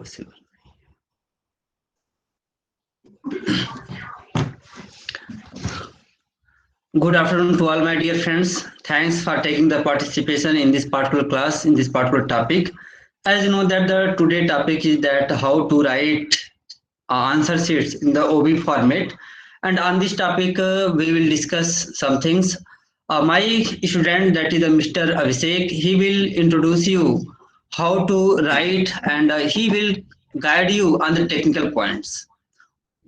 possible. Good afternoon to all my dear friends. Thanks for taking the participation in this particular class, in this particular topic. As you know that the today topic is that how to write answer sheets in the OB format. And on this topic, we will discuss some things. My student, that is Mr. Abhishek, he will introduce you how to write, and he will guide you on the technical points.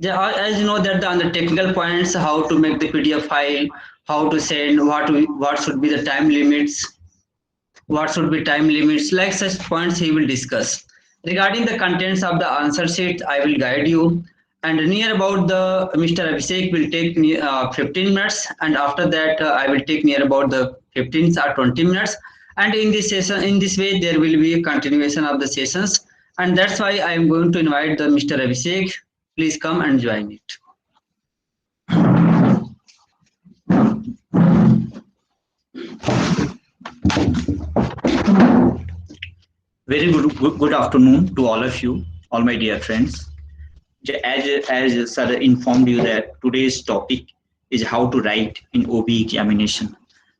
As you know that on the technical points, how to make the PDF file, how to send, what should be the time limits, like such points he will discuss. Regarding the contents of the answer sheet, I will guide you. And near about the Mr. Abhishek will take 15 minutes, and after that I will take near about the 15 or 20 minutes. And in this session, in this way, there will be a continuation of the sessions. And that's why I am going to invite the Mr. Abhishek. Please come and join it. Very good afternoon to all of you, all my dear friends. As sir informed you that today's topic is how to write in OB examination.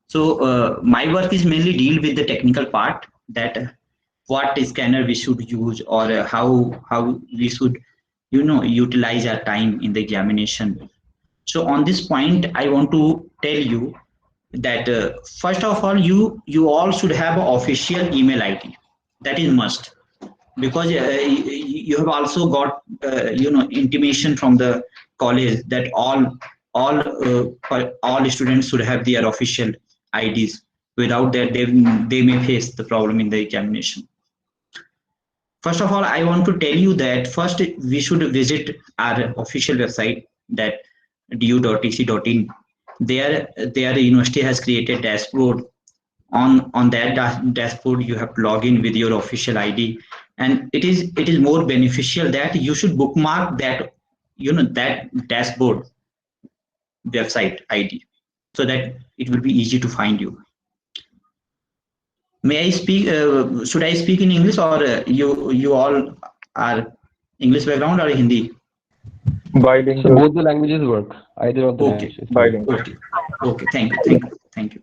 So my work is mainly deal with the technical part, that what scanner we should use, or how we should utilize our time in the examination. So on this point, I want to tell you that first of all, you all should have an official email ID. That is must, because you have also got intimation from the college that all students should have their official IDs. Without that, they may face the problem in the examination. First of all, I want to tell you that first we should visit our official website, that du.tc.in. There the university has created dashboard. On that dashboard, you have to log in with your official ID, and it is more beneficial that you should bookmark that that dashboard website ID, so that it will be easy to find you. May I speak? Should I speak in English, or you all are English background or Hindi? Bilingual. So both the languages work. Either of the languages. Bilingual. Okay. Thank you.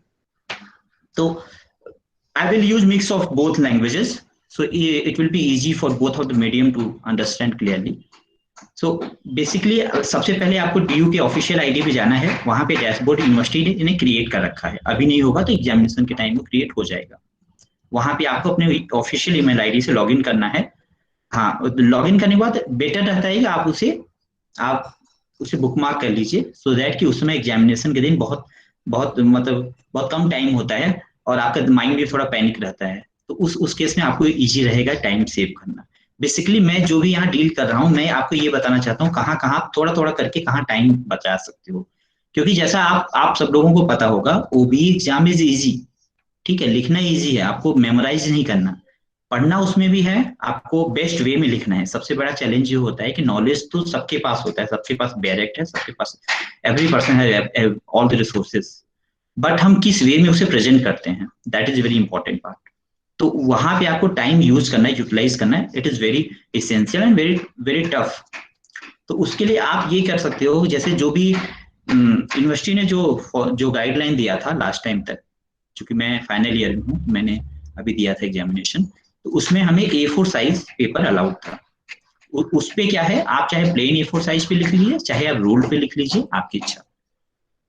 So I will use mix of both languages, so it will be easy for both of the medium to understand clearly. So basically, सबसे पहले आपको DU के official ID पे जाना है. वहाँ पे dashboard university ने इन्हें क्रिएट कर रखा है. अभी नहीं होगा तो एग्जामिनेशन के टाइम में क्रिएट हो जाएगा. वहाँ पे आपको अपने ऑफिशियल ईमेल आईडी से लॉगिन करना है. हाँ, लॉगिन करने के बाद बेटर रहता है कि आप उसे बुकमार्क कर लीजिए, सो दैट कि उसमें एग्जामिनेशन के दिन बहुत कम टाइम होता है और आपका माइंड भी थोड़ा पैनिक रहता है. तो उस केस में आपको इजी रहेगा टाइम सेव करना. बेसिकली मैं जो भी यहाँ डील कर रहा हूँ, मैं आपको ये बताना चाहता हूँ कहाँ थोड़ा करके कहाँ टाइम बचा सकते हो. क्योंकि जैसा आप सब लोगों को पता होगा, ओबी एग्जाम इज इजी. ठीक है, लिखना इजी है, आपको मेमोराइज नहीं करना. पढ़ना उसमें भी है, आपको बेस्ट वे में लिखना है. सबसे बड़ा चैलेंज ये होता है कि नॉलेज तो सबके पास होता है, सबके पास डायरेक्ट है, सबके पास every person have all the resources, but हम किस वे में उसे प्रेजेंट करते हैं, that is very important part. तो वहां पे आपको टाइम यूज करना है, यूटिलाइज करना है. It is very essential and very tough. तो उसके लिए आप ये कर सकते हो, जैसे जो भी यूनिवर्सिटी ने जो गाइडलाइन दिया था लास्ट टाइम तक, क्योंकि मैं फाइनल ईयर में हूँ, मैंने अभी दिया था एग्जामिनेशन, तो उसमें हमें A4 साइज पेपर अलाउड था. उस पे क्या है, आप चाहे प्लेन A4 साइज पे लिख लीजिए, चाहे आप रूल्ड पे लिख लीजिए, आपकी इच्छा.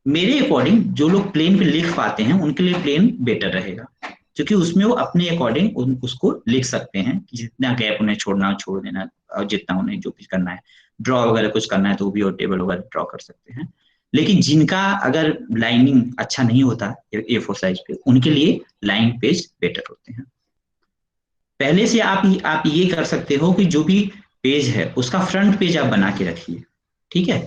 मेरे अकॉर्डिंग जो लोग प्लेन पे लिख पाते हैं उनके लिए प्लेन बेटर रहेगा, क्योंकि उसमें वो अपने अकॉर्डिंग उसको लिख सकते हैं. जितना गैप उन्हें छोड़ देना, और जितना उन्हें जो कुछ करना है, ड्रॉ वगैरह कुछ करना है तो वो भी और टेबल वगैरह ड्रॉ कर सकते हैं. लेकिन जिनका अगर लाइनिंग अच्छा नहीं होता A4 साइज पे, उनके लिए लाइन पेज बेटर होते हैं. पहले से आप ये कर सकते हो कि जो भी पेज है उसका फ्रंट पेज आप बना के रखिए. ठीक है,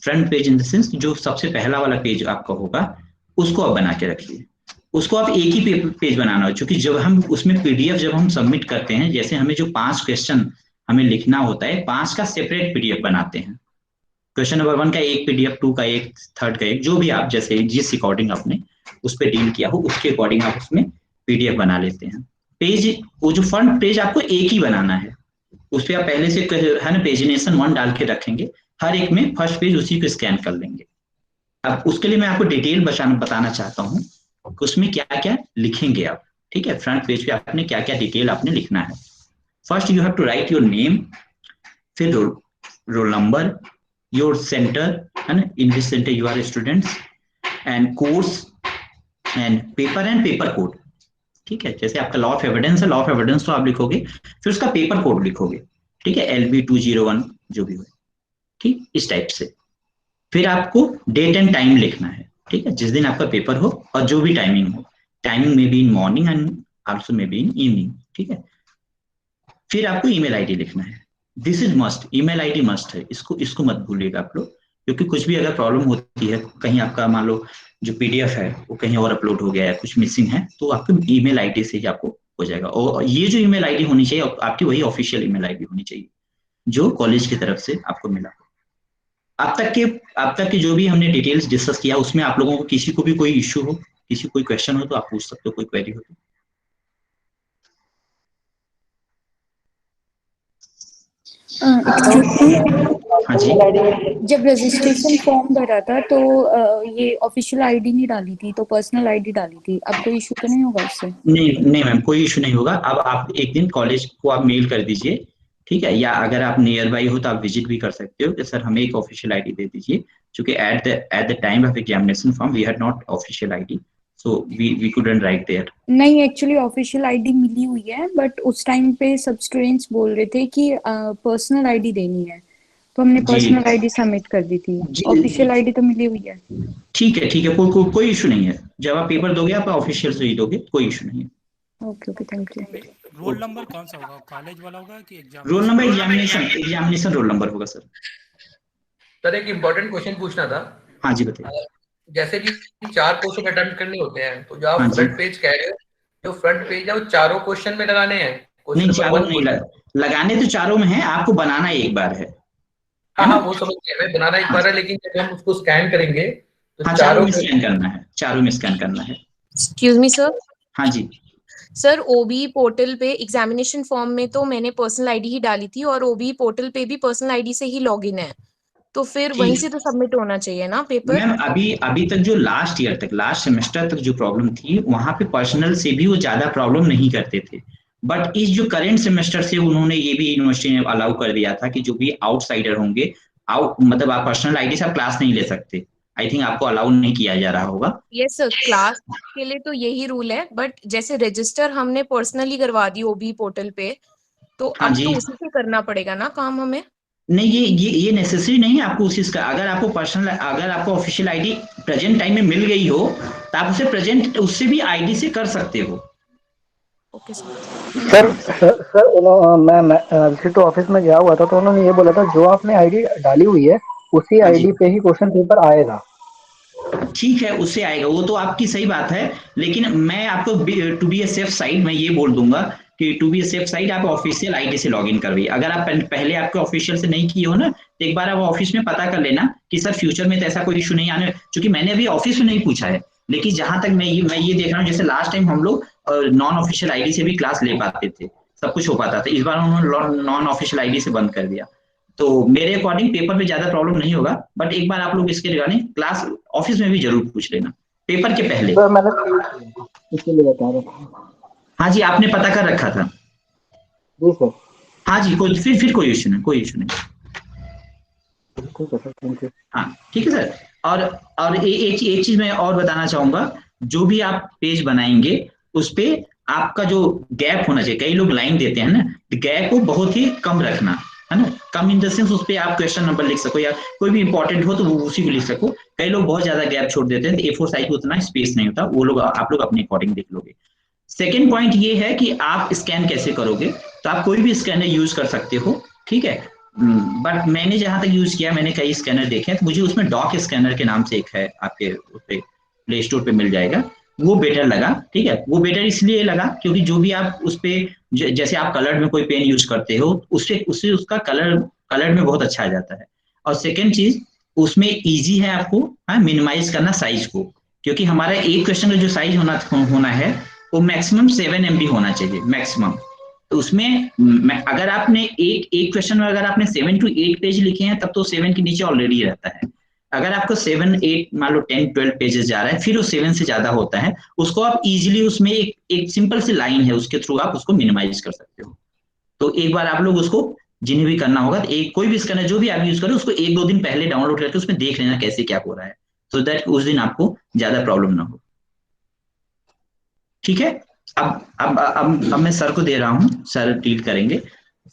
front page in the sense जो सबसे पहला वाला पेज आपका होगा उसको आप बना के रखिए. उसको आप एक ही पेज बनाना हो, क्योंकि जब हम उसमें PDF जब हम सबमिट करते हैं, जैसे हमें जो 5 क्वेश्चन हमें लिखना होता है, 5 का सेपरेट PDF बनाते हैं. क्वेश्चन नंबर 1 का एक PDF, 2 का एक, 3rd का एक, जो भी आप जैसे जिस अकॉर्डिंग आपने उस पर डील किया हो उसके अकॉर्डिंग आप उसमें PDF बना लेते हैं. पेज वो जो फ्रंट पेज आपको एक ही बनाना है, उस पर आप पहले से है ना पेजिनेशन 1 डाल के रखेंगे, हर एक में फर्स्ट पेज उसी को स्कैन कर लेंगे। अब उसके लिए मैं आपको डिटेल बताना चाहता हूँ कि उसमें क्या क्या लिखेंगे आप, ठीक है। फ्रंट पेज पे आपने क्या क्या डिटेल आपने लिखना है। First you have to write your name, फिर रोल नंबर, योर सेंटर, है ना, in which centre you are students, and course and paper code, ठीक है। जैसे आपका लॉ ऑफ एविडेंस है, लॉ ऑफ एविडेंस तो आप लिखोगे, फिर उसका पेपर कोड लिखोगे, ठीक है, LB201 जो भी हो, ठीक, इस टाइप से। फिर आपको डेट एंड टाइम लिखना है, ठीक है, जिस दिन आपका पेपर हो और जो भी टाइमिंग हो, टाइमिंग में भी इन मॉर्निंग एंड आल्सो में भी इन इवनिंग, ठीक है। फिर आपको ईमेल आईडी लिखना है, this is must, email ID must है, इसको मत भूलिएगा आप लोग, क्योंकि कुछ भी अगर प्रॉब्लम होती है, कहीं आपका मान लो जो PDF है वो कहीं और अपलोड हो गया है, कुछ मिसिंग है, तो आपको ईमेल आईडी से ही आपको हो जाएगा। और ये जो ईमेल आईडी होनी चाहिए आपकी, वही ऑफिशियल ईमेल आईडी होनी चाहिए जो कॉलेज की तरफ से आपको मिला। अब तक के जो भी हमने डिटेल्स डिस्कस किया, उसमें आप लोगों को किसी को भी कोई इश्यू हो, किसी कोई क्वेश्चन हो तो आप पूछ सकते हो, कोई क्वेरी हो तो। हाँ जी, जब रजिस्ट्रेशन फॉर्म भरा था तो ये ऑफिशियल आईडी नहीं डाली थी, तो पर्सनल आईडी डाली थी। अब कोई इशू तो नहीं होगा उससे? नहीं मैम, कोई इशू नहीं होगा। अब आप एक दिन कॉलेज को आप मेल कर दीजिए, ठीक है, या अगर आप नियर बाई हो तो आप विजिट भी कर सकते हो कि सर हमें एक ऑफिशियल आईडी दे दीजिए, क्योंकि at the time of examination form we had not official ID, so we couldn't write there. नहीं, एक्चुअली ऑफिशियल आईडी मिली हुई है, बट उस टाइम पे सब स्टूडेंट्स बोल रहे थे कि पर्सनल आईडी देनी है, तो हमने पर्सनल आईडी सबमिट कर दी थी। ऑफिशियल आईडी तो मिली हुई है। ठीक है, कोई इशू नहीं है। जब आप पेपर दोगे आप ऑफिशियल से ही दोगे, कोई इशू नहीं है। Okay, thank you. Roll number कौन सा होगा, कॉलेज वाला होगा कि exam? Roll number examination roll number होगा सर। सर एक इम्पोर्टेंट क्वेश्चन पूछना था। हाँ जी बताइए। जैसे कि 4 क्वेश्चन अटेम्प्ट करने होते हैं, तो जो आप हाँ फ्रंट पेज कह रहे हो, जो फ्रंट पेज है वो चारों क्वेश्चन में लगाने हैं? नहीं, चारों नहीं लगाने तो चारों में है, आपको बनाना एक बार है। हाँ, वो समझ गया मैं, बनाना एक बार है, लेकिन जब हम उसको स्कैन करेंगे तो चारों में स्कैन करना है, चारों में स्कैन करना है। Excuse me sir. हाँ जी सर, OBE पोर्टल पे एग्जामिनेशन फॉर्म में तो मैंने पर्सनल आईडी ही डाली थी, और OBE पोर्टल पे भी पर्सनल आईडी से ही लॉगिन है, तो फिर वहीं से तो सबमिट होना चाहिए ना पेपर? मैम, अभी तक जो लास्ट सेमेस्टर तक जो प्रॉब्लम थी, वहां पे पर्सनल से भी वो ज्यादा प्रॉब्लम नहीं करते थे, बट इस जो करेंट सेमेस्टर से उन्होंने ये भी यूनिवर्सिटी ने अलाउ कर दिया था कि जो भी आउटसाइडर होंगे, मतलब आप पर्सनल आईडी से आप क्लास नहीं ले सकते। आई थिंक आपको अलाउ नहीं किया जा रहा होगा। यस सर, क्लास के लिए तो यही रूल है, बट जैसे रजिस्टर हमने पर्सनली करवा दी OBE पोर्टल पे, तो हाँ अब जी, तो उसी से करना पड़ेगा ना काम हमें? नहीं, ये नेसेसरी नहीं है आपको उसी का। अगर आपको ऑफिशियल आईडी प्रेजेंट टाइम में मिल गई हो तो आप उससे भी आईडी से कर सकते हो। Okay sir. मैं विजिट ऑफिस में गया हुआ था, तो उन्होंने ये बोला था जो आपने आईडी डाली हुई है उसी आईडी पे ही क्वेश्चन पेपर आएगा। ठीक है, उससे आएगा, वो तो आपकी सही बात है, लेकिन मैं आपको to be a safe side मैं ये बोल दूंगा कि to be a safe side आप ऑफिशियल आईडी से लॉगिन करवाइए। अगर आप पहले आपके ऑफिशियल से नहीं किए हो ना, तो एक बार आप ऑफिस में पता कर लेना कि सर फ्यूचर में तो ऐसा कोई इशू नहीं आने, क्योंकि मैंने अभी ऑफिस में नहीं पूछा है, लेकिन जहां तक मैं ये देख रहा हूँ, जैसे लास्ट टाइम हम लोग नॉन ऑफिशियल आईडी से भी क्लास ले पाते थे, सब कुछ हो पाता था, इस बार उन्होंने नॉन ऑफिशियल आईडी से बंद कर दिया। तो मेरे अकॉर्डिंग पेपर पे ज्यादा प्रॉब्लम नहीं होगा, बट एक बार आप लोग इसके रिगार्डिंग क्लास ऑफिस में भी जरूर पूछ लेना पेपर के पहले। सर मैंने इसलिए बता रहा था। हाँ जी, आपने पता कर रखा था? जी सर। हाँ जी, फिर कोई इशू नहीं। ठीक है सर, थैंक यू। हाँ ठीक है सर। और एक चीज मैं और बताना चाहूंगा, जो भी आप पेज बनाएंगे उस पे आपका जो गैप होना चाहिए, कई लोग लाइन देते हैं ना, गैप को बहुत ही कम रखना है ना, कम इन द सेंस उस पे आप क्वेश्चन नंबर लिख सको या कोई भी इंपॉर्टेंट हो तो वो उसी को लिख सको। कई लोग बहुत ज्यादा गैप छोड़ देते हैं, A4 साइज उतना स्पेस नहीं होता, वो लोग आप लोग अपने अकॉर्डिंग देख लोगे। सेकेंड पॉइंट ये है कि आप स्कैन कैसे करोगे, तो आप कोई भी स्कैनर यूज कर सकते हो, ठीक है, बट मैंने जहां तक यूज किया, मैंने कई स्कैनर देखे हैं, तो मुझे उसमें डॉक स्कैनर के नाम से एक है, आपके उस पे प्ले स्टोर पे मिल जाएगा, वो बेटर लगा। ठीक है, वो बेटर इसलिए लगा क्योंकि जो भी आप उस पे जैसे आप कलर में कोई पेन यूज करते हो, उससे उसका कलर में बहुत अच्छा आ जाता है। और सेकेंड चीज, उसमें इजी है आपको मिनिमाइज करना साइज को, क्योंकि हमारा एक क्वेश्चन का जो साइज होना है वो मैक्सिमम 7 MB होना चाहिए मैक्सिमम, तो उसमें अगर आपने एक क्वेश्चन में अगर आपने 7 to 8 पेज लिखे हैं तब तो 7 के नीचे ऑलरेडी रहता है। अगर आपको 7, 8 मान लो 10, 12 पेजेस जा रहा है, फिर वो 7 से ज्यादा होता है, उसको आप इजीली उसमें एक सिंपल सी लाइन है, उसके थ्रू आप उसको मिनिमाइज कर सकते हो। तो एक बार आप लोग उसको जिन्हें भी करना होगा, एक कोई भी स्कैनर जो भी आप यूज करें उसको 1-2 दिन पहले डाउनलोड करके उसमें देख लेना कैसे क्या हो रहा है, सो दैट उस दिन आपको ज्यादा प्रॉब्लम ना हो। ठीक है, अब मैं सर को दे रहा हूँ, सर डील करेंगे।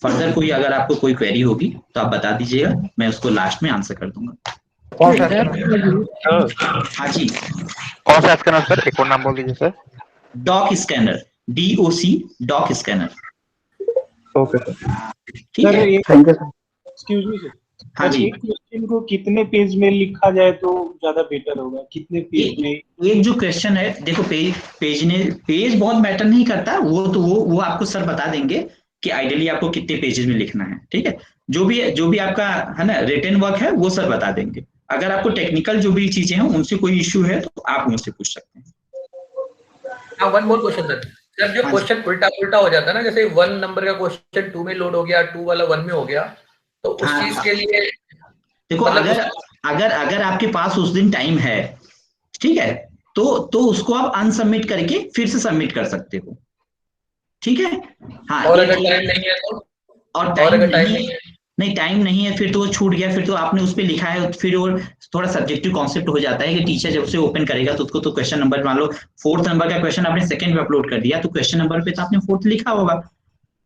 फर्दर कोई अगर आपको कोई क्वेरी होगी तो आप बता दीजिएगा, मैं उसको लास्ट में आंसर कर दूंगा। कौन सा हाँ जी, कौन सा स्कैनर सर, एक और नाम बोल दीजिए sir. Doc scanner, DOC doc scanner. Okay sir, ठीक है, thank you sir. Excuse me sir, हाँ जी। एक क्वेश्चन को कितने पेज में लिखा जाए तो ज्यादा बेटर होगा, कितने पेज में? एक जो क्वेश्चन है, देखो पेज बहुत मैटर नहीं करता, वो तो वो आपको सर बता देंगे कि आइडियली आपको कितने पेजेस में लिखना है। ठीक है, जो भी आपका है ना रिटन वर्क है वो सर बता देंगे। अगर आपको टेक्निकल जो भी चीजें हैं उनसे कोई इश्यू है तो आप मुझसे पूछ सकते हैं। वन मोर क्वेश्चन सर, जब जो क्वेश्चन उल्टा हो जाता है ना, जैसे 1 नंबर का क्वेश्चन 2 में लोड हो गया, 2 वाला 1 में हो गया, तो उस चीज के लिए देखो, अगर आपके पास उस दिन टाइम है, ठीक है, तो उसको आप अनसबमिट करके फिर से सबमिट कर सकते हो। ठीक है, हाँ। और अगर टाइम नहीं है तो, और टाइम नहीं टाइम नहीं है फिर तो वो छूट गया, फिर तो आपने उस पर लिखा है, फिर वो थोड़ा सब्जेक्टिव कॉन्सेप्ट हो जाता है कि टीचर जब से ओपन करेगा तो उसको तो क्वेश्चन नंबर, मान लो 4th नंबर का क्वेश्चन आपने सेकंड में अपलोड कर दिया तो क्वेश्चन नंबर पे तो आपने 4th लिखा होगा,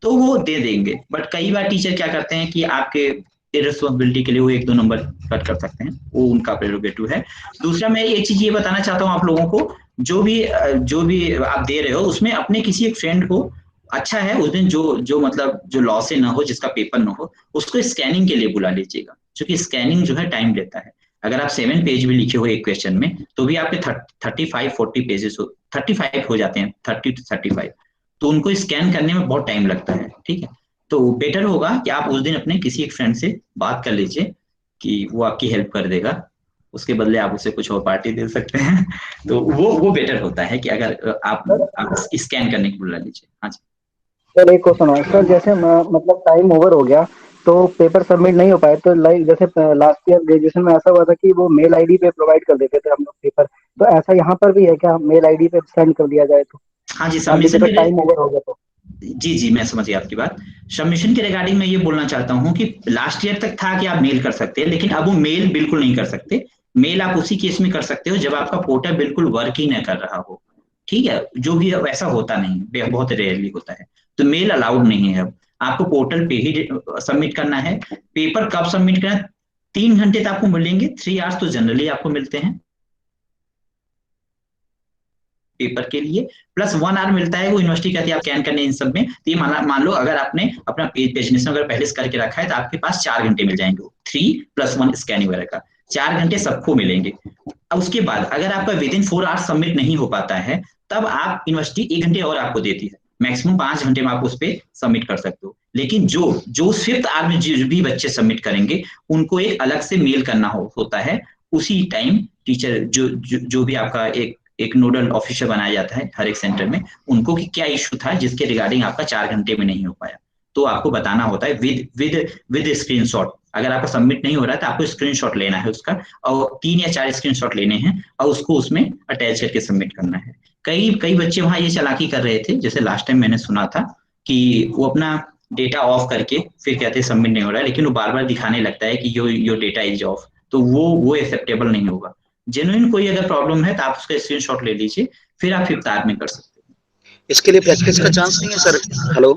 तो वो दे देंगे। बट कई बार टीचर क्या करते हैं कि आपके इररिस्पांसिबिलिटी के लिए वो 1-2 नंबर कट कर सकते हैं, वो उनका प्रेरोगेटिव है। दूसरा मैं एक चीज ये बताना चाहता हूँ आप लोगों को, जो भी आप दे रहे हो उसमें अपने किसी एक फ्रेंड को, अच्छा है उस दिन जो मतलब जो लॉ से ना हो, जिसका पेपर ना हो, उसको स्कैनिंग के लिए बुला लीजिएगा, क्योंकि स्कैनिंग जो है टाइम लेता है। अगर आप 7 पेज भी लिखे हो एक क्वेश्चन में तो भी आपके 35-40 पेजेस 35 हो जाते हैं, 30 to 35, तो उनको स्कैन करने में बहुत टाइम लगता है। ठीक है, तो बेटर होगा कि आप उस दिन अपने किसी एक फ्रेंड से बात कर लीजिए कि वो आपकी हेल्प कर देगा, उसके बदले आप उसे कुछ और पार्टी दे सकते हैं, तो वो बेटर होता है कि अगर आप स्कैन करने की बुला लीजिए। हाँ जी सर, एक क्वेश्चन है सर, जैसे मतलब टाइम ओवर हो गया तो पेपर सबमिट नहीं हो पाए, तो लाइक जैसे लास्ट ईयर ग्रेजुएशन में ऐसा हुआ था कि वो मेल आईडी पे प्रोवाइड कर देते थे हम लोग पेपर, तो ऐसा यहाँ पर भी है क्या, मेल आईडी पे सेंड कर दिया जाए तो? हाँ जी, सबमिशन के टाइम ओवर हो गया तो? जी मैं समझ गया आपकी बात। सबमिशन के रिगार्डिंग मैं ये बोलना चाहता हूँ कि लास्ट ईयर तक था कि आप मेल कर सकते हैं, लेकिन अब वो मेल बिल्कुल नहीं कर सकते। मेल आप उसी केस में कर सकते हो जब आपका पोर्टल बिल्कुल वर्क ही न कर रहा हो। ठीक है, जो भी वैसा होता नहीं, बहुत रेयरली होता है, तो मेल अलाउड नहीं है। अब आपको पोर्टल पे ही सबमिट करना है। पेपर कब सबमिट करना है? 3 घंटे तो आपको मिलेंगे, 3 आवर्स तो जनरली आपको मिलते हैं पेपर के लिए, प्लस 1 आवर मिलता है वो यूनिवर्सिटी कहती है आप स्कैन करने इन सब में। तो ये मान लो अगर आपने अपना पेज अगर पहले से करके रखा है तो आपके पास 4 घंटे मिल जाएंगे, 3 + 1 स्कैनिंग वगैरह का 4 घंटे सबको मिलेंगे। अब उसके बाद अगर आपका विदिन 4 आवर्स सबमिट नहीं हो पाता है तब आप यूनिवर्सिटी 1 घंटे और आपको देती है, मैक्सिमम 5 घंटे में आप उस पर सबमिट कर सकते हो। लेकिन जो 5th आवर में जो भी बच्चे सबमिट करेंगे उनको एक अलग से मेल करना होता है उसी टाइम। टीचर जो भी आपका एक नोडल ऑफिसर बनाया जाता है हर एक सेंटर में, उनको कि क्या इश्यू था जिसके रिगार्डिंग आपका 4 घंटे में नहीं हो पाया, तो आपको बताना होता है विद स्क्रीनशॉट। अगर आपका सबमिट नहीं हो रहा है तो आपको स्क्रीनशॉट लेना है उसका, और 3 या 4 स्क्रीनशॉट लेने हैं और उसको उसमें अटैच करके सबमिट करना है। कई बच्चे वहां ये चालाकी कर रहे थे, जैसे लास्ट टाइम मैंने सुना था कि वो अपना डेटा ऑफ करके फिर कहते हैं सबमिट नहीं हो रहा है, लेकिन वो बार बार दिखाने लगता है कि योर डेटा इज ऑफ, तो वो एक्सेप्टेबल नहीं होगा। जेन्युइन कोई अगर प्रॉब्लम है तो आप उसका स्क्रीनशॉट ले लीजिए, फिर आप 5th आवर में कर सकते हैं। इसके लिए प्रैक्टिस का चांस नहीं है सर? हेलो,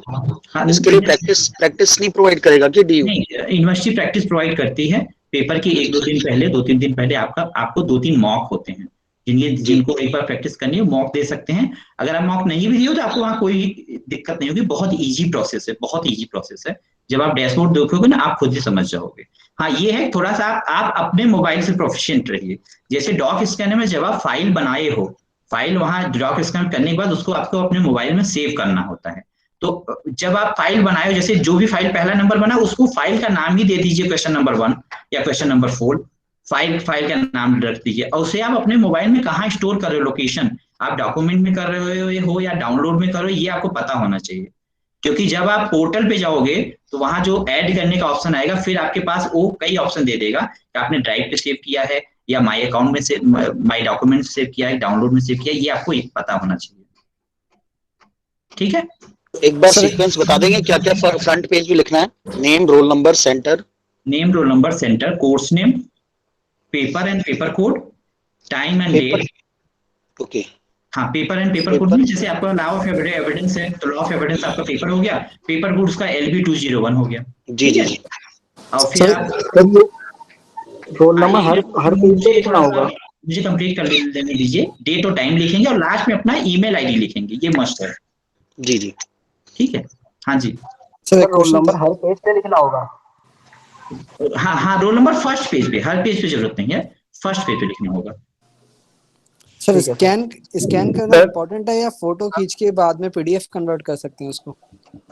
हाँ, इसके लिए प्रैक्टिस नहीं प्रोवाइड करेगा कि DU? नहीं, यूनिवर्सिटी प्रैक्टिस प्रोवाइड करती है। पेपर के 1-2 दिन पहले, 2-3 दिन पहले आपको 2-3 मॉक होते हैं, जिनको एक बार प्रैक्टिस करनी है मॉक दे सकते हैं। अगर आप मॉक नहीं भी दिए तो आपको वहाँ कोई दिक्कत नहीं होगी, बहुत इजी प्रोसेस है, बहुत इजी प्रोसेस है। जब आप डैशबोर्ड देखोगे ना आप खुद ही समझ जाओगे। हाँ, ये है थोड़ा सा आप अपने मोबाइल से प्रोफिशिएंट रहिए। जैसे डॉक स्कैनर में जब आप फाइल बनाए हो, फाइल वहां डॉक स्कैन करने के बाद उसको आपको अपने मोबाइल में सेव करना होता है। तो जब आप फाइल बनाए हो, जैसे जो भी फाइल पहला नंबर बना उसको फाइल का नाम ही दे दीजिए, क्वेश्चन नंबर 1 या क्वेश्चन नंबर 4, फाइल का नाम रख दीजिए, और उसे आप अपने मोबाइल में कहाँ स्टोर कर रहे हो, लोकेशन आप डॉक्यूमेंट में कर रहे हो या डाउनलोड में कर रहे हो, ये आपको पता होना चाहिए। क्योंकि जब आप पोर्टल पे जाओगे तो वहां जो ऐड करने का ऑप्शन आएगा, फिर आपके पास वो कई ऑप्शन दे देगा कि आपने ड्राइव पे सेव किया है या माई अकाउंट में से माई डॉक्यूमेंट सेव किया है, डाउनलोड में सेव किया है, ये आपको पता होना चाहिए। ठीक है, एक बार सीक्वेंस बता देंगे क्या क्या फ्रंट पेज पे लिखना है? Name, roll number, centre, name, roll number, centre, course name, paper and paper code, time and date. Okay, हाँ, पेपर एंड पेपर कोड में जैसे आपका लॉ ऑफ एविडेंस है तो लॉ ऑफ एविडेंस आपका पेपर हो गया, पेपर गुड्स का LB 201 हो गया। जी जी जी। और फिर आप रोल नंबर हर पेज पे लिखना होगा। मुझे कंप्लीट कर लेने दीजिए। डेट और टाइम लिखेंगे और लास्ट में अपना ईमेल आईडी लिखेंगे, ये मस्ट है। जी जी, ठीक है। हाँ जी सर, रोल नंबर हर पेज पे लिखना होगा। हाँ, रोल नंबर फर्स्ट पेज पे, हर पेज पे जरूरत नहीं है, फर्स्ट पेज पे लिखना होगा। सर स्कैन करना इम्पोर्टेंट है या फोटो खींच के बाद में PDF कन्वर्ट कर सकते हैं उसको?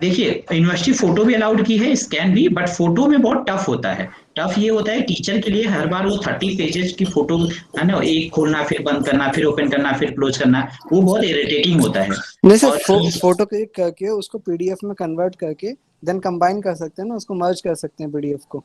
देखिए, यूनिवर्सिटी फोटो भी अलाउड की है, स्कैन भी, बट फोटो में बहुत टफ होता है। टफ ये होता है टीचर के लिए, हर बार वो 30 पेजेस की फोटो है ना, एक खोलना, फिर बंद करना, फिर ओपन करना, फिर क्लोज करना, वो बहुत इरिटेटिंग होता है। नहीं सर, फोटो क्लिक करके उसको PDF में कन्वर्ट करके देन कंबाइन कर सकते हैं ना, उसको मर्ज कर सकते हैं PDF को।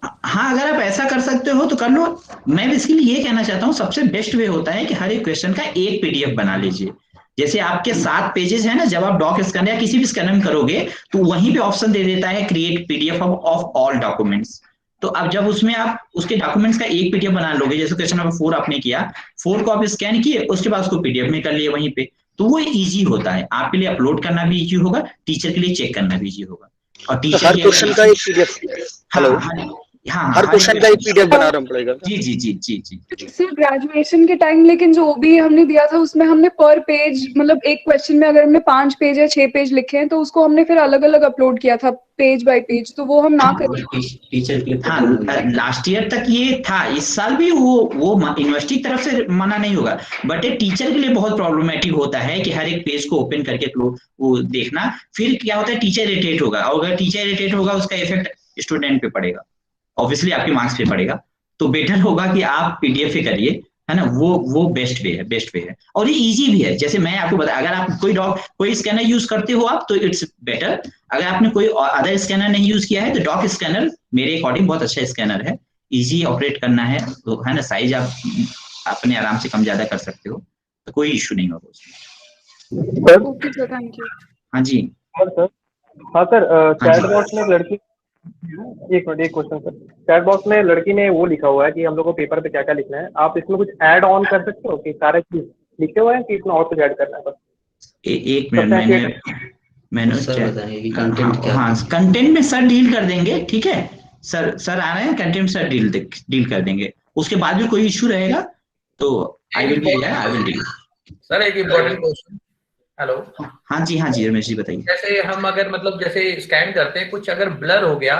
हाँ, अगर आप ऐसा कर सकते हो तो कर लो। मैं बेसिकली ये कहना चाहता हूँ, सबसे बेस्ट वे होता है कि हर एक क्वेश्चन का एक PDF बना लीजिए। जैसे आपके 7 पेजेस है ना, जब आप डॉक स्कैन या किसी भी स्कैनर में करोगे तो वहीं पे ऑप्शन दे देता है create PDF of all documents. तो अब जब उसमें आप उसके डॉक्यूमेंट्स का एक PDF बना लोगे, जैसे क्वेश्चन नंबर 4 आपने किया, 4 को आप स्कैन किए, उसके बाद उसको PDF में कर लिए वहीं पे, तो वो इजी होता है। आपके लिए अपलोड करना भी इजी होगा, टीचर के लिए चेक करना भी इजी होगा। और टीचर हर क्वेश्चन का एक PDF, हेलो, हर क्वेश्चन का एक PDF बनाना पड़ेगा। जी जी जी जी जी। सर ग्रेजुएशन के टाइम लेकिन जो OBE हमने दिया था उसमें हमने पर पेज, मतलब एक क्वेश्चन में अगर हमने 5 पेज या 6 पेज लिखे हैं तो उसको हमने फिर अलग अलग अपलोड किया था पेज बाय पेज, तो वो हम ना करें। टीचर के हाँ, लास्ट ईयर तक ये था, इस साल भी वो यूनिवर्सिटी की तरफ से मना नहीं होगा, बट एक टीचर के लिए बहुत प्रॉब्लमेटिक होता है कि हर एक पेज को ओपन करके वो देखना। फिर क्या होता है, टीचर इरिटेट होगा, और अगर टीचर इरिटेट होगा उसका इफेक्ट स्टूडेंट पे पड़ेगा, ऑब्वियसली आपके मार्क्स पे पड़ेगा। तो बेटर होगा कि आप PDF पे करिए, है ना, वो बेस्ट वे है और ये इजी भी है। जैसे मैं आपको बता, अगर आप कोई स्कैनर यूज करते हो आप, तो इट्स बेटर। अगर आपने कोई अदर स्कैनर नहीं यूज किया है तो डॉक स्कैनर मेरे अकॉर्डिंग बहुत अच्छा स्कैनर है, इजी ऑपरेट करना है, तो है ना, साइज आप अपने आराम से कम ज्यादा कर सकते हो, तो कोई इश्यू नहीं होगा उसमें। Okay sir, thank you. हाँ जी हाँ सर, चैट बॉक्स में लड़की, एक क्वेश्चन सर, चैट बॉक्स में लड़की ने वो लिखा हुआ है कि हम लोग को पेपर पे क्या क्या लिखना है, आप इसमें कुछ ऐड ऑन कर सकते हो कि सारे चीज लिखे हुए हैं कि इसमें और कुछ ऐड करना है? बस एक मिनट, मैंने कंटेंट क्या, हाँ, कंटेंट में सर डील कर देंगे। ठीक है सर आ रहे हैं, कंटेंट सर डील कर देंगे, उसके बाद भी कोई इश्यू रहेगा तो आई विल डील। सर एक इम्पोर्टेंट क्वेश्चन, हेलो। हाँ जी रमेश जी बताइए। जैसे हम अगर मतलब जैसे स्कैन करते हैं, कुछ अगर ब्लर हो गया,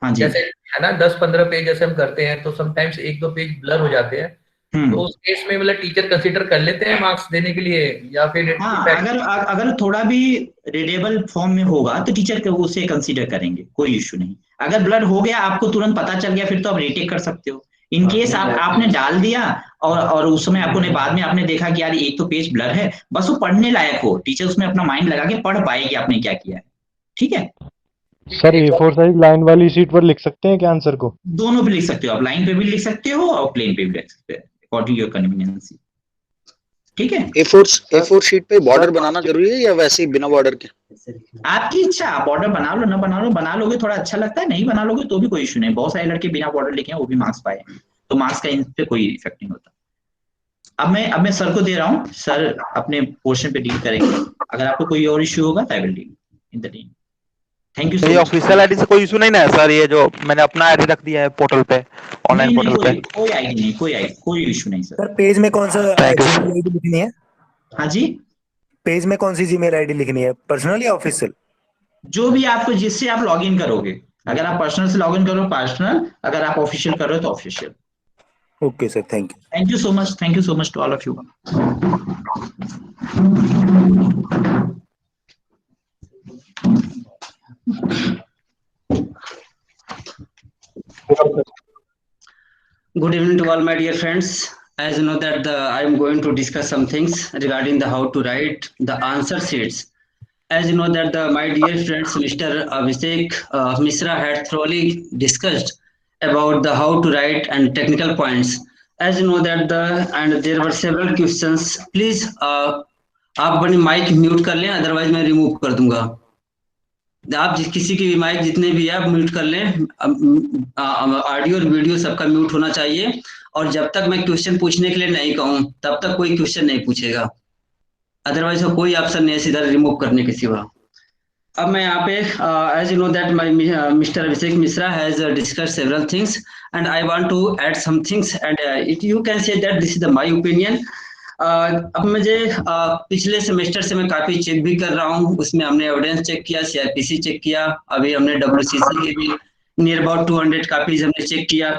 हाँ जी, जैसे है ना 10-15 पेज जैसे हम करते हैं तो समटाइम्स 1-2 पेज ब्लर हो जाते हैं, तो उस केस में मतलब टीचर कंसीडर कर लेते हैं मार्क्स देने के लिए या फिर? हाँ, अगर थोड़ा भी रीडेबल फॉर्म में होगा तो टीचर उसे कंसीडर करेंगे, कोई इश्यू नहीं। अगर ब्लर हो गया, आपको तुरंत पता चल गया, फिर तो आप रीटेक कर सकते हो। इन केस आपने डाल दिया और उस समय आपको बाद में आपने देखा कि यार एक तो पेज ब्लर है, बस वो पढ़ने लायक हो, टीचर उसमें अपना माइंड लगा के पढ़ पाए कि आपने क्या किया है। ठीक है सर, A4 साइज लाइन वाली शीट पर लिख सकते हैं क्या आंसर को? दोनों पे लिख सकते हो आप, लाइन पे भी लिख सकते हो और प्लेन पे भी लिख सकते हो, अकॉर्डिंग योर कन्वीनियंस। ठीक है, A4 शीट पे बॉर्डर बनाना जरूरी है या वैसे ही बिना बॉर्डर के? आपकी इच्छा, आप बॉर्डर बना लो ना बना लोगे थोड़ा अच्छा लगता है, नहीं बना लोगे तो भी कोई इश्यू नहीं। बहुत सारे लड़के बिना बॉर्डर लिखे हैं, वो भी मार्क्स पाए, तो मार्क्स का इन पे कोई इफेक्ट नहीं होता। अब मैं सर को दे रहा हूँ, सर अपने पोर्शन पे डील करेंगे। अगर आपको कोई और इश्यू होगा तो I will deal in the team. Thank you so much. Official ID से कोई इशू नहीं ना है सर? ये जो मैंने अपना आईडी रख दिया है पोर्टल पे, ऑनलाइन पोर्टल पे, कोई आईडी नहीं, कोई इशू नहीं सर। सर पेज में कौन सा जीमेल आईडी लिखनी है? हाँ जी, पेज में कौन सी जीमेल आईडी लिखनी है, पर्सनल या ऑफिशियल? जो भी आपको, जिससे आप लॉगिन करोगे। अगर आप पर्सनल से लॉगिन करो पर्सनल, अगर आप ऑफिशियल कर रहे हो तो official. Okay sir, thank you so much to all of you. Good evening to all my dear friends. As you know that I am going to discuss some things regarding the how to write the answer sheets as you know that my dear friends Mr. Abhishek Mishra had thoroughly discussed about the how to write and technical points. As you know that and there were several questions. Please आप अपनी mic mute कर लें, otherwise मैं remove कर दूंगा। आप किसी की भी माइक जितने भी है आप म्यूट कर लें, ऑडियो और वीडियो सबका म्यूट होना चाहिए, और जब तक मैं क्वेश्चन पूछने के लिए नहीं कहूँ तब तक कोई क्वेश्चन नहीं पूछेगा, अदरवाइज कोई ऑप्शन नहीं है सीधा रिमूव करने के सिवा। अब मैं यहाँ पे as you know that my mister Abhishek Mishra has discussed several things and I want to add some things and it you can say that this is the my opinion. अब मुझे पिछले सेमेस्टर से मैं काफी चेक भी कर रहा हूँ, उसमें हमने एविडेंस चेक किया, सीआरपीसी चेक किया, अभी हमने डब्ल्यूसीसी के भी नियर अबाउट 200 कापीज हमने चेक किया।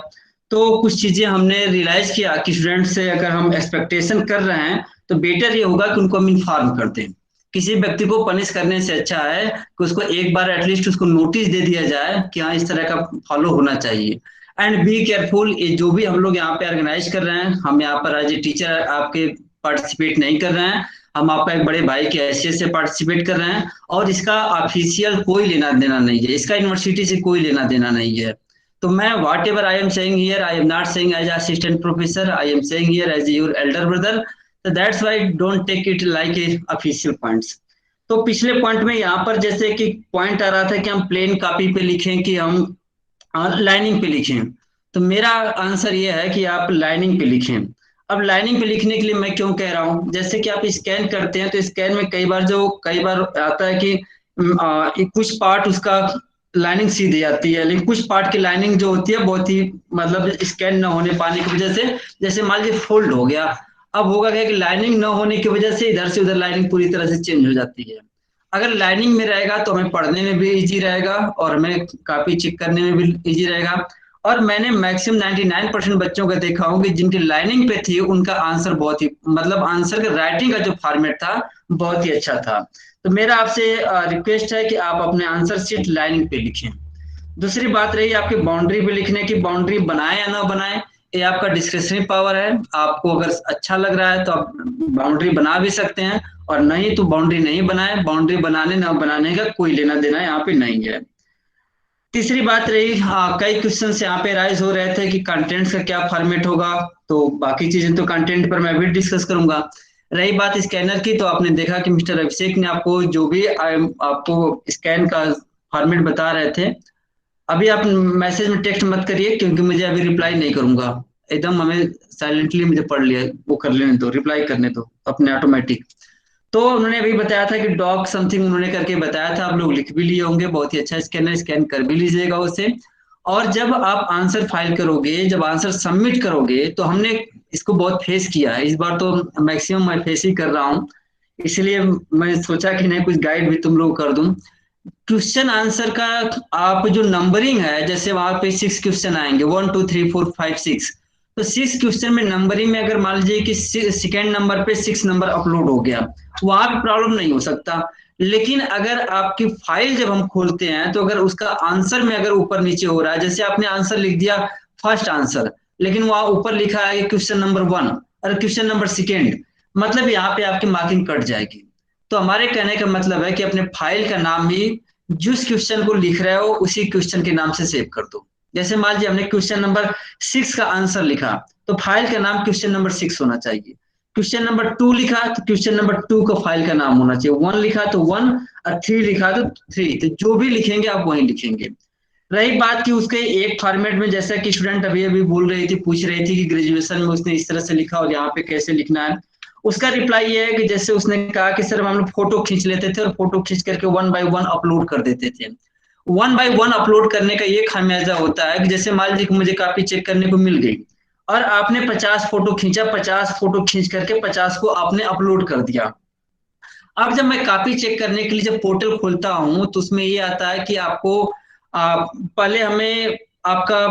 तो कुछ चीजें हमने रियलाइज किया कि स्टूडेंट से अगर हम एक्सपेक्टेशन कर रहे हैं तो बेटर ये होगा कि उनको हम इन्फॉर्म कर दें। किसी व्यक्ति को पनिश करने से अच्छा है कि उसको एक बार एटलीस्ट उसको नोटिस दे दिया जाए कि हाँ इस तरह का फॉलो होना चाहिए। एंड बी केयरफुल, ये जो भी हम लोग यहाँ पे ऑर्गेनाइज कर रहे हैं, हम यहाँ पर एज ए टीचर आपके पार्टिसिपेट नहीं कर रहे हैं, हम आपका एक बड़े भाई के हैसियत से पार्टिसिपेट कर रहे हैं, और इसका ऑफिशियल कोई लेना देना नहीं है, इसका यूनिवर्सिटी से कोई लेना देना नहीं है। तो मैं whatever I am saying here, I am not saying as assistant professor, I am saying here as your elder brother, so that's why don't take it like a official points। तो पिछले point में यहाँ पर जैसे कि point आ रहा था कि हम प्लेन कॉपी पे लिखें कि हम लाइनिंग पे लिखें, तो मेरा आंसर ये है कि आप लाइनिंग पे लिखें। अब लाइनिंग पे लिखने के लिए मैं क्यों कह रहा हूँ, जैसे कि आप स्कैन करते हैं तो स्कैन में कई बार आता है कि कुछ पार्ट उसका लाइनिंग सीधी आती है, लेकिन कुछ पार्ट की लाइनिंग जो होती है बहुत ही मतलब स्कैन न होने पाने की वजह से, जैसे मान लीजिए फोल्ड हो गया, अब होगा क्या कि लाइनिंग न होने की वजह से इधर से उधर लाइनिंग पूरी तरह से चेंज हो जाती है। अगर लाइनिंग में रहेगा तो हमें पढ़ने में भी इजी रहेगा और हमें कॉपी चेक करने में भी इजी रहेगा। और मैंने मैक्सिमम 99% बच्चों का देखा हूँ कि जिनकी लाइनिंग पे थी उनका आंसर बहुत ही मतलब आंसर का राइटिंग का जो फॉर्मेट था बहुत ही अच्छा था। तो मेरा आपसे रिक्वेस्ट है कि आप अपने आंसर शीट लाइनिंग पे लिखें। दूसरी बात रही आपकी बाउंड्री पे लिखने की, बाउंड्री बनाए या ना बनाए ये आपका डिस्क्रिप्टिव पावर है, आपको अगर अच्छा लग रहा है तो आप बाउंड्री बना भी सकते हैं, और नहीं तो बाउंड्री नहीं बनाए, बाउंड्री बनाने ना बनाने का कोई लेना देना यहाँ पे नहीं है। तीसरी बात रही कई क्वेश्चन यहाँ पे राइज हो रहे थे कि कंटेंट्स का क्या फॉर्मेट होगा, तो बाकी चीजें तो कंटेंट पर मैं भी डिस्कस करूंगा। रही बात स्कैनर की, तो आपने देखा कि मिस्टर अभिषेक ने आपको जो भी आपको स्कैन का फॉर्मेट बता रहे थे, अभी आप मैसेज में टेक्स्ट मत करिए क्योंकि मुझे अभी रिप्लाई नहीं करूंगा, एकदम हमें साइलेंटली मुझे पढ़ लिया वो कर लेने दो, रिप्लाई करने दो अपने ऑटोमेटिक। तो उन्होंने अभी बताया था कि डॉग समथिंग उन्होंने करके बताया था, आप लोग लिख भी लिए होंगे, बहुत ही अच्छा स्कैनर, स्कैन कर भी लीजिएगा उसे। और जब आप आंसर फाइल करोगे, जब आंसर सबमिट करोगे, तो हमने इसको बहुत फेस किया है, इस बार तो मैक्सिमम मैं फेस ही कर रहा हूँ, इसलिए मैं सोचा कि नहीं कुछ गाइड भी तुम लोग कर दूं। क्वेश्चन आंसर का आप जो नंबरिंग है, जैसे वहां पे 6 क्वेश्चन आएंगे 1 2 3 4 5 6, तो 6 क्वेश्चन में नंबरिंग में अगर मान लीजिए कि सेकेंड नंबर पे 6 नंबर अपलोड हो गया, वहां भी प्रॉब्लम नहीं हो सकता। लेकिन अगर आपकी फाइल जब हम खोलते हैं तो अगर उसका आंसर में अगर ऊपर नीचे हो रहा है, जैसे आपने आंसर लिख दिया फर्स्ट आंसर, लेकिन वहां ऊपर लिखा है क्वेश्चन नंबर 1 और क्वेश्चन नंबर 2, मतलब यहाँ पे आपकी मार्किंग कट जाएगी। तो हमारे कहने का मतलब है कि अपने फाइल का नाम भी जिस क्वेश्चन को लिख रहे हो उसी क्वेश्चन के नाम से सेव कर दो। जैसे मान लीजिए हमने क्वेश्चन नंबर 6 का आंसर लिखा, तो फाइल का नाम क्वेश्चन नंबर 6 होना चाहिए। क्वेश्चन नंबर 2 लिखा तो क्वेश्चन नंबर 2 का फाइल का नाम होना चाहिए। 1 लिखा तो 1 और 3 लिखा तो 3, तो जो भी लिखेंगे आप वही लिखेंगे। रही बात कि उसके एक फॉर्मेट में, जैसा कि स्टूडेंट अभी बोल रही थी, पूछ रही थी कि ग्रेजुएशन में उसने इस तरह से लिखा और यहाँ पे कैसे लिखना है, उसका रिप्लाई ये है कि जैसे उसने कहा कि सर हम लोग फोटो खींच लेते थे और फोटो खींच करके 1 by 1 अपलोड कर देते थे। 1 by 1 अपलोड करने का ये खामियाजा होता है कि जैसे मान लीजिए कि मुझे कॉपी चेक करने को मिल गई और आपने 50 फोटो खींचा, 50 फोटो खींच करके 50 को आपने अपलोड कर दिया। अब जब मैं कॉपी चेक करने के लिए जब पोर्टल खोलता हूं तो उसमें ये आता है कि आपको पहले हमें आपका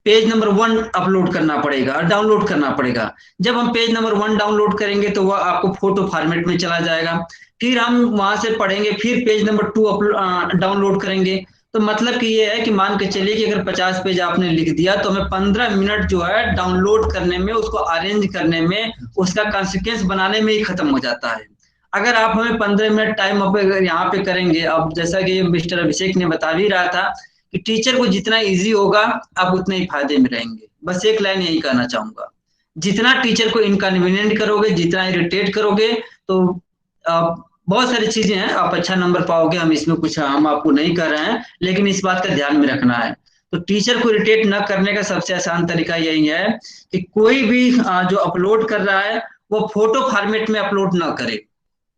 पेज नंबर 1 अपलोड करना पड़ेगा, डाउनलोड करना पड़ेगा। जब हम पेज नंबर 1 डाउनलोड करेंगे तो वह आपको फोटो फॉर्मेट में चला जाएगा, फिर हम वहां से पढ़ेंगे, फिर पेज नंबर 2 डाउनलोड करेंगे। तो मतलब कि ये है कि मान के चलिए कि अगर 50 पेज आपने लिख दिया तो हमें 15 मिनट जो है डाउनलोड करने में, उसको अरेंज करने में, उसका कॉन्सिक्वेंस बनाने में ही खत्म हो जाता है। अगर आप हमें 15 मिनट टाइम यहाँ पे करेंगे, अब जैसा कि मिस्टर अभिषेक ने बता भी रहा था कि टीचर को जितना इजी होगा आप उतने ही फायदे में रहेंगे। बस एक लाइन यही कहना चाहूंगा, जितना टीचर को इनकन्वीनियंट करोगे, जितना इरिटेट करोगे, तो बहुत सारी चीजें हैं, आप अच्छा नंबर पाओगे। हम इसमें कुछ हम आपको नहीं कर रहे हैं, लेकिन इस बात का ध्यान में रखना है। तो टीचर को इरिटेट न करने का सबसे आसान तरीका यही है कि कोई भी जो अपलोड कर रहा है वो फोटो फॉर्मेट में अपलोड ना करे,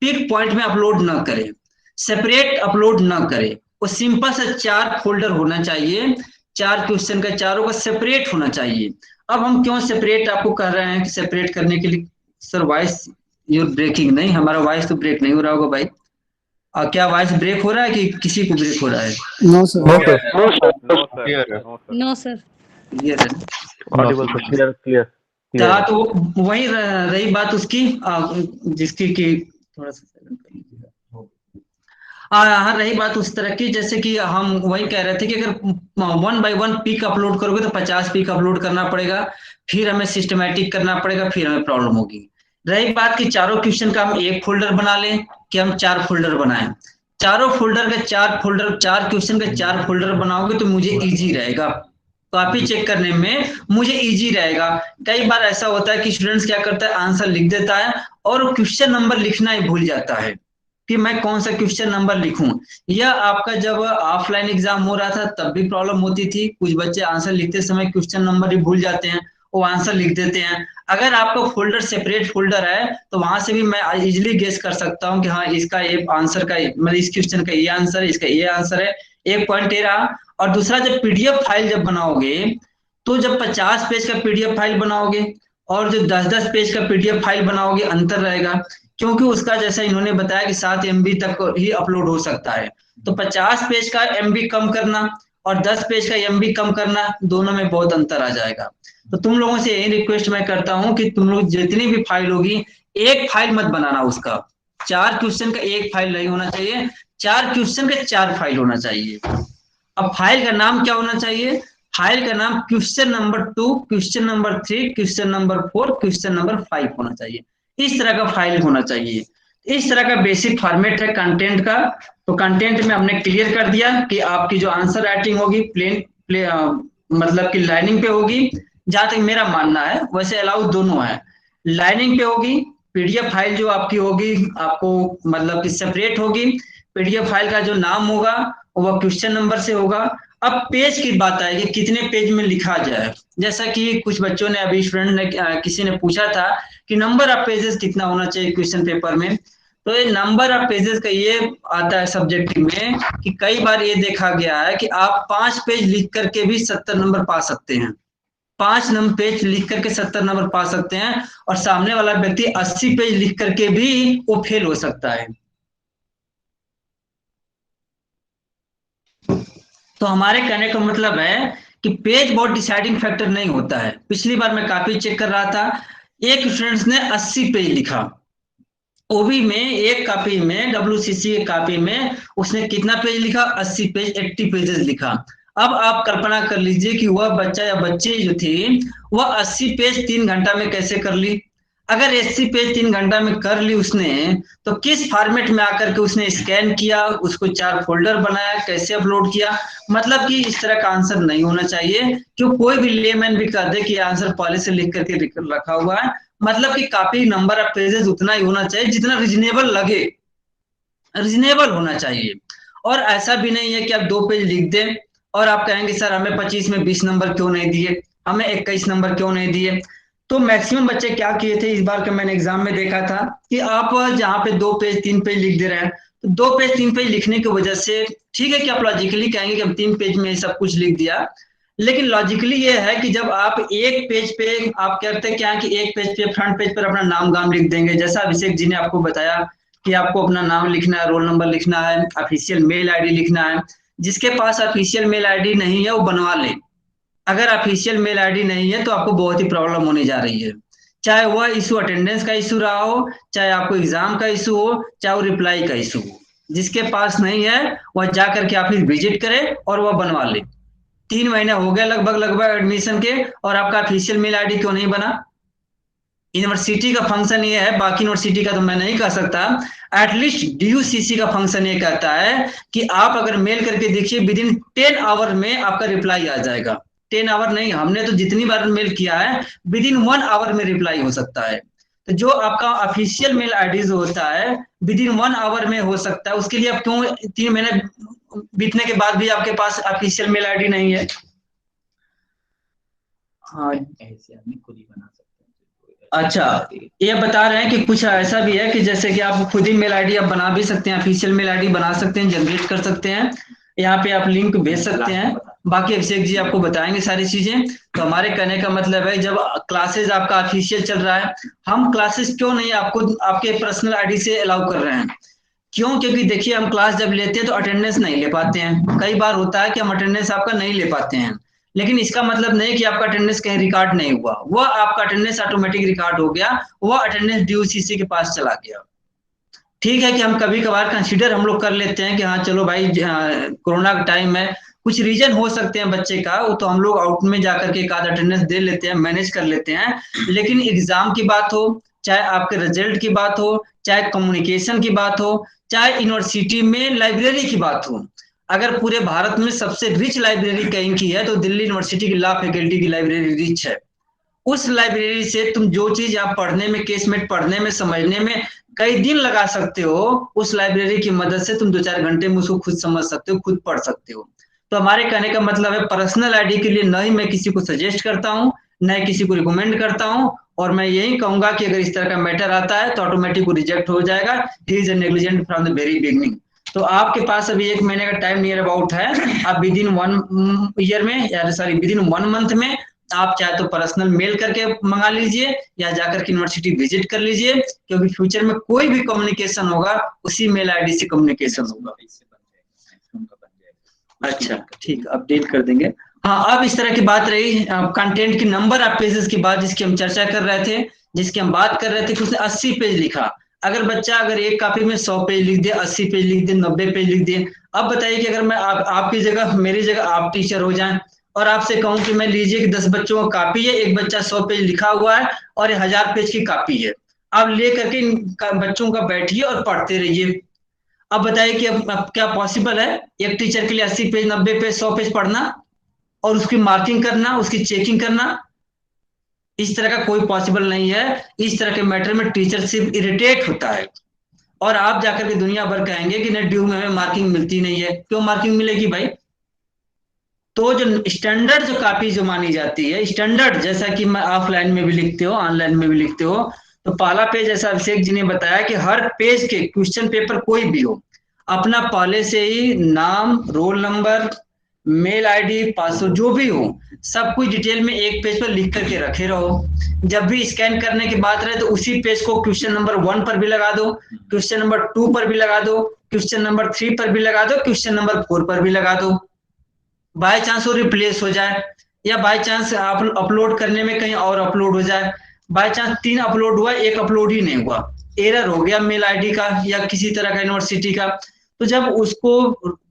पिक पॉइंट में अपलोड ना करे, सेपरेट अपलोड ना करे। वो सिंपल सा 4 फोल्डर होना चाहिए, 4 क्वेश्चन का, चारों का सेपरेट होना चाहिए। अब हम क्यों सेपरेट आपको कह रहे हैं कि सेपरेट करने के लिए? Sir voice your breaking. नहीं, हमारा वॉइस तो ब्रेक नहीं हो रहा होगा भाई। क्या वॉइस ब्रेक हो रहा है कि किसी को ब्रेक हो रहा है? No sir, no sir, no sir, no sir, clear है, ऑडिबल सर, क्लियर क्लियर। तो वही रही बात उसकी जिसकी कि थोड़ा सा हाँ, रही बात उस तरह की, जैसे कि हम वही कह रहे थे कि अगर 1 by 1 पिक अपलोड करोगे तो 50 पिक अपलोड करना पड़ेगा, फिर हमें सिस्टमैटिक करना पड़ेगा, फिर हमें प्रॉब्लम होगी। रही बात कि चारों क्वेश्चन का हम एक फोल्डर बना लें कि हम 4 फोल्डर बनाएं। चारों फोल्डर का 4 फोल्डर, 4 क्वेश्चन का 4 फोल्डर बनाओगे तो मुझे इजी रहेगा, कॉपी चेक करने में मुझे इजी रहेगा। कई बार ऐसा होता है कि स्टूडेंट्स क्या करता है, आंसर लिख देता है और क्वेश्चन नंबर लिखना ही भूल जाता है कि मैं कौन सा क्वेश्चन नंबर लिखूं। या आपका जब ऑफलाइन एग्जाम हो रहा था तब भी प्रॉब्लम होती थी, कुछ बच्चे आंसर लिखते समय क्वेश्चन नंबर ही भूल जाते हैं, वो आंसर लिख देते हैं। अगर आपका फोल्डर सेपरेट फोल्डर है तो वहां से भी मैं इजिली गेस कर सकता हूं कि हाँ इसका ये आंसर का, मतलब इस क्वेश्चन का ये आंसर है, इसका ये आंसर है। एक पॉइंट ये रहा। और दूसरा, जब पीडीएफ फाइल जब बनाओगे तो जब 50 पेज का पीडीएफ फाइल बनाओगे और जो 10-10 पेज का पीडीएफ फाइल बनाओगे, अंतर रहेगा, क्योंकि उसका जैसा इन्होंने बताया कि 7 MB तक ही अपलोड हो सकता है। तो 50 पेज का MB कम करना और 10 पेज का MB कम करना, दोनों में बहुत अंतर आ जाएगा। तो तुम लोगों से यही रिक्वेस्ट मैं करता हूं कि तुम लोग जितनी भी फाइल होगी, एक फाइल मत बनाना उसका। 4 क्वेश्चन का एक फाइल नहीं होना चाहिए, 4 क्वेश्चन का 4 फाइल होना चाहिए। अब फाइल का नाम क्या होना चाहिए? फाइल का नाम question number 2, question number 3, question number 4, question number 5 होना चाहिए। इस तरह का फाइल होना चाहिए। इस तरह का बेसिक फॉर्मेट है कंटेंट का। तो कंटेंट में हमने क्लियर कर दिया कि आपकी जो आंसर राइटिंग होगी मतलब कि लाइनिंग पे होगी। जहां तक मेरा मानना है, वैसे अलाउ दोनों है, लाइनिंग पे होगी। पीडीएफ फाइल जो आपकी होगी आपको मतलब कि सेपरेट होगी। पीडीएफ फाइल का जो नाम होगा वो क्वेश्चन नंबर से होगा। अब पेज की बात आएगी, कितने पेज में लिखा जाए। जैसा कि कुछ बच्चों ने, अभी स्टूडेंट ने, किसी ने पूछा था कि नंबर ऑफ पेजेस कितना होना चाहिए क्वेश्चन पेपर में। तो ये नंबर ऑफ पेजेस का ये आता है सब्जेक्ट में कि कई बार ये देखा गया है कि आप 5 पेज लिख करके भी 70 नंबर पा सकते हैं। 5 नंबर पेज लिख करके 70 नंबर पा सकते हैं, और सामने वाला व्यक्ति 80 पेज लिख करके भी वो फेल हो सकता है। तो हमारे कहने का मतलब है कि पेज बहुत डिसाइडिंग फैक्टर नहीं होता है। पिछली बार मैं कॉपी चेक कर रहा था, एक स्टूडेंट ने 80 पेज लिखा। ओबी में एक कॉपी में, WCC एक कॉपी में उसने कितना पेज लिखा? 80 पेज, 80 पेजेस लिखा। अब आप कल्पना कर लीजिए कि वह बच्चा या बच्ची जो थी वह 80 पेज 3 घंटा में कैसे कर ली। अगर 80 पेज 3 घंटा में कर ली उसने, तो किस फॉर्मेट में आकर के उसने स्कैन किया, उसको 4 फोल्डर बनाया, कैसे अपलोड किया। मतलब कि इस तरह का आंसर नहीं होना चाहिए, क्यों कोई भी लेमैन भी कह दे कि आंसर पहले से लिख करके रखा हुआ है। मतलब कि काफी नंबर ऑफ पेजेस उतना ही होना चाहिए जितना रीजनेबल लगे, रीजनेबल होना चाहिए। और ऐसा भी नहीं है कि आप 2 पेज लिख दें और आप कहेंगे सर हमें 25 में 20 नंबर क्यों नहीं दिए, हमें 21 नंबर क्यों नहीं दिए। तो मैक्सिमम बच्चे क्या किए थे, इस बार का मैंने एग्जाम में देखा था कि आप जहाँ पे 2 पेज 3 पेज लिख दे रहे हैं, तो 2 पेज 3 पेज लिखने की वजह से ठीक है कि आप लॉजिकली कहेंगे कि हम 3 पेज में सब कुछ लिख दिया, लेकिन लॉजिकली ये है कि जब आप एक पेज पे आप कहते हैं क्या कि एक पेज पे फ्रंट पेज पर अपना नाम गाम लिख देंगे, जैसा अभिषेक जी ने आपको बताया कि आपको अपना नाम लिखना है, रोल नंबर लिखना है, ऑफिशियल मेल आईडी लिखना है। जिसके पास ऑफिशियल मेल आईडी नहीं है वो बनवा ले। अगर ऑफिशियल मेल आईडी नहीं है तो आपको बहुत ही प्रॉब्लम होने जा रही है, चाहे वह इशू अटेंडेंस का इशू रहा हो, चाहे आपको एग्जाम का इशू हो, चाहे वो रिप्लाई का इशू हो। जिसके पास नहीं है वह जा करके ऑफिस विजिट करे और वह बनवा ले। 3 महीने हो गए लगभग एडमिशन के और आपका ऑफिशियल मेल आईडी क्यों नहीं बना? यूनिवर्सिटी का फंक्शन ये है, बाकी यूनिवर्सिटी का तो मैं नहीं कह सकता। एटलीस्ट DUCC का फंक्शन ये कहता है कि आप अगर मेल करके देखिए विद इन 10 आवर में आपका रिप्लाई आ जाएगा। 10 आवर नहीं, हमने तो जितनी बार मेल किया है विद इन 1 आवर में रिप्लाई हो सकता है। तो जो आपका ऑफिशियल मेल आईडी होता है विद इन 1 आवर में हो सकता है, उसके लिए आप क्यों 3 महीने बीतने के बाद भी आपके पास ऑफिशियल मेल आईडी नहीं है? हाँ, ऐसे आदमी खुद ही बना सकते हैं। अच्छा, ये बता रहे हैं कि कुछ ऐसा भी है कि जैसे कि आप खुद ही मेल आईडी आप बना भी सकते हैं, ऑफिशियल मेल आईडी बना सकते हैं, जनरेट कर सकते हैं, यहाँ पे आप लिंक भेज सकते हैं। बाकी अभिषेक जी आपको बताएंगे सारी चीजें। तो हमारे कहने का मतलब है जब क्लासेस आपका ऑफिशियल चल रहा है, हम क्लासेस क्यों नहीं आपको आपके पर्सनल आईडी से अलाउ कर रहे हैं? क्यों? क्योंकि देखिए हम क्लास जब लेते हैं तो अटेंडेंस नहीं ले पाते हैं। कई बार होता है कि हम अटेंडेंस आपका नहीं ले पाते हैं, लेकिन इसका मतलब नहीं कि आपका अटेंडेंस कहीं रिकॉर्ड नहीं हुआ, वो आपका अटेंडेंस ऑटोमेटिक रिकॉर्ड हो गया, वो अटेंडेंस DUCC के पास चला गया। ठीक है कि हम कभी कभार कंसीडर हम लोग कर लेते हैं कि हाँ चलो भाई कोरोना का टाइम है, कुछ रीजन हो सकते हैं बच्चे का, वो तो हम लोग आउट में जाकर के एक आध अटेंडेंस दे लेते हैं, मैनेज कर लेते हैं। लेकिन एग्जाम की बात हो, चाहे आपके रिजल्ट की बात हो, चाहे कम्युनिकेशन की बात हो, चाहे यूनिवर्सिटी में लाइब्रेरी की बात हो, अगर पूरे भारत में सबसे रिच लाइब्रेरी कहीं की है तो दिल्ली यूनिवर्सिटी की लॉ फैकल्टी की लाइब्रेरी रिच है। उस लाइब्रेरी से तुम जो चीज आप पढ़ने में, केसमेट पढ़ने में, समझने में कई दिन लगा सकते हो, उस लाइब्रेरी की मदद से तुम 2-4 घंटे में उसको खुद समझ सकते हो, खुद पढ़ सकते हो। तो हमारे कहने का मतलब है पर्सनल आईडी के लिए न ही मैं किसी को सजेस्ट करता हूँ, न ही किसी को रिकमेंड करता हूँ, और मैं यही कहूंगा कि अगर इस तरह का मैटर आता है तो ऑटोमेटिक रिजेक्ट हो जाएगा। He is a negligent from the very beginning. तो आपके पास अभी 1 महीने का टाइम नियर अबाउट है, आप विद इन 1 ईयर में या सॉरी विद इन 1 मंथ में आप चाहे तो पर्सनल मेल करके मंगा लीजिए या जाकर के यूनिवर्सिटी विजिट कर लीजिए, क्योंकि फ्यूचर में कोई भी कम्युनिकेशन होगा उसी मेल आईडी से कम्युनिकेशन होगा। अच्छा ठीक, अपडेट कर देंगे। हाँ, अब इस तरह की बात रही कंटेंट की नंबर ऑफ पेजेस की बात, जिसकी हम चर्चा कर रहे थे, जिसकी हम बात कर रहे थे कि उसने 80 पेज लिखा। अगर बच्चा अगर एक कॉपी में 100 पेज लिख दे, 80 पेज लिख दे, 90 पेज लिख दे, अब बताइए कि अगर मैं आपकी जगह, मेरी जगह आप टीचर हो जाएं और आपसे कहूं कि मैं लीजिए कि 10 बच्चों का कॉपी है, एक बच्चा 100 पेज लिखा हुआ है और 1000 पेज की कॉपी है, आप ले करके बच्चों का बैठिए और पढ़ते रहिए। अब बताइए कि अब क्या पॉसिबल है एक टीचर के लिए 80 पेज, 90 पेज, 100 पेज पढ़ना और उसकी मार्किंग करना, उसकी चेकिंग करना? इस तरह का कोई पॉसिबल नहीं है। इस तरह के मैटर में टीचर सिर्फ इरिटेट होता है और आप जाकर के दुनिया भर कहेंगे कि नहीं ड्यू में हमें मार्किंग मिलती नहीं है। क्यों मार्किंग मिलेगी भाई? तो जो स्टैंडर्ड जो कॉपी जो मानी जाती है, स्टैंडर्ड, जैसा कि मैं ऑफलाइन में भी लिखते हो, ऑनलाइन में भी लिखते हो, तो पहला पेज ऐसा अभिषेक जी ने बताया कि हर पेज के क्वेश्चन पेपर कोई भी हो, अपना पहले से ही नाम, roll number, mail ID, password जो भी हो, सब कुछ डिटेल में एक पेज पर लिख करके रखे रहो। जब भी स्कैन करने की बात रहे तो उसी पेज को क्वेश्चन नंबर 1 पर भी लगा दो, क्वेश्चन नंबर 2 पर भी लगा दो, क्वेश्चन नंबर 3 पर भी लगा दो, क्वेश्चन नंबर 4 पर भी लगा दो। बाय चांस वो रिप्लेस हो जाए या बाय चांस आप अपलोड करने में कहीं और अपलोड हो जाए, बाय चांस 3 अपलोड हुआ, 1 अपलोड ही नहीं हुआ, एरर हो गया मेल आईडी का या किसी तरह का यूनिवर्सिटी का, तो जब उसको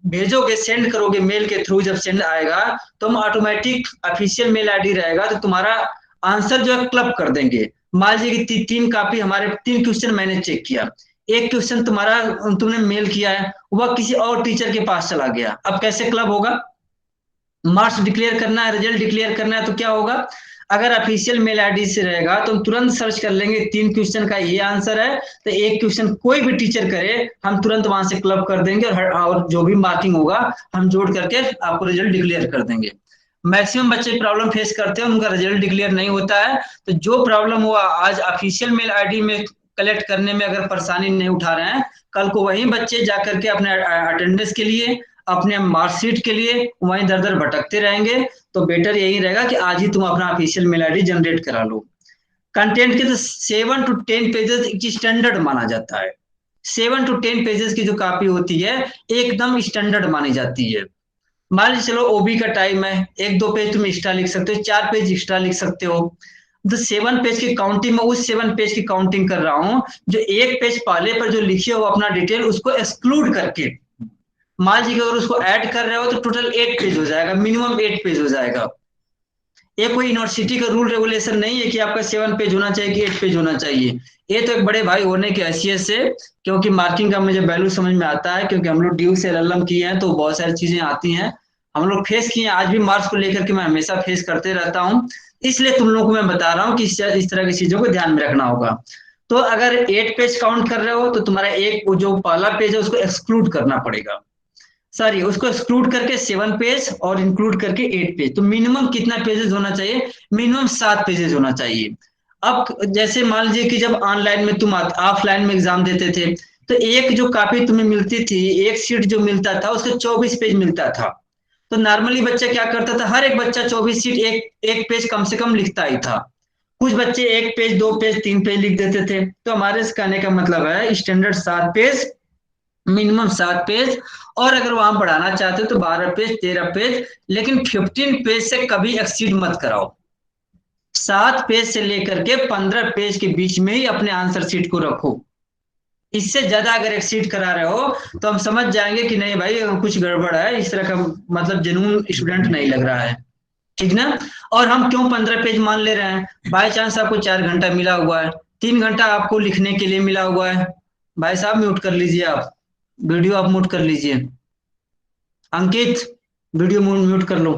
भेजोगे, सेंड करोगे मेल के थ्रू, जब सेंड आएगा तो हम ऑटोमेटिक ऑफिशियल मेल आईडी रहेगा तो तुम्हारा आंसर जो है क्लब कर देंगे। मान लीजिए कि 3 कॉपी हमारे 3 क्वेश्चन मैंने चेक किया, एक क्वेश्चन तुम्हारा तुमने मेल किया है, वह किसी और टीचर के पास चला गया, अब कैसे क्लब होगा? मार्क्स डिक्लेयर करना है, रिजल्ट डिक्लेयर करना है, तो क्या होगा? अगर ऑफिशियल मेल आईडी से रहेगा तो हम तुरंत सर्च कर लेंगे 3 क्वेश्चन का ये आंसर है, तो एक क्वेश्चन कोई भी टीचर करे हम तुरंत वहां से क्लब कर देंगे और जो भी मार्किंग होगा हम जोड़ करके आपको रिजल्ट डिक्लेयर कर देंगे। मैक्सिमम बच्चे प्रॉब्लम फेस करते हैं, उनका रिजल्ट डिक्लेयर नहीं होता है, तो जो प्रॉब्लम हुआ आज ऑफिशियल मेल आईडी में कलेक्ट करने में अगर परेशानी नहीं उठा रहे हैं, कल को वही बच्चे जाकर के अपने अटेंडेंस के लिए, अपने मार्कशीट के लिए वहीं दर दर भटकते रहेंगे। तो बेटर यही रहेगा कि आज ही तुम अपना ऑफिशियल मेल आईडी जनरेट करा लो। कंटेंट के तो 7 to 10 पेजेस की स्टैंडर्ड माना जाता है। 7 to 10 पेजेस की जो कॉपी होती है एकदम स्टैंडर्ड मानी जाती है। मान लीजिए चलो ओबी का टाइम है, 1-2 पेज तुम एक्स्ट्रा लिख सकते हो, 4 पेज एक्स्ट्रा लिख सकते हो। तो 7 पेज की काउंटिंग में उस 7 पेज की काउंटिंग कर रहा हूं, जो एक पेज पहले पर जो लिखे हो अपना डिटेल उसको एक्सक्लूड करके, मान लीजिए अगर उसको ऐड कर रहे हो तो टोटल 8 पेज हो जाएगा, मिनिमम 8 पेज हो जाएगा। ये कोई यूनिवर्सिटी का रूल रेगुलेशन नहीं है कि आपका 7 पेज होना चाहिए कि 8 पेज होना चाहिए। ये तो एक बड़े भाई होने की हैसियत से, क्योंकि मार्किंग का मुझे वैल्यू समझ में आता है, क्योंकि हम लोग ड्यू से LLM किए हैं तो बहुत सारी चीजें आती हैं, हम लोग फेस किए हैं, आज भी मार्क्स को लेकर के मैं हमेशा फेस करते रहता हूँ। इसलिए तुम लोगों को मैं बता रहा हूँ कि इस तरह की चीजों को ध्यान में रखना होगा। तो अगर 8 पेज काउंट कर रहे हो तो तुम्हारा एक जो पहला पेज है उसको एक्सक्लूड करना पड़ेगा, सॉरी उसको एक्सक्लूड करके 7 पेज और इंक्लूड करके 8 पेज। तो मिनिमम कितना पेजेस होना चाहिए? मिनिमम 7 पेजेस होना चाहिए। अब जैसे मान लीजिए कि जब ऑनलाइन में तुम ऑफलाइन में एग्जाम देते थे तो एक जो कॉपी तुम्हें मिलती थी, एक शीट जो मिलता था उसका 24 पेज मिलता था। तो नॉर्मली बच्चा क्या करता था, हर एक बच्चा 24 शीट एक पेज कम से कम लिखता ही था। कुछ बच्चे 1 पेज 2 पेज 3 पेज लिख देते थे। तो हमारे इस कहने का मतलब है स्टैंडर्ड 7 पेज, मिनिमम 7 पेज, और अगर वहां बढ़ाना चाहते हो तो 12 पेज 13 पेज, लेकिन 15 पेज से कभी एक्सीड मत कराओ। 7 पेज से लेकर के 15 पेज के बीच में ही अपने आंसर शीट को रखो। इससे ज्यादा अगर एक्सीड करा रहे हो तो हम समझ जाएंगे कि नहीं भाई कुछ गड़बड़ है, इस तरह का मतलब जेन्युइन स्टूडेंट नहीं लग रहा है, ठीक ना। और हम क्यों 15 पेज मान ले रहे हैं? बाय चांस आपको 4 घंटा मिला हुआ है, 3 घंटा आपको लिखने के लिए मिला हुआ है। भाई साहब म्यूट कर लीजिए, आप वीडियो आप म्यूट कर लीजिए। अंकित वीडियो म्यूट कर लो।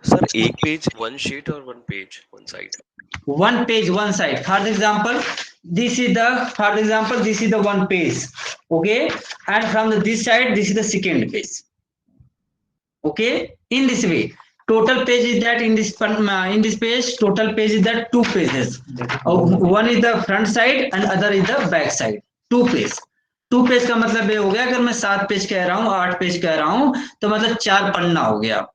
सर एक पेज 1 शीट और 1 page 1 side. 1 page 1 side. For example, this is the 1 page, okay, and from this side this is the second page, okay. In this way, total page is that in this page, total page is that 2 pages. One is the front side and other is the back side. 2 page. 2 page का मतलब ये हो गया, अगर मैं 7 page कह रहा हूँ 8 पेज कह रहा हूँ तो मतलब 4 पन्ना हो गया,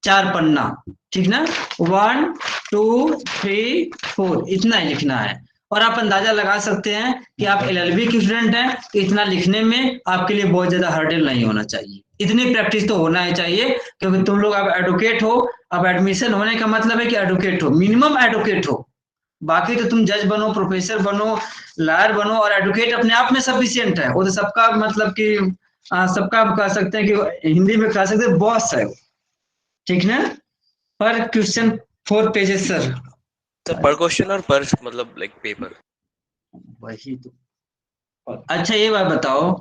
4 पन्ना, ठीक ना। 1 2 3 4 इतना ही लिखना है। और आप अंदाजा लगा सकते हैं कि आप LLB के स्टूडेंट हैं तो इतना लिखने में आपके लिए बहुत ज्यादा हर्डल नहीं होना चाहिए। इतनी प्रैक्टिस तो होना ही चाहिए, क्योंकि तुम लोग अब एडवोकेट हो, अब एडमिशन होने का मतलब है कि एडवोकेट हो, मिनिमम एडवोकेट हो। बाकी तो तुम जज बनो, प्रोफेसर बनो, लॉयर बनो, और एडवोकेट अपने आप में सफिशिएंट है। वो तो सबका मतलब कि सबका कह सकते हैं कि हिंदी में कह सकते हैं बॉस है, ठीक ना। पर क्वेश्चन 4 पेजेस सर। सर पर क्वेश्चन और पर मतलब लाइक पेपर। वही तो। अच्छा ये बात बताओ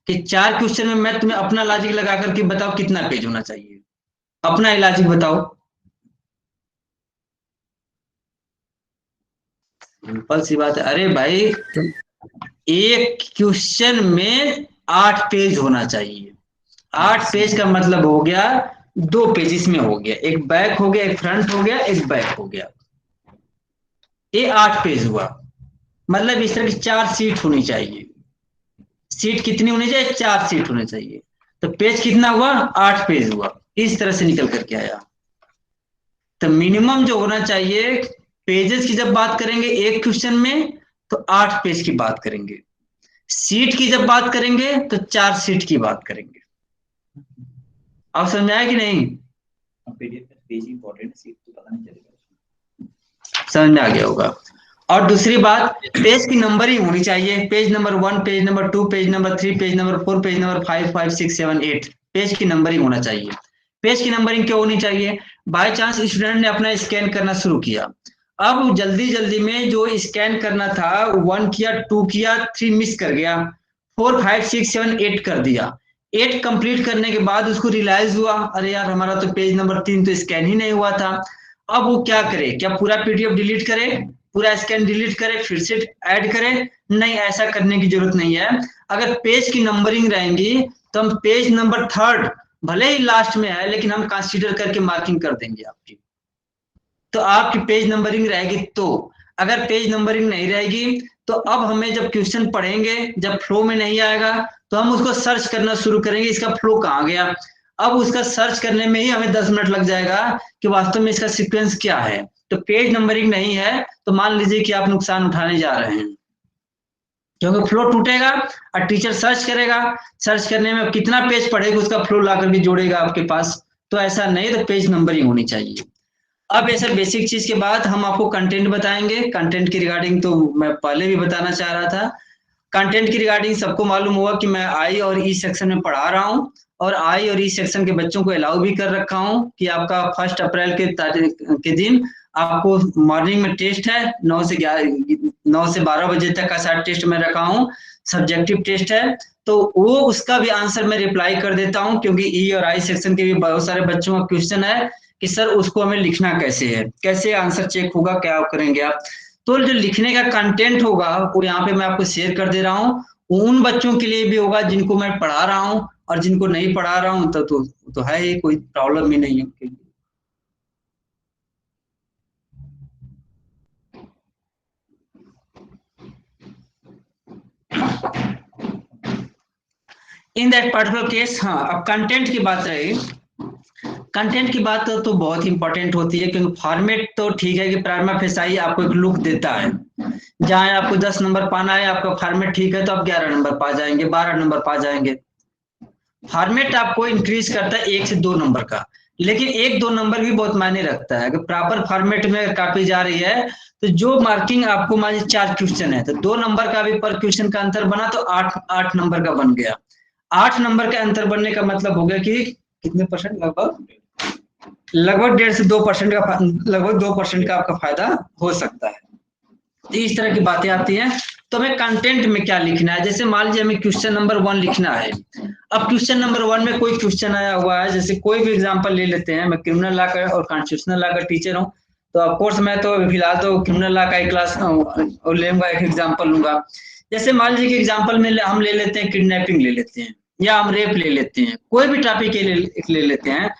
कि 4 क्वेश्चन में मैं तुम्हें अपना लॉजिक लगा करके बताओ कितना पेज होना चाहिए, अपना ही लॉजिक बताओ। सिंपल सी बात है। अरे भाई एक क्वेश्चन में 8 पेज होना चाहिए। 8 पेज का मतलब हो गया 2 पेजेस में हो गया, एक बैक हो गया, एक फ्रंट हो गया, एक बैक हो गया, ये 8 पेज हुआ। मतलब इस तरह की 4 सीट होनी चाहिए। सीट कितनी होनी चाहिए? 4 सीट होनी चाहिए। तो पेज कितना हुआ? 8 पेज हुआ। इस तरह से निकल करके आया। तो मिनिमम जो होना चाहिए पेजेस की जब बात करेंगे एक क्वेश्चन में तो 8 पेज की बात करेंगे। सीट की जब बात करेंगे तो 4 सीट की बात करेंगे। आप समझ आया कि नहीं? समझ में आ गया होगा। और दूसरी बात, पेज की नंबरिंग होनी चाहिए। Page number 1, page number 2, page number 3, page number 4, page number 5, 5, 6, 7, 8 page की नंबरिंग होना चाहिए। पेज की नंबरिंग क्यों होनी चाहिए? बाय चांस स्टूडेंट ने अपना स्कैन करना शुरू किया, अब जल्दी जल्दी में जो स्कैन करना था 1 किया, 2 किया, 3 मिस कर गया, 4, 5, 6, 7, 8 कर दिया। 8 कंप्लीट करने के बाद उसको रियलाइज हुआ अरे यार हमारा तो पेज नंबर 3 तो स्कैन ही नहीं हुआ था। अब वो क्या करे? क्या पूरा PDF डिलीट करे, पूरा स्कैन डिलीट करे, फिर से ऐड करे? नहीं, ऐसा करने की जरूरत नहीं है। अगर पेज की नंबरिंग रहेंगी तो हम पेज नंबर 3 भले ही लास्ट में है लेकिन हम कंसीडर करके मार्किंग कर देंगे आपकी। तो आपकी पेज नंबरिंग रहेगी। तो अगर पेज नंबरिंग नहीं रहेगी तो अब हमें जब क्वेश्चन पढ़ेंगे, जब फ्लो में नहीं आएगा तो हम उसको सर्च करना शुरू करेंगे, इसका फ्लो कहाँ गया। अब उसका सर्च करने में ही हमें 10 मिनट लग जाएगा कि वास्तव में इसका सीक्वेंस क्या है। तो पेज नंबरिंग नहीं है तो मान लीजिए कि आप नुकसान उठाने जा रहे हैं, क्योंकि फ्लो टूटेगा और टीचर सर्च करेगा, सर्च करने में कितना पेज पढ़ेगा उसका फ्लो ला करके जोड़ेगा आपके पास। तो ऐसा नहीं, तो पेज नंबरिंग होनी चाहिए। अब ऐसा बेसिक चीज के बाद हम आपको कंटेंट बताएंगे। कंटेंट की रिगार्डिंग तो मैं पहले भी बताना चाह रहा था। कंटेंट की रिगार्डिंग सबको मालूम होगा कि मैं आई और ई सेक्शन में पढ़ा रहा हूँ और आई और ई सेक्शन के बच्चों को अलाउ भी कर रखा हूँ कि आपका 1 अप्रैल के दिन आपको मॉर्निंग में टेस्ट है 9 से 12 बजे तक का शायद टेस्ट मैं रखा हूँ, सब्जेक्टिव टेस्ट है। तो वो उसका भी आंसर मैं रिप्लाई कर देता हूँ, क्योंकि ई और आई सेक्शन के भी बहुत सारे बच्चों का क्वेश्चन है कि सर उसको हमें लिखना कैसे है, कैसे आंसर चेक होगा, क्या करेंगे आप। तो जो लिखने का कंटेंट होगा वो यहाँ पे मैं आपको शेयर कर दे रहा हूँ, उन बच्चों के लिए भी होगा जिनको मैं पढ़ा रहा हूँ, और जिनको नहीं पढ़ा रहा हूँ तो है ही, कोई प्रॉब्लम ही नहीं है उनके लिए। इन दैट पर्टिकुलर केस, हाँ अब कंटेंट की बात रही। कंटेंट की बात तो बहुत इंपॉर्टेंट होती है, क्योंकि फॉर्मेट तो ठीक है कि प्राइमा फेसाई आपको एक लुक देता है, जहां आपको 10 नंबर पाना है, आपका फॉर्मेट ठीक है तो आप 11 नंबर पा जाएंगे, 12 नंबर पा जाएंगे। फॉर्मेट आपको इंक्रीज करता है 1 से 2 नंबर का, लेकिन 1-2 नंबर भी बहुत मायने रखता है। अगर प्रॉपर फॉर्मेट में कॉपी जा रही है तो जो मार्किंग आपको मान लीजिए 4 क्वेश्चन है तो 2 नंबर का भी पर क्वेश्चन का अंतर बना तो 8 नंबर का बन गया। 8 नंबर का अंतर बनने का मतलब हो गया कि कितने परसेंट, लगभग 1.5 से 2% का, लगभग 2% का आपका फायदा हो सकता है। तो इस तरह की बातें आती हैं। तो हमें कंटेंट में क्या लिखना है, जैसे मान लीजिए हमें क्वेश्चन नंबर 1 लिखना है। अब क्वेश्चन नंबर 1 में कोई क्वेश्चन आया हुआ है, जैसे कोई भी एग्जांपल ले लेते हैं, मैं क्रिमिनल लॉ का और कॉन्स्टिट्यूशनल लॉ का टीचर हूँ, तो ऑफकोर्स मैं तो फिलहाल तो क्रिमिनल लॉ का एक क्लास लूंगा, एक एग्जाम्पल लूंगा। जैसे मान लीजिए कि एग्जाम्पल में हम ले लेते हैं किडनैपिंग ले लेते हैं, या हम रेप ले लेते हैं, कोई भी टॉपिक ले लेते हैं।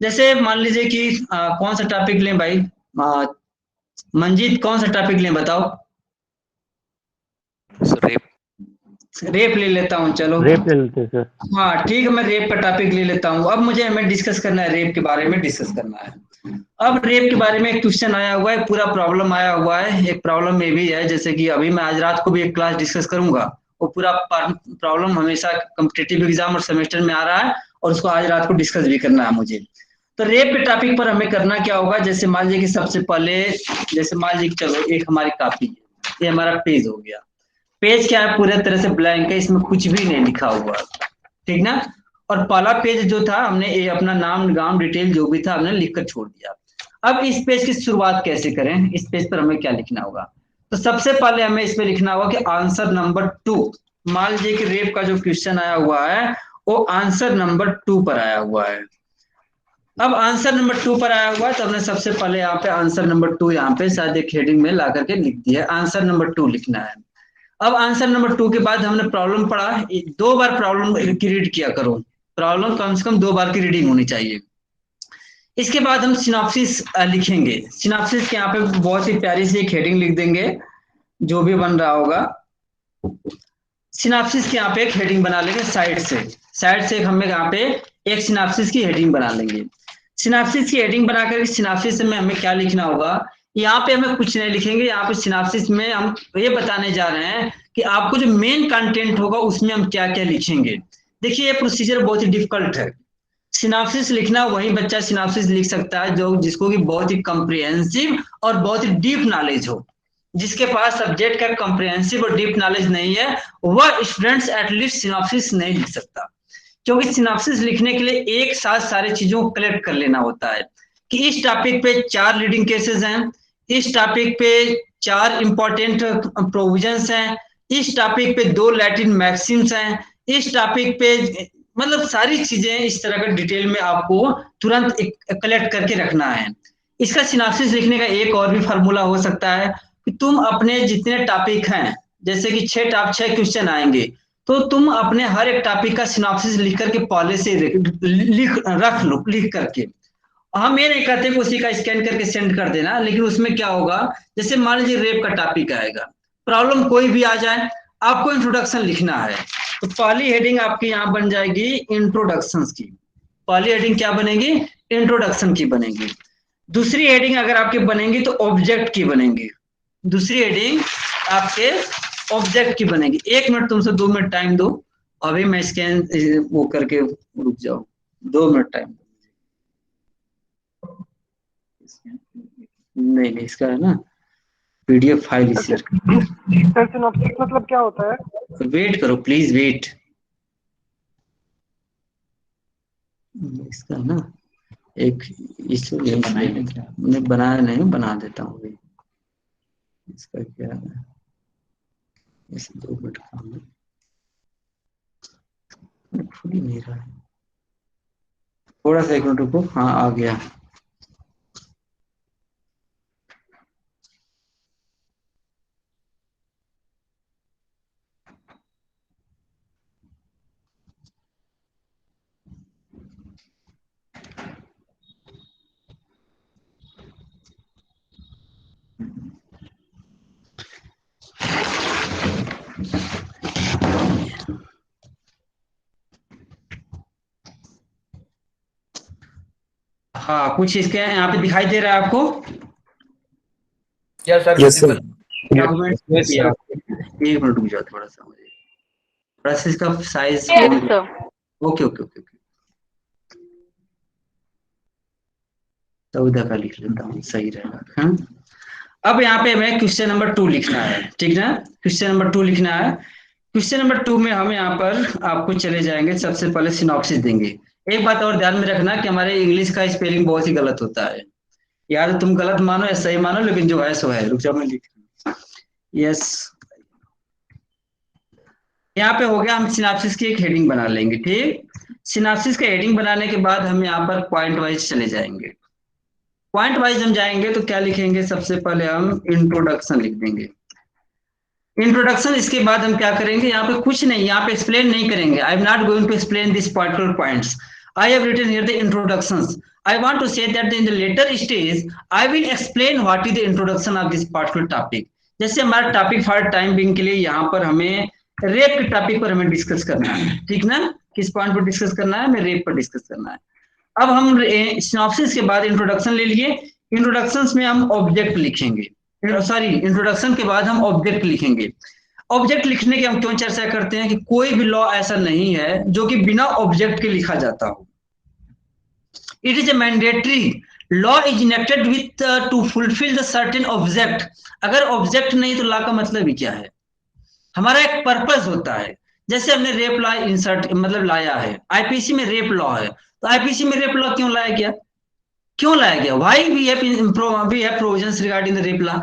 जैसे मान लीजिए कि कौन सा टॉपिक लें भाई, मंजीत कौन सा टॉपिक लें बताओ। रेप ले लेता हूँ, चलो रेप ले लेते हैं सर। हाँ ठीक है, मैं रेप का टॉपिक ले लेता हूँ। अब मुझे हमें डिस्कस करना है, रेप के बारे में डिस्कस करना है। अब रेप के बारे में एक क्वेश्चन आया हुआ है, पूरा प्रॉब्लम आया हुआ है। एक प्रॉब्लम में भी है, जैसे कि अभी मैं आज रात को भी एक क्लास डिस्कस करूंगा, वो पूरा प्रॉब्लम हमेशा कॉम्पिटिटिव एग्जाम और सेमेस्टर में आ रहा है, और उसको आज रात को डिस्कस भी करना है मुझे। तो रेप के टॉपिक पर हमें करना क्या होगा, जैसे मान लीजिए कि सबसे पहले, जैसे मान लीजिए चलो एक हमारी कॉपी है, ये हमारा पेज हो गया। पेज क्या है, पूरे तरह से ब्लैंक है, इसमें कुछ भी नहीं लिखा हुआ, ठीक ना। और पहला पेज जो था हमने ये अपना नाम गांव डिटेल जो भी था हमने लिखकर छोड़ दिया। अब इस पेज की शुरुआत कैसे करें, इस पेज पर हमें क्या लिखना होगा। तो सबसे पहले हमें इसमें लिखना होगा कि आंसर नंबर 2। मान लीजिए कि रेप का जो क्वेश्चन आया हुआ है वो आंसर नंबर 2 पर आया हुआ है। अब आंसर नंबर 2 पर आया हुआ है तो हमने सबसे पहले यहाँ पे आंसर नंबर 2 यहाँ पे शायद एक हेडिंग में ला करके लिख दिया, आंसर नंबर 2 लिखना है। अब आंसर नंबर 2 के बाद हमने प्रॉब्लम पढ़ा, 2 बार प्रॉब्लम की रीड किया करो, प्रॉब्लम कम से कम 2 बार की रीडिंग होनी चाहिए। इसके बाद हम सिनॉप्सिस लिखेंगे। सिनॉप्सिस के यहाँ पे बहुत ही प्यारी सी एक हेडिंग लिख देंगे, जो भी बन रहा होगा। सिनॉप्सिस के यहाँ पे एक हेडिंग बना लेंगे साइड से हम यहाँ पे एक सिनॉप्सिस की हेडिंग बना लेंगे। सिनॉप्सिस की हेडिंग बनाकर सिनॉप्सिस में हमें क्या लिखना होगा, यहाँ पे हमें कुछ नहीं लिखेंगे। यहाँ पे सिनॉप्सिस में हम ये बताने जा रहे हैं कि आपको जो मेन कंटेंट होगा उसमें हम क्या क्या लिखेंगे। देखिए ये प्रोसीजर बहुत ही डिफिकल्ट है। सिनॉप्सिस लिखना वही बच्चा सिनॉप्सिस लिख सकता है जो जिसको कि बहुत ही कॉम्प्रिहेंसिव और बहुत ही डीप नॉलेज हो। जिसके पास सब्जेक्ट का कॉम्प्रिहेंसिव और डीप नॉलेज नहीं है वह स्टूडेंट्स एटलीस्ट सिनॉप्सिस नहीं लिख सकता, क्योंकि सिनॉप्सिस लिखने के लिए एक साथ सारी चीजों को कलेक्ट कर लेना होता है कि इस टॉपिक पे 4 लीडिंग केसेस हैं, इस टॉपिक पे 4 इंपॉर्टेंट प्रोविजंस हैं, इस टॉपिक पे 2 लैटिन मैक्सिम्स हैं, इस टॉपिक पे मतलब सारी चीजें इस तरह का डिटेल में आपको तुरंत कलेक्ट करके रखना है। इसका सिनॉप्सिस लिखने का एक और भी फार्मूला हो सकता है कि तुम अपने जितने टॉपिक हैं, जैसे कि 6 क्वेश्चन आएंगे, तो तुम अपने हर एक टॉपिक का सिनॉप्सिस लिख करके पहले से रख लो लिख करके। हम ये नहीं कहते कि उसी का स्कैन करके सेंड कर देना, लेकिन उसमें क्या होगा, जैसे मान लीजिए रेप का टॉपिक आएगा, प्रॉब्लम कोई भी आ जाए, आपको इंट्रोडक्शन लिखना है, तो पहली हेडिंग आपकी यहाँ बन जाएगी इंट्रोडक्शन की। पहली हेडिंग क्या बनेगी, इंट्रोडक्शन की बनेगी। दूसरी हेडिंग अगर आपकी बनेगी तो ऑब्जेक्ट की बनेगी। दूसरी हेडिंग आपके ऑब्जेक्ट की बनेगी। 1 मिनट तुमसे 2 मिनट टाइम दो, अभी मैं स्कैन वो करके रुक जाओ, 2 मिनट टाइम। नहीं इसका है ना, PDF file is sir synopsis मतलब क्या होता है? वेट करो प्लीज, वेट। इसका ना एक इशू मैंने बनाया नहीं, बना देता हूँ अभी। इसका क्या है, इस 2 मिनट काम है, खुल ही नहीं रहा है, थोड़ा सा 1 मिनट रुको। हाँ आ गया। हाँ कुछ इसके यहाँ पे दिखाई दे रहा है आपको? Yes sir. Yes sir. एक मिनट रुक जाओ थोड़ा सा, मुझे थोड़ा सा इसका साइज। ओके ओके ओके, 14 का लिख लेता हूँ, सही रहेगा। हाँ अब यहाँ पे हमें क्वेश्चन नंबर 2 लिखना है, ठीक ना? क्वेश्चन नंबर 2 लिखना है। क्वेश्चन नंबर 2 में हम यहाँ पर आपको चले जाएंगे, सबसे पहले सिनॉप्सिस देंगे। एक बात और ध्यान में रखना कि हमारे इंग्लिश का स्पेलिंग बहुत ही गलत होता है, या तो तुम गलत मानो या सही मानो, लेकिन जो है सो है। रुक जाओ मैं लिख, यस यहाँ पे हो गया। हम सिनॉप्सिस की एक हेडिंग बना लेंगे, ठीक। सिनॉप्सिस का हेडिंग बनाने के बाद हम यहाँ पर पॉइंट वाइज चले जाएंगे। पॉइंट वाइज हम जाएंगे तो क्या लिखेंगे? सबसे पहले हम इंट्रोडक्शन लिख देंगे। इंट्रोडक्शन, इसके बाद हम क्या करेंगे? यहाँ पे कुछ नहीं, यहाँ पे एक्सप्लेन नहीं करेंगे। I am not going to explain this particular points. I have written here the introductions. I want to say that in the later stage, I will explain what is the introduction of this particular topic. जैसे हमारा topic for time being के लिए यहाँ पर हमें rape के topic पर हमें डिस्कस करना है, ठीक ना? किस पॉइंट पर डिस्कस करना है? हमें रेप पर डिस्कस करना है। अब हम सिनॉप्सिस के बाद इंट्रोडक्शन ले लिए। इंट्रोडक्शन में हम ऑब्जेक्ट लिखेंगे, सॉरी इंट्रोडक्शन के बाद हम ऑब्जेक्ट लिखेंगे। ऑब्जेक्ट लिखने की हम क्यों चर्चा करते हैं कि कोई भी लॉ ऐसा नहीं है जो कि बिना ऑब्जेक्ट के लिखा जाता हो। It is a mandatory law is enacted with to fulfil the certain object. अगर ऑब्जेक्ट नहीं तो लॉ का मतलब ही क्या है? हमारा एक पर्पस होता है। जैसे हमने रेप लॉ इंसर्ट मतलब लाया है, आईपीसी में रेप लॉ है, तो आईपीसी में रेप लॉ क्यों लाया गया? क्यों लाया गया? Why we have provisions regarding the rape law?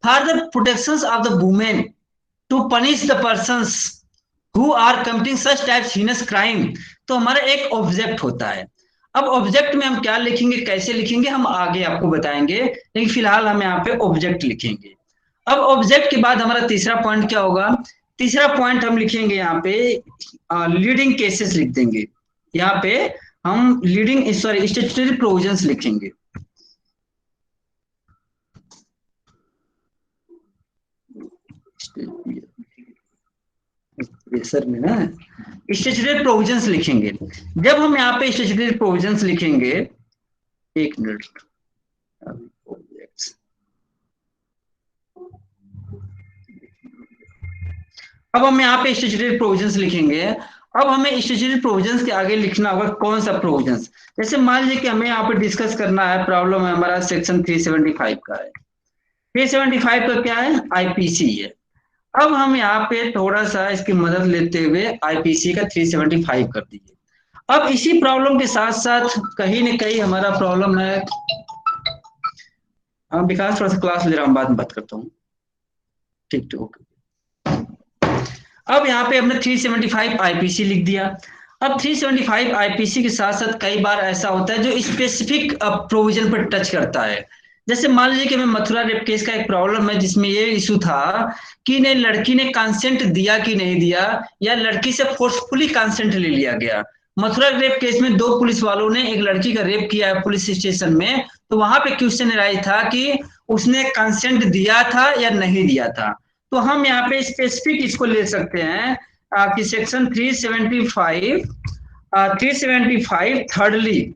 For the protections of the women, to punish the persons who are committing such types heinous crime. तो हमारा एक ऑब्जेक्ट होता है। अब ऑब्जेक्ट में हम क्या लिखेंगे, कैसे लिखेंगे, हम आगे आपको बताएंगे, लेकिन फिलहाल हम यहाँ पे ऑब्जेक्ट लिखेंगे। अब ऑब्जेक्ट के बाद हमारा तीसरा पॉइंट क्या होगा? तीसरा पॉइंट हम लिखेंगे यहाँ पे लीडिंग केसेस लिख देंगे। यहाँ पे हम लीडिंग सॉरी स्टैट्यूटरी प्रोविजंस लिखेंगे। सर में ना स्टैट्यूटरी प्रोविजंस लिखेंगे। जब हम यहाँ पे स्टैट्यूटरी प्रोविजंस लिखेंगे, एक मिनट, अब हम यहाँ पे स्टैट्यूटरी प्रोविजंस लिखेंगे। अब हमें स्टैट्यूटरी प्रोविजंस के आगे लिखना होगा कौन सा प्रोविजंस। जैसे मान लीजिए कि हमें यहाँ पे डिस्कस करना है, प्रॉब्लम है हमारा सेक्शन 375 का है। 375 का क्या है? आईपीसी है। अब हम यहाँ पे थोड़ा सा इसकी मदद लेते हुए आईपीसी का 375 कर दीजिए। अब इसी प्रॉब्लम के साथ साथ कहीं न कहीं हमारा प्रॉब्लम है, विकास थोड़ा सा क्लास ले रहा हूँ, बाद में बात करता हूँ, ठीक ठीक ओके। अब यहाँ पे हमने 375 आईपीसी लिख दिया। अब 375 आईपीसी के साथ साथ कई बार ऐसा होता है जो स्पेसिफिक प्रोविजन पर टच करता है। जैसे मान लीजिए कि हमें मथुरा रेप केस का एक प्रॉब्लम है, जिसमें ये इशू था कि ने लड़की ने कंसेंट दिया कि नहीं दिया, या लड़की से फोर्सफुली कंसेंट ले लिया गया। मथुरा रेप केस में 2 पुलिस वालों ने एक लड़की का रेप किया है पुलिस स्टेशन में, तो वहां पे क्वेश्चन राइज था कि उसने कंसेंट दिया था या नहीं दिया था। तो हम यहाँ पे स्पेसिफिक इसको ले सकते हैं कि section 375 thirdly,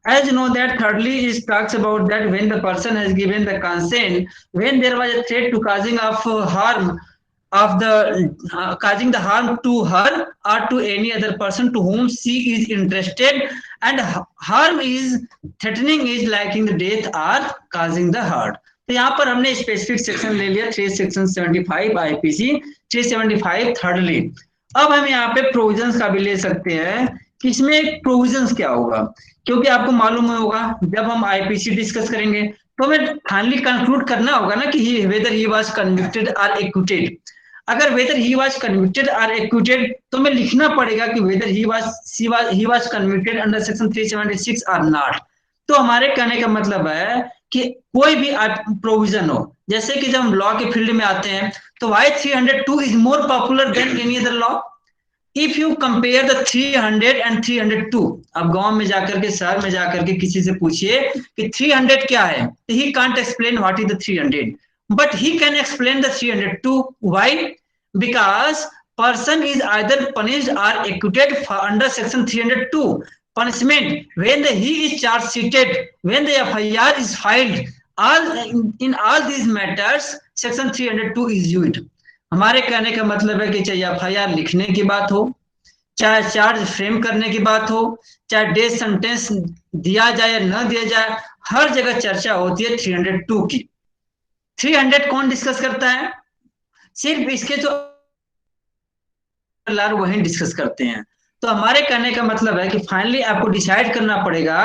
as you know that thirdly is talks about that when the person has given the consent, when there was a threat to causing the harm to her or to any other person to whom she is interested, and harm is threatening is liking the death or causing the hurt. तो यहाँ पर हमने specific section ले लिया 375 IPC 375 thirdly. अब हम यहाँ पे प्रोविजंस का भी ले सकते हैं कि इसमें प्रोविजंस क्या होगा, क्योंकि आपको मालूम होगा जब हम आईपीसी डिस्कस करेंगे तो हमें फाइनली कंक्लूड करना होगा ना कि वेदर ही वाज कन्विक्टेड और एक्यूटेड। अगर वेदर ही वाज कन्विक्टेड और एक्यूटेड तो हमें लिखना पड़ेगा कि weather he was convicted under section 376 और नॉट। तो हमारे कहने का मतलब है कि कोई भी प्रोविजन हो, जैसे कि जब हम लॉ के फील्ड में आते हैं तो why 302 is more popular than any other law. If you compare the 300 and 302, अब गांव में जाकर के शहर में जाकर के किसी से पूछिए कि 300 क्या है, he can't explain what is the 300, but he can explain the 302। Why? Because person is either punished or acquitted under section 302 punishment when he is charge sheeted, when the FIR is filed, all in all these matters section 302 is used। हमारे कहने का मतलब है कि चाहे FIR लिखने की बात हो, चाहे चार्ज फ्रेम करने की बात हो, चाहे डेथ सेंटेंस दिया जाए या न दिया जाए, हर जगह चर्चा होती है 302 की। 300 कौन डिस्कस करता है? सिर्फ इसके जो वही डिस्कस करते हैं। तो हमारे कहने का मतलब है कि फाइनली आपको डिसाइड करना पड़ेगा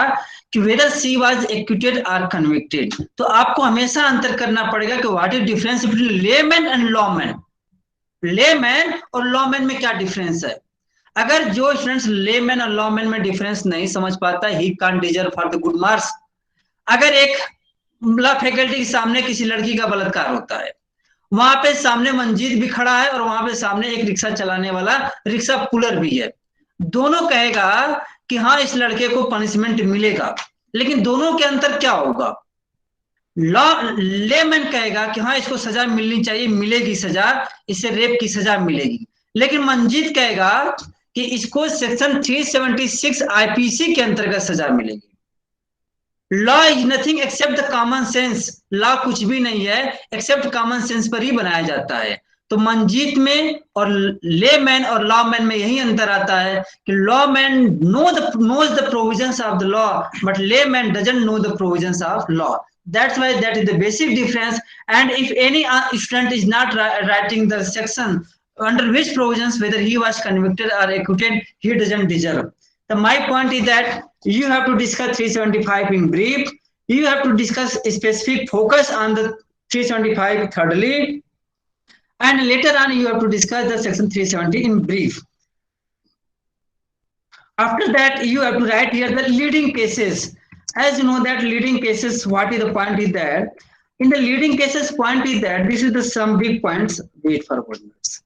कि वेदर शी वाज एक्यूटेड और कन्विक्टेड। तो आपको हमेशा अंतर करना पड़ेगा कि what is difference between layman and lawman. Layman और लॉमैन में क्या डिफरेंस है? अगर जो स्टूडेंट्स लेमैन और लॉमैन में डिफरेंस नहीं समझ पाता, he can't deserve for the good marks. अगर एक लॉ फैकल्टी के सामने किसी लड़की का बलात्कार होता है, वहां पे सामने मंजीत भी खड़ा है और वहां पे सामने एक रिक्शा चलाने वाला रिक्शा पुलर भी है, दोनों कहेगा कि हाँ इस लड़के को पनिशमेंट मिलेगा, लेकिन दोनों के अंतर क्या होगा? लेमैन कहेगा कि हाँ इसको सजा मिलनी चाहिए, मिलेगी सजा, इससे रेप की सजा मिलेगी, लेकिन मंजीत कहेगा कि इसको सेक्शन 376 आईपीसी के अंतर्गत सजा मिलेगी। Law is nothing accept the common sense. Law कुछ भी नहीं है एक्सेप्ट कॉमन सेंस पर ही बनाया जाता है। तो मंजीत में और लेमैन और लॉमैन में यही अंतर आता है कि लॉमैन knows the provisions of the law, but layman doesn't know the provisions of law. That's why that is the basic difference. And if any student is not writing the section under which provisions whether he was convicted or acquitted, he doesn't deserve. So my point is that you have to discuss 375 in brief. You have to discuss a specific focus on the 375 thirdly, and later on you have to discuss the section 370 in brief. After that, you have to write here the leading cases. As you know that leading cases, what is the point is that in the leading cases point is that this is the some big points. Wait for 1 minute.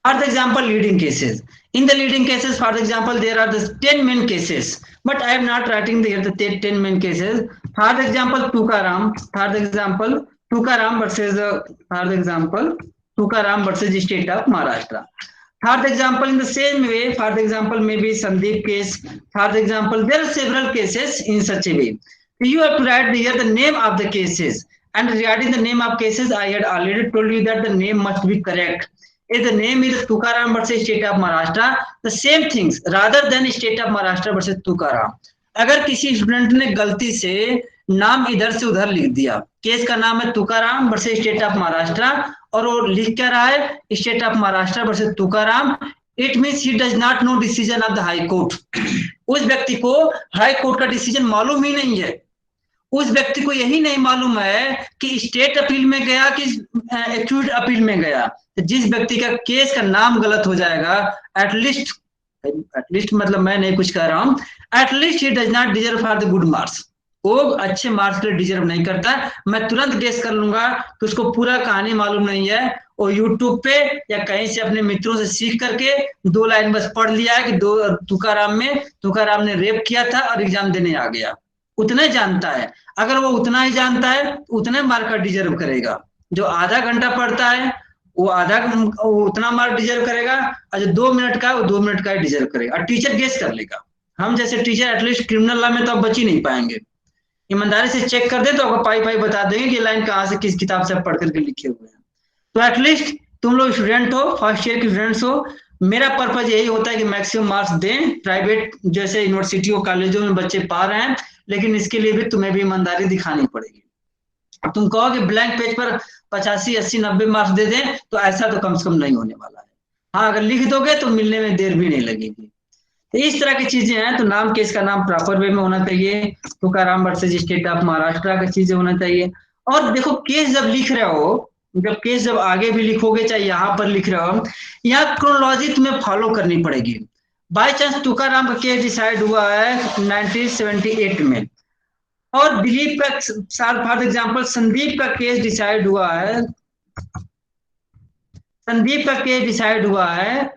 For the example, leading cases. In the leading cases, for example, there are the 10 main cases, but I am not writing here the 10 main cases. For example, Tukaram. For example, Tukaram versus Tukaram versus State of Maharashtra. For example, in the same way, for example, maybe Sandeep case. For example, there are several cases in such a way. You have to write here the name of the cases. And regarding the name of cases, I had already told you that the name must be correct. If the name is Tukaram versus State of Maharashtra, the same things rather than State of Maharashtra versus Tukaram. अगर किसी student ने गलती से नाम इधर से उधर लिख दिया, केस का नाम है Tukaram versus state of Maharashtra और वो लिख क्या रहा है state of Maharashtra versus Tukaram, it means he does not know decision of the high court. उस व्यक्ति को हाई कोर्ट का डिसीजन मालूम ही नहीं है। उस व्यक्ति को यही नहीं मालूम है कि स्टेट अपील में गया कि एक्यूट अपील में गया। तो जिस व्यक्ति का केस का नाम गलत हो जाएगा, एटलीस्ट मतलब मैं नहीं कुछ कह रहा हूं, at least he does not deserve for the good marks. वो अच्छे मार्क्स के लिए डिजर्व नहीं करता। मैं तुरंत गेस कर लूंगा कि उसको पूरा कहानी मालूम नहीं है, वो यूट्यूब पे या कहीं से अपने मित्रों से सीख करके 2 लाइन बस पढ़ लिया है कि तुकाराम ने रेप किया था और एग्जाम देने आ गया, उतना जानता है। अगर वो उतना ही जानता है उतने मार्क का डिजर्व करेगा। जो आधा घंटा पढ़ता है वो उतना मार्क डिजर्व करेगा, और जो 2 मिनट का है वो 2 मिनट का डिजर्व करेगा। और टीचर गेस कर लेगा। हम जैसे टीचर एटलीस्ट क्रिमिनल लॉ में तो अब बच ही नहीं पाएंगे। ईमानदारी से चेक कर दे तो आपको पाई बता देंगे कि लाइन कहाँ से किस किताब से पढ़ करके लिखे हुए हैं। तो एटलीस्ट तुम लोग स्टूडेंट हो, फर्स्ट ईयर के स्टूडेंट्स हो, मेरा पर्पज यही होता है कि मैक्सिमम मार्क्स दें। प्राइवेट जैसे यूनिवर्सिटियों कॉलेजों में बच्चे पा रहे हैं, लेकिन इसके लिए भी तुम्हें भी ईमानदारी दिखानी पड़ेगी। अब तुम कहो कि ब्लैंक पेज पर 85, 80, 90 मार्क्स दे दें, तो ऐसा तो कम से कम नहीं होने वाला है। हाँ, अगर लिख दोगे तो मिलने में देर भी नहीं लगेगी। तो इस तरह की चीजें हैं। तो नाम केस का नाम प्रॉपर वे में होना चाहिए। Tukaram versus state of Maharashtra का चीजें होना चाहिए। और देखो, केस जब लिख रहे हो, जब केस जब आगे भी लिखोगे, चाहे यहाँ पर लिख रहे हो, यहाँ क्रोनोलॉजी तुम्हें फॉलो करनी पड़ेगी। बाय चांस तुकाराम का केस डिसाइड हुआ है 1978 में, और दिलीप का, फॉर एग्जाम्पल संदीप का केस डिसाइड हुआ है, संदीप का केस डिसाइड हुआ है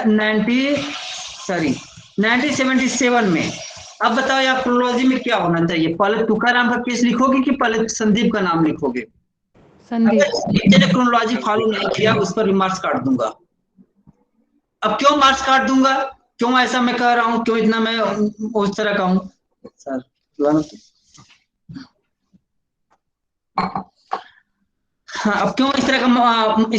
1977 में। अब बताओ यार, क्रोनोलॉजी में क्या होना चाहिए? पहले तुकाराम का केस लिखोगे कि पहले संदीप का नाम लिखोगे? अगर क्रोनोलॉजी फॉलो नहीं किया, उस पर मार्क्स काट दूंगा। अब क्यों मार्क्स काट दूंगा? क्यों ऐसा मैं कह रहा हूँ? क्यों इतना मैं उस तरह का हूँ? सर हाँ, अब क्यों इस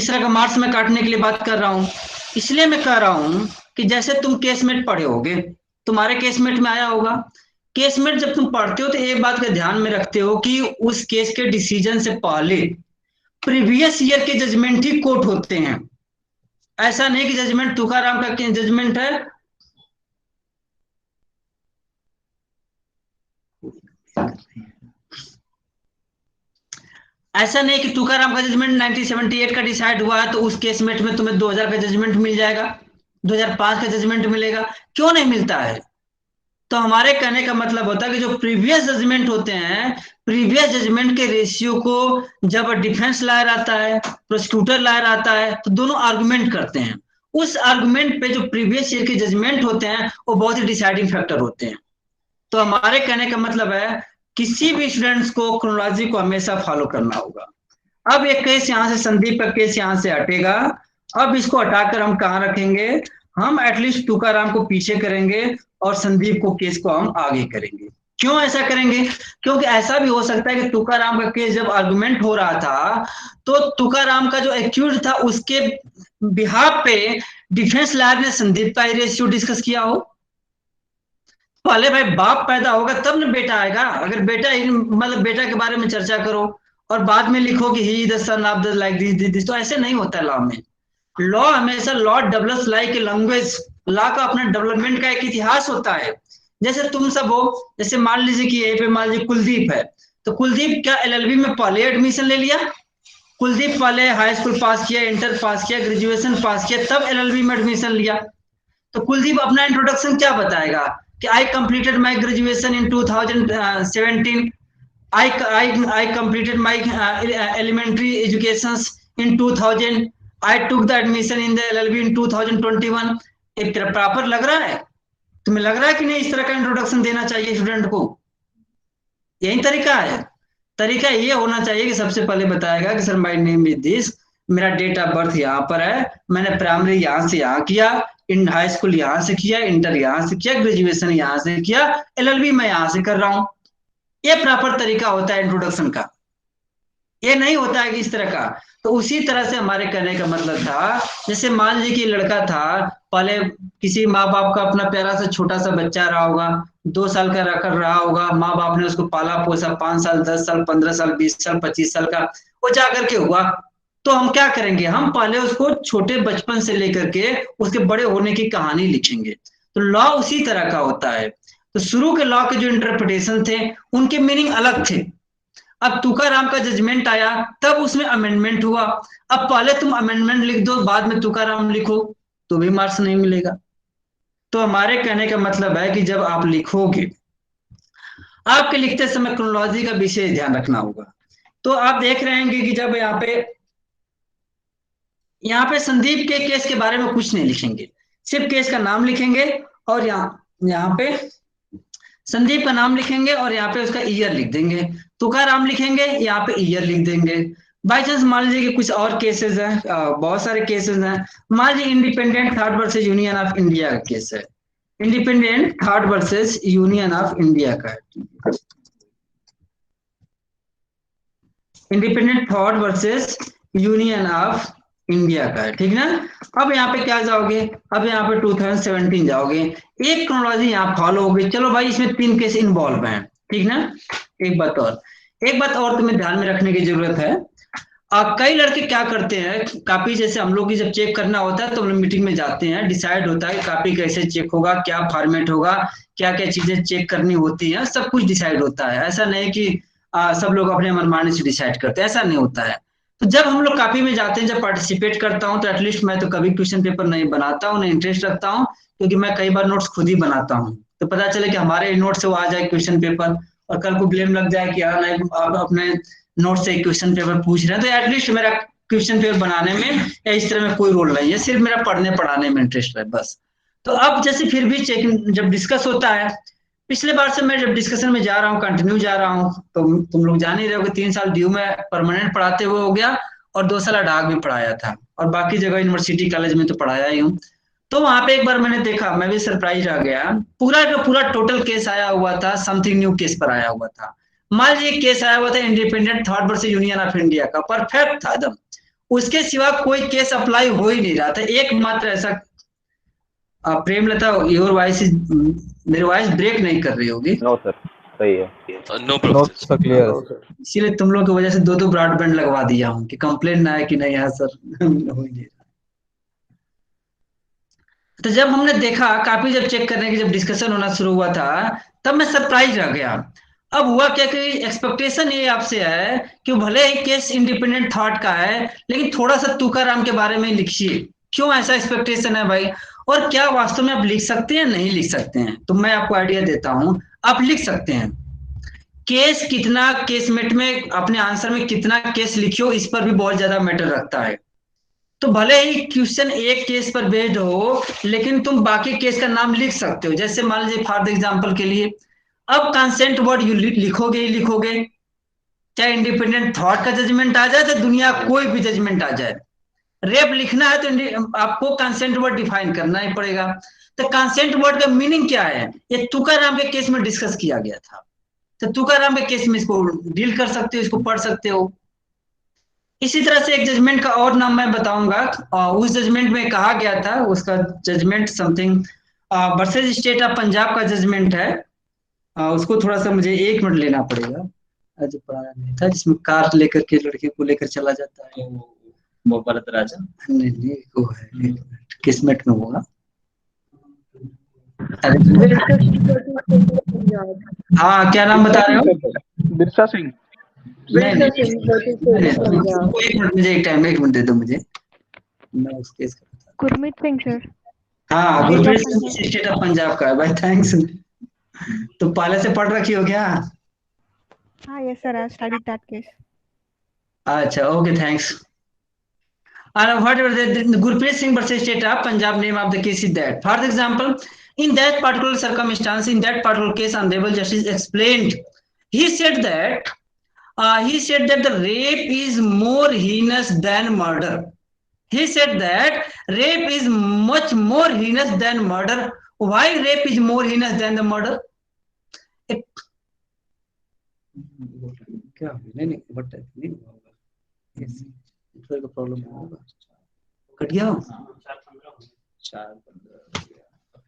तरह का मार्क्स में काटने के लिए बात कर रहा हूँ? इसलिए मैं कह रहा हूँ कि जैसे तुम केसमेट पढ़े होगे, तुम्हारे केसमेट में आया होगा। केसमेट जब तुम पढ़ते हो तो एक बात का ध्यान में रखते हो कि उस केस के डिसीजन से पहले प्रीवियस ईयर के जजमेंट ही कोर्ट होते हैं। ऐसा नहीं कि जजमेंट तुकाराम का जजमेंट है ऐसा नहीं कि तुकाराम का जजमेंट 1978 का डिसाइड हुआ है तो उस केसमेट में तुम्हें 2000 का जजमेंट मिल जाएगा, 2005 का जजमेंट मिलेगा। क्यों नहीं मिलता है? तो हमारे कहने का मतलब होता है कि जो प्रीवियस जजमेंट होते हैं, प्रीवियस जजमेंट के रेशियो को जब डिफेंस लायर आता है, प्रोसिक्यूटर लायर आता है, तो दोनों आर्गुमेंट करते हैं। उस आर्गुमेंट पे जो प्रीवियस ईयर के जजमेंट होते हैं, वो बहुत ही डिसाइडिंग फैक्टर होते हैं। तो हमारे कहने का मतलब है किसी भी स्टूडेंट्स को क्रोनोलॉजी को हमेशा फॉलो करना होगा। अब एक केस यहाँ से, संदीप का केस यहाँ से हटेगा। अब इसको हटाकर हम कहाँ रखेंगे? हम एटलीस्ट तुकाराम को पीछे करेंगे और संदीप को केस को हम आगे करेंगे। क्यों ऐसा करेंगे? क्योंकि ऐसा भी हो सकता है कि तुकाराम का केस जब आर्गुमेंट हो रहा था तो तुकाराम का जो एक्यूज था उसके बिहाफ पे डिफेंस लॉयर ने संदीप का रेशियो डिस्कस किया हो। पहले भाई बाप पैदा होगा तब ना बेटा आएगा। अगर बेटा मतलब बेटा के बारे में चर्चा करो और बाद में लिखो कि he the son of the like this, तो ऐसे नहीं होता है लॉ में। लॉ हमेशा law develops like a language. Law का अपना डेवलपमेंट का एक इतिहास होता है। जैसे तुम सब हो, जैसे मान लीजिए कि यहीं पे मान लीजिए कुलदीप है, तो कुलदीप क्या एलएलबी में पहले एडमिशन ले लिया? कुलदीप पहले हाई स्कूल पास किया, इंटर पास किया, ग्रेजुएशन पास किया, तब एलएलबी में एडमिशन लिया। तो कुलदीप अपना इंट्रोडक्शन क्या बताएगा कि I completed my graduation in 2017, I completed my elementary education in 2000, I took the admission in the LLB in 2021। एक तरह प्रॉपर लग रहा है? तुम्हें लग रहा है कि नहीं इस तरह का इंट्रोडक्शन देना चाहिए स्टूडेंट को? यही तरीका है। तरीका ये होना चाहिए कि सबसे पहले बताएगा कि sir my name is this, मेरा डेट ऑफ बर्थ यहाँ पर है, मैंने प्राइमरी यहाँ से यहाँ किया, इन हाई स्कूल यहाँ से किया, इंटर यहाँ से किया, ग्रेजुएशन यहाँ से किया, एलएलबी मैं यहाँ से कर रहा हूँ। ये प्रॉपर तरीका होता है इंट्रोडक्शन का। ये नहीं होता है कि इस तरह का। तो उसी तरह से हमारे कहने का मतलब था, जैसे मान लीजिए कि लड़का था, पहले किसी माँ बाप का अपना प्यारा सा छोटा सा बच्चा रहा होगा, 2 साल का रखकर रहा होगा, माँ बाप ने उसको पाला पोसा, 5 साल 10 साल 15 साल 20 साल 25 साल का वो जाकर के हुआ। तो हम क्या करेंगे? हम पहले उसको छोटे बचपन से लेकर के उसके बड़े होने की कहानी लिखेंगे। तो लॉ उसी तरह का होता है। तो शुरू के लॉ के जो इंटरप्रिटेशन थे उनके मीनिंग अलग थे। अब तुकाराम का जजमेंट आया तब उसमें अमेंडमेंट हुआ। अब पहले तुम अमेंडमेंट लिख दो, बाद में तुकाराम लिखो, तो भी मार्क्स नहीं मिलेगा। तो हमारे कहने का मतलब है कि जब आप लिखोगे, आपके लिखते समय क्रोनोलॉजी का विशेष ध्यान रखना होगा। तो आप देख रहे हैं कि जब यहाँ पे संदीप के केस के बारे में कुछ नहीं लिखेंगे, सिर्फ केस का नाम लिखेंगे और यहाँ पे संदीप का नाम लिखेंगे और यहाँ पे उसका ईयर लिख देंगे। तुकाराम लिखेंगे, यहाँ पे ईयर लिख देंगे। बाई चांस मान लीजिए कि कुछ और केसेस हैं, बहुत सारे केसेस हैं। मान लीजिए independent thought versus union of India का केस है, independent thought versus union of India का, independent thought versus union of India का है, ठीक ना। अब यहाँ पे क्या जाओगे, अब यहाँ पे 2017 जाओगे, एक क्रोनोलॉजी यहाँ फॉलो होगी। चलो भाई इसमें 3 केस इन्वॉल्व हैं, ठीक ना। एक बात और तुम्हें ध्यान में रखने की जरूरत है। कई लड़के क्या करते हैं, कॉपी जैसे हम लोग की जब चेक करना होता है तो हम लोग मीटिंग में जाते हैं, डिसाइड होता है कॉपी कैसे चेक होगा, क्या फॉर्मेट होगा, क्या क्या चीजें चेक करनी होती है, सब कुछ डिसाइड होता है। ऐसा नहीं कि सब लोग अपने मनमाने से डिसाइड करते हैं, ऐसा नहीं होता है। तो जब हम लोग कॉपी में जाते हैं, जब पार्टिसिपेट करता हूँ, तो एटलीस्ट मैं तो कभी क्वेश्चन पेपर नहीं बनाता हूँ, नहीं इंटरेस्ट रखता हूँ, क्योंकि मैं कई बार नोट्स खुद ही बनाता हूँ। तो पता चले कि हमारे नोट से वो आ जाए क्वेश्चन पेपर, और कल को ब्लेम लग जाए कि यार नहीं आप अपने नोट से क्वेश्चन पेपर पूछ रहे हैं। तो एटलीस्ट मेरा क्वेश्चन पेपर बनाने में या इस तरह में कोई रोल नहीं है, सिर्फ मेरा पढ़ने पढ़ाने में इंटरेस्ट है बस। तो अब जैसे फिर भी चेकिंग जब डिस्कस होता है, पिछले बार से मैं जब डिस्कशन में जा रहा हूँ, कंटिन्यू जा रहा हूँ, तो तुम लोग जान ही रहे हो कि 3 साल ड्यू में परमानेंट पढ़ाते हुए हो गया, और 2 साल डाक में पढ़ाया था, और बाकी जगह यूनिवर्सिटी कॉलेज में तो पढ़ाया ही हूँ। तो वहां पे एक बार मैंने देखा, मैं भी सरप्राइज रह गया, पूरा का पूरा टोटल केस आया हुआ था, समथिंग न्यू केस पर आया हुआ था। मान लीजिए केस आया हुआ था independent thought versus union of India का, परफेक्ट था एकदम, उसके सिवा कोई केस अप्लाई हो ही नहीं रहा था। एकमात्र ऐसा प्रेमलता, योर वॉइस मेरी वॉइस ब्रेक नहीं कर रही होगी? नो सर, सही है। No problem, clear. इसीलिए तुम लोग की वजह से 2 ब्रॉडबैंड लगवा दिया हूँ कि कंप्लेन ना आए कि नहीं यहाँ सर हो ही नहीं रहा। तो जब हमने देखा कॉपी जब चेक करने की जब डिस्कशन होना शुरू हुआ था, तब मैं सरप्राइज रह गया। अब हुआ क्या कि एक्सपेक्टेशन ये आपसे है कि भले ही केस इंडिपेंडेंट थॉट का है, लेकिन थोड़ा सा तुकाराम के बारे में लिखिए। क्यों ऐसा एक्सपेक्टेशन है भाई? और क्या वास्तव में आप लिख सकते हैं, नहीं लिख सकते हैं? तो मैं आपको आइडिया देता हूं, आप लिख सकते हैं। केस कितना, केसमेट में अपने आंसर में कितना केस लिखियो, इस पर भी बहुत ज्यादा मैटर रखता है। तो भले ही क्वेश्चन एक केस पर बेस्ड हो, लेकिन तुम बाकी केस का नाम लिख सकते हो। जैसे मान लीजिए फॉर एग्जांपल के लिए, अब कंसेंट वर्ड यू लिखोगे ही लिखोगे, चाहे इंडिपेंडेंट थॉट का जजमेंट आ जाए, चाहे दुनिया कोई भी जजमेंट आ जाए। रेप लिखना है तो आपको कंसेंट वर्ड डिफाइन करना ही पड़ेगा। तो कंसेंट वर्ड का मीनिंग क्या है, ये तुकाराम के केस में डिस्कस किया गया था। तो तुकाराम के केस में इसको डील कर सकते हो, इसको पढ़ सकते हो। इसी तरह से एक जजमेंट का और नाम मैं बताऊंगा, उस जजमेंट में कहा गया था, उसका judgement something versus state of Punjab का जजमेंट है। उसको थोड़ा सा मुझे 1 मिनट लेना पड़ेगा, आज पढ़ाया नहीं था, जिसमें कार लेकर के लड़के को लेकर चला जाता है, वो भरत राजा नहीं वो है किस्मत में होगा। हाँ क्या नाम बता रहे हो? बिरसा सिंह। नहीं, मुझे एक मिनट दे दो मुझे, मैं उस केस का गुरमीत सिंह सर। हाँ गुरमीत सिंह स्टेट ऑफ पंजाब का है भाई, थैंक्स। तो पहले से पढ़ रखी हो क्या? हाँ yes sir, I studied that case. अच्छा okay thanks. And whatever the Gurpreet Singh versus State of Punjab, name of the case is that. For example, in that particular circumstance, in that particular case, Honorable Justice explained. He said that the rape is more heinous than murder. He said that rape is much more heinous than murder. Why rape is more heinous than the murder? क्या नहीं but नहीं होगा, yes. का problem होगा, cut गया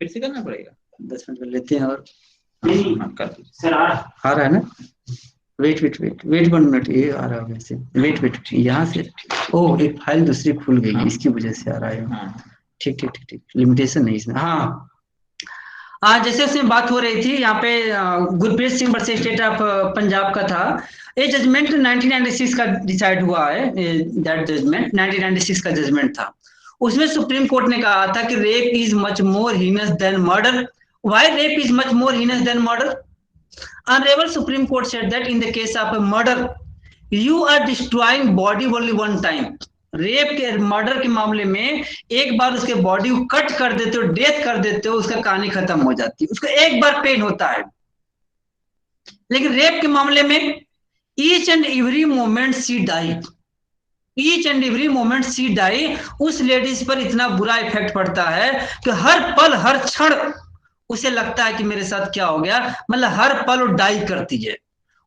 फिर से करना पड़ेगा, 10 मिनट लेते हैं और सर आ रहा है ना? वेट 1 मिनट, ये आ रहा है वैसे, वेट यहाँ से, ओह एक फाइल दूसरी खुल गई, इसकी वजह से आ रहा है। ठीक लिमिटेशन नहीं इसमें। हाँ जैसे उसमें बात हो रही थी, यहाँ पे Gurpreet Singh versus state of Punjab का था। ये जजमेंट 1996 का डिसाइड हुआ है, दैट जजमेंट 1996 का जजमेंट था। उसमें सुप्रीम कोर्ट ने कहा था कि rape is much more heinous than murder. Why rape is much more heinous than murder? Honorable Supreme Court said that in the case of a murder, you are destroying body only one time. Rape के murder के मामले में एक बार उसके body को cut कर देते हो, डेथ कर देते हो, उसका कहानी खत्म हो जाती है, उसको एक बार पेन होता है। लेकिन रेप के मामले में each and every moment she die, each and every moment she die, उस लेडीज पर इतना बुरा इफेक्ट पड़ता है कि हर पल हर क्षण उसे लगता है कि मेरे साथ क्या हो गया, मतलब हर पल वो डाई करती है,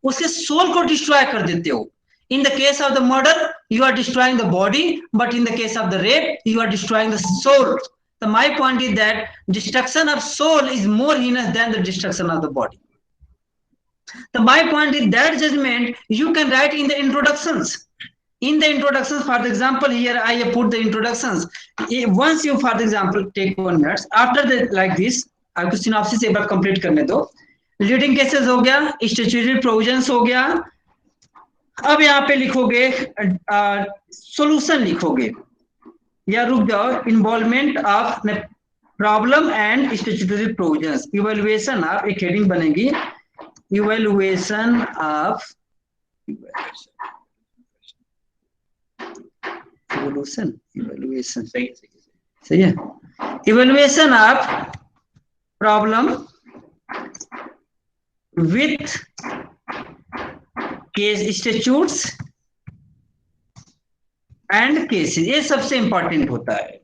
उसके सोल को डिस्ट्रॉय कर देते हो। In the case of the murder, you are destroying the body, but in the case of the rape, you are destroying the soul. So my point is that destruction of soul is more heinous than the destruction of the body. So my point is that judgment you can write in the introductions. In the introductions, for example, here I have put the introductions. Once you, for example, take 1 minute, after that, like this, आपको synopsis एक बार complete करने दो. Leading cases हो गया, statutory provisions हो गया. अब यहाँ पे लिखोगे solution लिखोगे, या रुक जाओ, involvement of problem and statutory provisions. Evaluation of एक heading बनेगी, evaluation of evaluation सही है. Evaluation of problem with case statutes and cases, ये सबसे इंपॉर्टेंट होता है,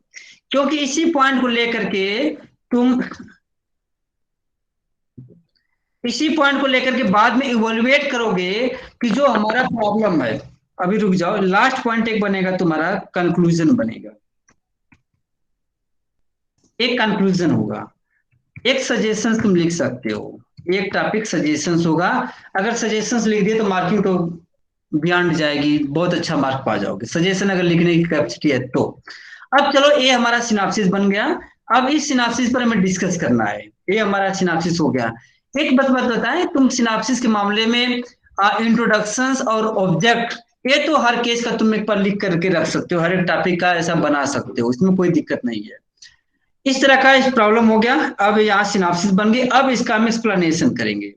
क्योंकि इसी पॉइंट को लेकर के बाद में इवोल्युएट करोगे कि जो हमारा प्रॉब्लम है. अभी रुक जाओ, लास्ट पॉइंट एक बनेगा तुम्हारा, कंक्लूजन बनेगा. एक कंक्लूजन होगा, एक सजेशंस तुम लिख सकते हो, एक टॉपिक सजेशंस होगा. अगर सजेशंस लिख दिए तो मार्किंग तो बियॉन्ड जाएगी, बहुत अच्छा मार्क पा जाओगे सजेशन अगर लिखने की कैपेसिटी है तो. अब चलो, ये हमारा सिनॉप्सिस बन गया. अब इस सिनॉप्सिस पर हमें डिस्कस करना है. ये हमारा सिनॉप्सिस हो गया. एक बात बताएं, तुम सिनॉप्सिस के मामले में इंट्रोडक्शंस और ऑब्जेक्ट, ये तो हर केस का तुम एक बार लिख करके रख सकते हो, हर एक टॉपिक का ऐसा बना सकते हो, इसमें कोई दिक्कत नहीं है. इस तरह का इस प्रॉब्लम हो गया. अब यहाँ सिनॉप्सिस बन गई. अब इसका हम एक्सप्लेनेशन करेंगे.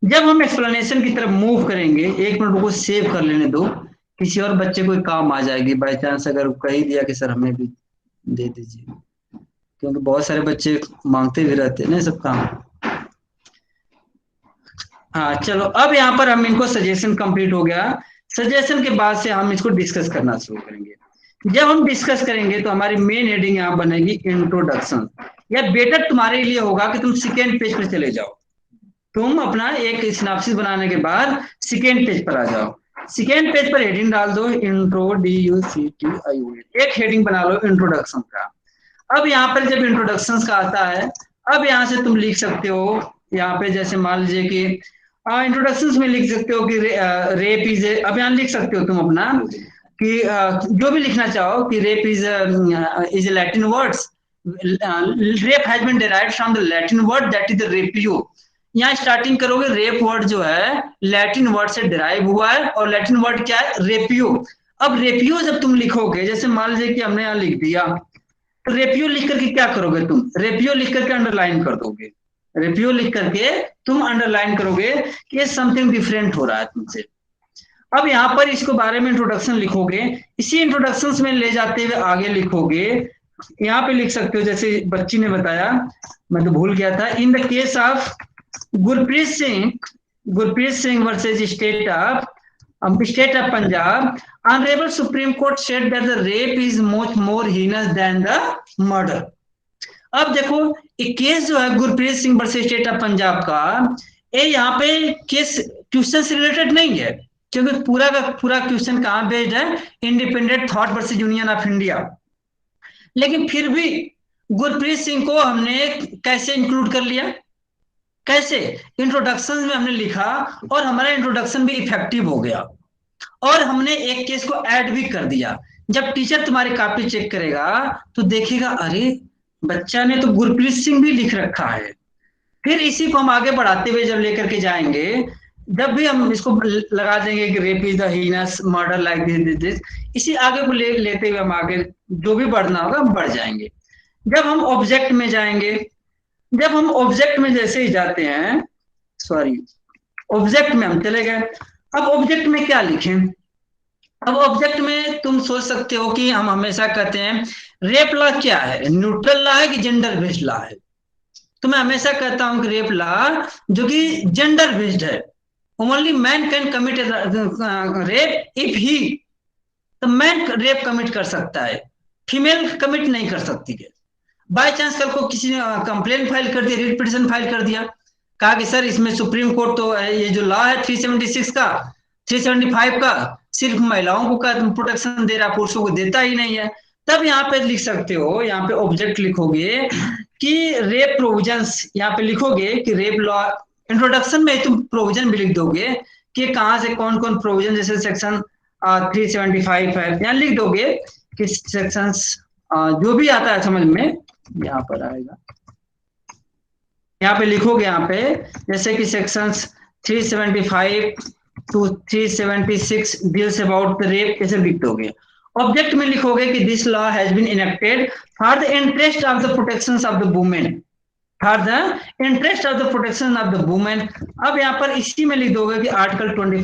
जब हम एक्सप्लेनेशन की तरफ मूव करेंगे, 1 मिनट को सेव कर लेने दो, किसी और बच्चे को काम आ जाएगी बाय चांस अगर कह दिया कि सर हमें भी दे दीजिए, क्योंकि बहुत सारे बच्चे मांगते भी रहते हैं ना सब काम. हाँ चलो, अब यहाँ पर हम इनको सजेशन कंप्लीट हो गया. सजेशन के बाद से हम इसको डिस्कस करना शुरू करेंगे. जब हम डिस्कस करेंगे तो हमारी मेन हेडिंग यहाँ बनेगी इंट्रोडक्शन, या बेटर तुम्हारे लिए होगा कि तुम सेकेंड पेज पर चले जाओ. तुम अपना एक सिनॉप्सिस बनाने के बाद सेकेंड पेज पर आ जाओ. सेकेंड पेज पर हेडिंग डाल दो इंट्रोडक्शन, एक हेडिंग बना लो इंट्रोडक्शन का. अब यहाँ पर जब इंट्रोडक्शन का आता है, अब यहाँ से तुम लिख सकते हो, यहाँ पे जैसे मान लीजिए कि इंट्रोडक्शन में लिख सकते हो कि रेप इज, अब यहाँ लिख सकते हो तुम अपना कि जो भी लिखना चाहो कि rape is Latin words, rape has been derived from the Latin word that is the rapio. यहाँ स्टार्टिंग करोगे, रेप वर्ड जो है लैटिन वर्ड से डिराइव हुआ है, और लैटिन वर्ड क्या है, रेपियो. अब रेपियो जब तुम लिखोगे, जैसे मान लीजिए कि हमने यहाँ लिख दिया, तो रेपियो लिख करके क्या करोगे तुम, रेपियो लिख करके अंडरलाइन कर दोगे. रेपियो लिख करके तुम अंडरलाइन करोगे कि ये समथिंग डिफरेंट हो रहा है तुमसे. अब यहाँ पर इसको बारे में इंट्रोडक्शन लिखोगे. इसी इंट्रोडक्शन में ले जाते हुए आगे लिखोगे, यहाँ पे लिख सकते हो जैसे बच्ची ने बताया, मैं तो भूल गया था. In the case of Gurpreet Singh versus state of Punjab, honourable supreme court said that the rape is much more heinous than the murder. अब देखो, एक केस जो है Gurpreet Singh versus state of Punjab का, ये यहाँ पे केस क्वेश्चन से रिलेटेड नहीं है, क्योंकि पूरा का पूरा क्वेश्चन कहाँ बेस्ड है, independent thought versus union of India. लेकिन फिर भी गुरप्रीत सिंह को हमने कैसे इंक्लूड कर लिया, कैसे, इंट्रोडक्शन में हमने लिखा, और हमारा इंट्रोडक्शन भी इफेक्टिव हो गया, और हमने एक केस को ऐड भी कर दिया. जब टीचर तुम्हारी कॉपी चेक करेगा तो देखेगा, अरे बच्चा ने तो गुरप्रीत सिंह भी लिख रखा है. फिर इसी को हम आगे बढ़ाते हुए जब लेकर के जाएंगे, जब भी हम इसको लगा देंगे कि rape is the heinous murder like this, इसी आगे को लेते हुए हम आगे जो भी बढ़ना होगा हम बढ़ जाएंगे. जब हम ऑब्जेक्ट में जाएंगे, जब हम ऑब्जेक्ट में जैसे ही जाते हैं, ऑब्जेक्ट में हम चले गए. अब ऑब्जेक्ट में क्या लिखें, अब ऑब्जेक्ट में तुम सोच सकते हो कि हम हमेशा कहते हैं रेप लॉ क्या है, न्यूट्रल लॉ है कि जेंडर बेस्ड लॉ है. तो मैं हमेशा कहता हूं कि रेप लॉ जो कि जेंडर बेस्ड है, only man can commit rape if he, तो मैन रेप कमिट कर सकता है, फीमेल कमिट नहीं कर सकती है. बाय चांस कल को किसी ने कंप्लेन फाइल कर दिया, रिट पिटीशन फाइल कर दिया, कहा कि सर इसमें सुप्रीम कोर्ट तो ये जो लॉ है 376 का 375 का सिर्फ महिलाओं को का प्रोटेक्शन दे रहा, पुरुषों को देता ही नहीं है। तब यहाँ पे लिख सकते हो, यहाँ पे ऑब्जेक्ट लिखोगे कि रेप प्रोविजंस, यहाँ पे लिखोगे कि रेप लॉ, इंट्रोडक्शन में तुम प्रोविजन भी लिख दोगे कि कहाँ से कौन कौन प्रोविजन, जैसे सेक्शन 375 है, यहाँ लिख दोगे कि सेक्शंस जो भी आता है समझ में यहाँ पर आएगा, यहाँ पे लिखोगे, यहाँ पे जैसे कि sections 375 to 376 deals about the rape, ऐसे लिख दोगे। ऑब्जेक्ट में लिखोगे कि this law has been enacted for the interest of the protection of the women, for the interest of the protection of the women. अब यहाँ पर इसी में लिख दोगे कि आर्टिकल 15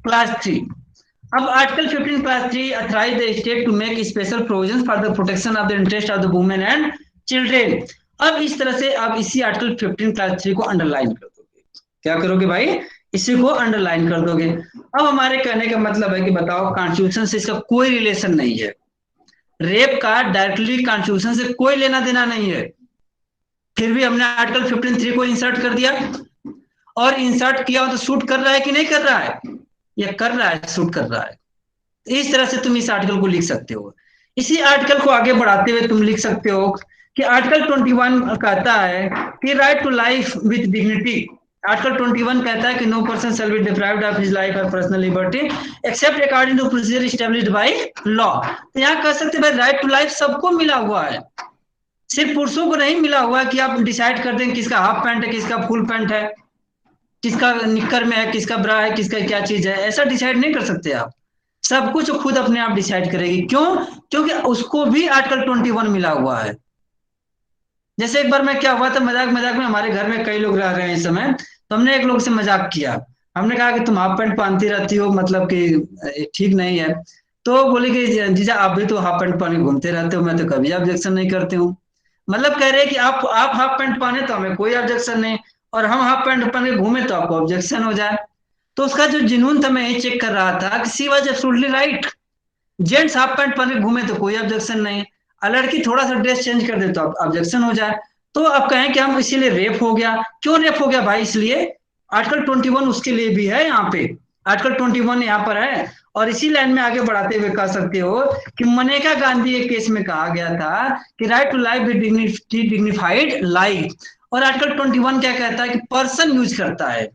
क्लास 3। अब article 15 clause 3 authorise the state to make special provisions for the protection of the interest of the women and children. अब इस तरह से आप इसी आर्टिकल 15 क्लास 3 को अंडरलाइन कर दोगे। क्या करोगे भाई? इसी को अंडरलाइन कर दोगे। अब हमारे कहने का मतलब है कि बताओ, कॉन्स्टिट्यूशन से इसका कोई रिलेशन नहीं है, रेप का डायरेक्टली कॉन्स्टिट्यूशन से कोई लेना देना नहीं है, फिर भी हमने आर्टिकल 15(3) को इंसर्ट कर दिया। और इंसर्ट किया हो तो शूट कर रहा है कि नहीं कर रहा है? ये कर रहा है, शूट कर रहा है। इस तरह से तुम इस आर्टिकल को लिख सकते हो। इसी आर्टिकल को आगे बढ़ाते हुए तुम लिख सकते हो कि आर्टिकल 21 कहता है कि right to life with dignity. Article 21 कहता है कि no person shall be deprived of his life और personal liberty except according to procedure established by law. तो यहाँ कह सकते भाई राइट टू लाइफ सबको मिला हुआ है, सिर्फ पुरुषों को नहीं मिला हुआ कि आप डिसाइड कर दें किसका हाफ पैंट है, किसका फुल पैंट है, किसका निक्कर में है, किसका ब्रा है, किसका क्या चीज है। ऐसा डिसाइड नहीं कर सकते आप, सब कुछ खुद अपने आप डिसाइड करेगी। क्यों? क्योंकि उसको भी आर्टिकल 21 मिला हुआ है। जैसे एक बार मैं क्या हुआ था, मजाक मजाक में, हमारे घर में कई लोग रह रहे हैं इस समय, तो हमने एक लोग से मजाक किया। हमने कहा कि तुम हाफ पैंट पहनती रहती हो, मतलब कि ठीक नहीं है। तो बोले कि जीजा आप भी तो हाफ पैंट पहन के घूमते रहते हो, मैं तो कभी ऑब्जेक्शन नहीं करती हूँ। मतलब कह रहे हैं कि आप हाफ पैंट पहने तो हमें कोई ऑब्जेक्शन नहीं, और हम हाफ पैंट पहन के घूमे तो आपको ऑब्जेक्शन हो जाए। तो उसका जो जुनून था, मैं ये चेक कर रहा था कि she was absolutely right. Gents half pant पहन के घूमे तो कोई ऑब्जेक्शन नहीं, और लड़की थोड़ा सा ड्रेस चेंज कर दे तो ऑब्जेक्शन हो जाए। तो अब कहें कि हम इसीलिए रेप हो गया। क्यों रेप हो गया भाई? इसलिए आर्टिकल 21 उसके लिए भी है, यहाँ पे आर्टिकल 21 यहाँ पर है। और इसी लाइन में आगे बढ़ाते हुए कह सकते हो कि मनेका गांधी के केस में कहा गया था कि right to life with dignified life. और आर्टिकल 21 क्या कहता है कि पर्सन यूज करता है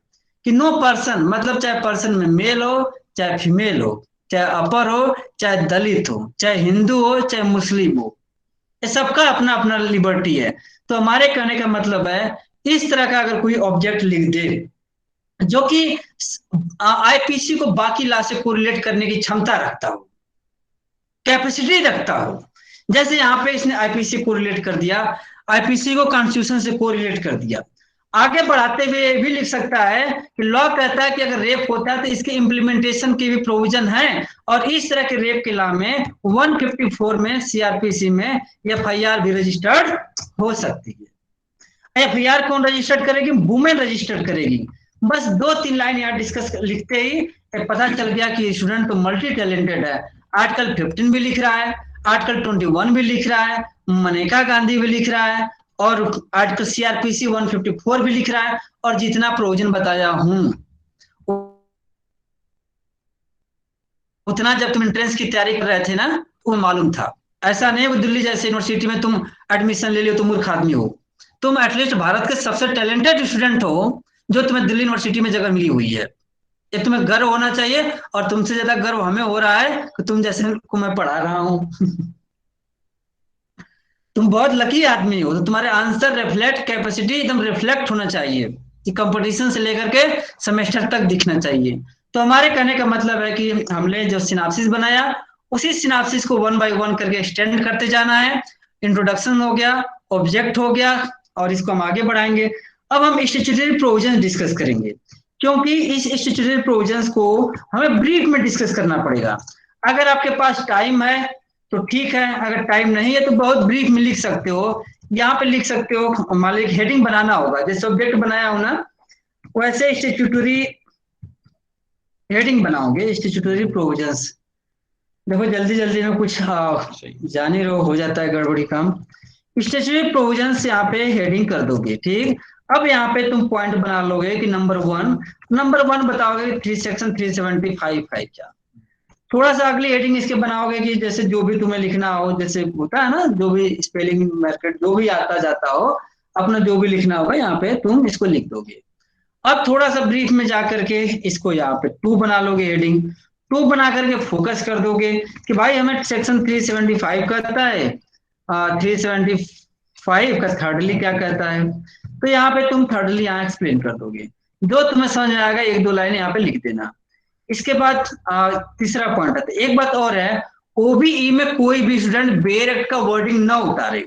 कि नो पर्सन, मतलब चाहे पर्सन में मेल हो, चाहे फीमेल हो, चाहे अपर हो, चाहे दलित हो, चाहे हिंदू हो, चाहे मुस्लिम हो, ये सबका अपना अपना लिबर्टी है। तो हमारे कहने का मतलब है, इस तरह का अगर कोई ऑब्जेक्ट लिख दे जो कि आईपीसी को बाकी लॉ से कोरिलेट करने की क्षमता रखता हो, कैपेसिटी रखता हो, जैसे यहाँ पे इसने आईपीसी को रिलेट कर दिया, आईपीसी को कॉन्स्टिट्यूशन से कोरिलेट कर दिया। आगे बढ़ाते हुए भी लिख सकता है कि लॉ कहता है कि अगर रेप होता है तो इसके इम्प्लीमेंटेशन की भी प्रोविजन है, और इस तरह के रेप के लॉ में 154 में सीआरपीसी में एफआईआर भी रजिस्टर्ड हो सकती है। एफआईआर कौन रजिस्टर्ड करेगी? वुमेन रजिस्टर्ड करेगी। बस 2-3 लाइन यहाँ डिस्कस लिखते ही पता चल गया कि स्टूडेंट तो मल्टी टैलेंटेड है। आर्टिकल 15 भी लिख रहा है, आर्टिकल 21 भी लिख रहा है, मनेका गांधी भी लिख रहा है, और आर्टिकल सीआरपीसी 154 भी लिख रहा है। और जितना प्रोविजन बताया हूं उतना जब तुम एंट्रेंस की तैयारी कर रहे थे ना, वो मालूम था। ऐसा नहीं वो दिल्ली जैसे यूनिवर्सिटी में तुम एडमिशन ले लियो, तुम मूर्ख आदमी हो। तुम एटलीस्ट भारत के सबसे टैलेंटेड स्टूडेंट हो जो तुम्हें दिल्ली यूनिवर्सिटी में जगह मिली हुई है। ये तुम्हें गर्व होना चाहिए, और तुमसे ज्यादा गर्व हमें हो रहा है कि तुम जैसे को मैं पढ़ा रहा हूं। तुम बहुत लकी आदमी हो। तो तुम्हारे आंसर रिफ्लेक्ट कैपेसिटी एकदम रिफ्लेक्ट होना चाहिए कि कंपटीशन से लेकर के सेमेस्टर तक दिखना चाहिए। तो हमारे कहने का मतलब है कि हमने जो सिनाप्सिस बनाया उसी सिनाप्सिस को 1 by 1 करके एक्सटेंड करते जाना है। इंट्रोडक्शन हो गया, ऑब्जेक्ट हो गया, और इसको हम आगे बढ़ाएंगे। अब हम स्टैट्यूटरी प्रोविजन डिस्कस करेंगे, क्योंकि इस स्टैट्यूटरी प्रोविजंस को हमें ब्रीफ में डिस्कस करना पड़ेगा। अगर आपके पास टाइम है तो ठीक है, अगर टाइम नहीं है तो बहुत ब्रीफ में लिख सकते हो। यहाँ पे लिख सकते हो, मान लीजिए हेडिंग बनाना होगा, जैसे ऑब्जेक्ट बनाया हो ना वैसे स्टैट्यूटरी हेडिंग बनाओगे, स्टैट्यूटरी प्रोविजंस। देखो जल्दी जल्दी में कुछ जान ही रहो, हो जाता है गड़बड़ी काम। स्टेचुटरी प्रोविजन से यहाँ पे हेडिंग कर दोगे, ठीक। अब यहाँ पे तुम पॉइंट बना लोगे कि नंबर वन बताओगे सेक्शन 375 है क्या। थोड़ा सा अगली हेडिंग इसके बनाओगे कि जैसे जो भी तुम्हें लिखना हो, जैसे होता है ना, जो भी स्पेलिंग मेथड जो भी आता जाता हो, अपना जो भी लिखना होगा यहाँ पे तुम इसको लिख दोगे। अब थोड़ा सा ब्रीफ में जा करके इसको यहाँ पे 2 बना लोगे, हेडिंग 2 बना करके फोकस कर दोगे कि भाई हमें सेक्शन 375 कहता है, 375 का थर्डली क्या कहता है। तो यहाँ पे तुम थर्डली यहाँ एक्सप्लेन कर दोगे, जो तुम्हें समझ में आएगा 1-2 लाइन यहाँ पे लिख देना। इसके बाद तीसरा पॉइंट आता है। एक बात और है, ओबीई में कोई भी स्टूडेंट बेरेक्ट का वर्डिंग ना उतारे।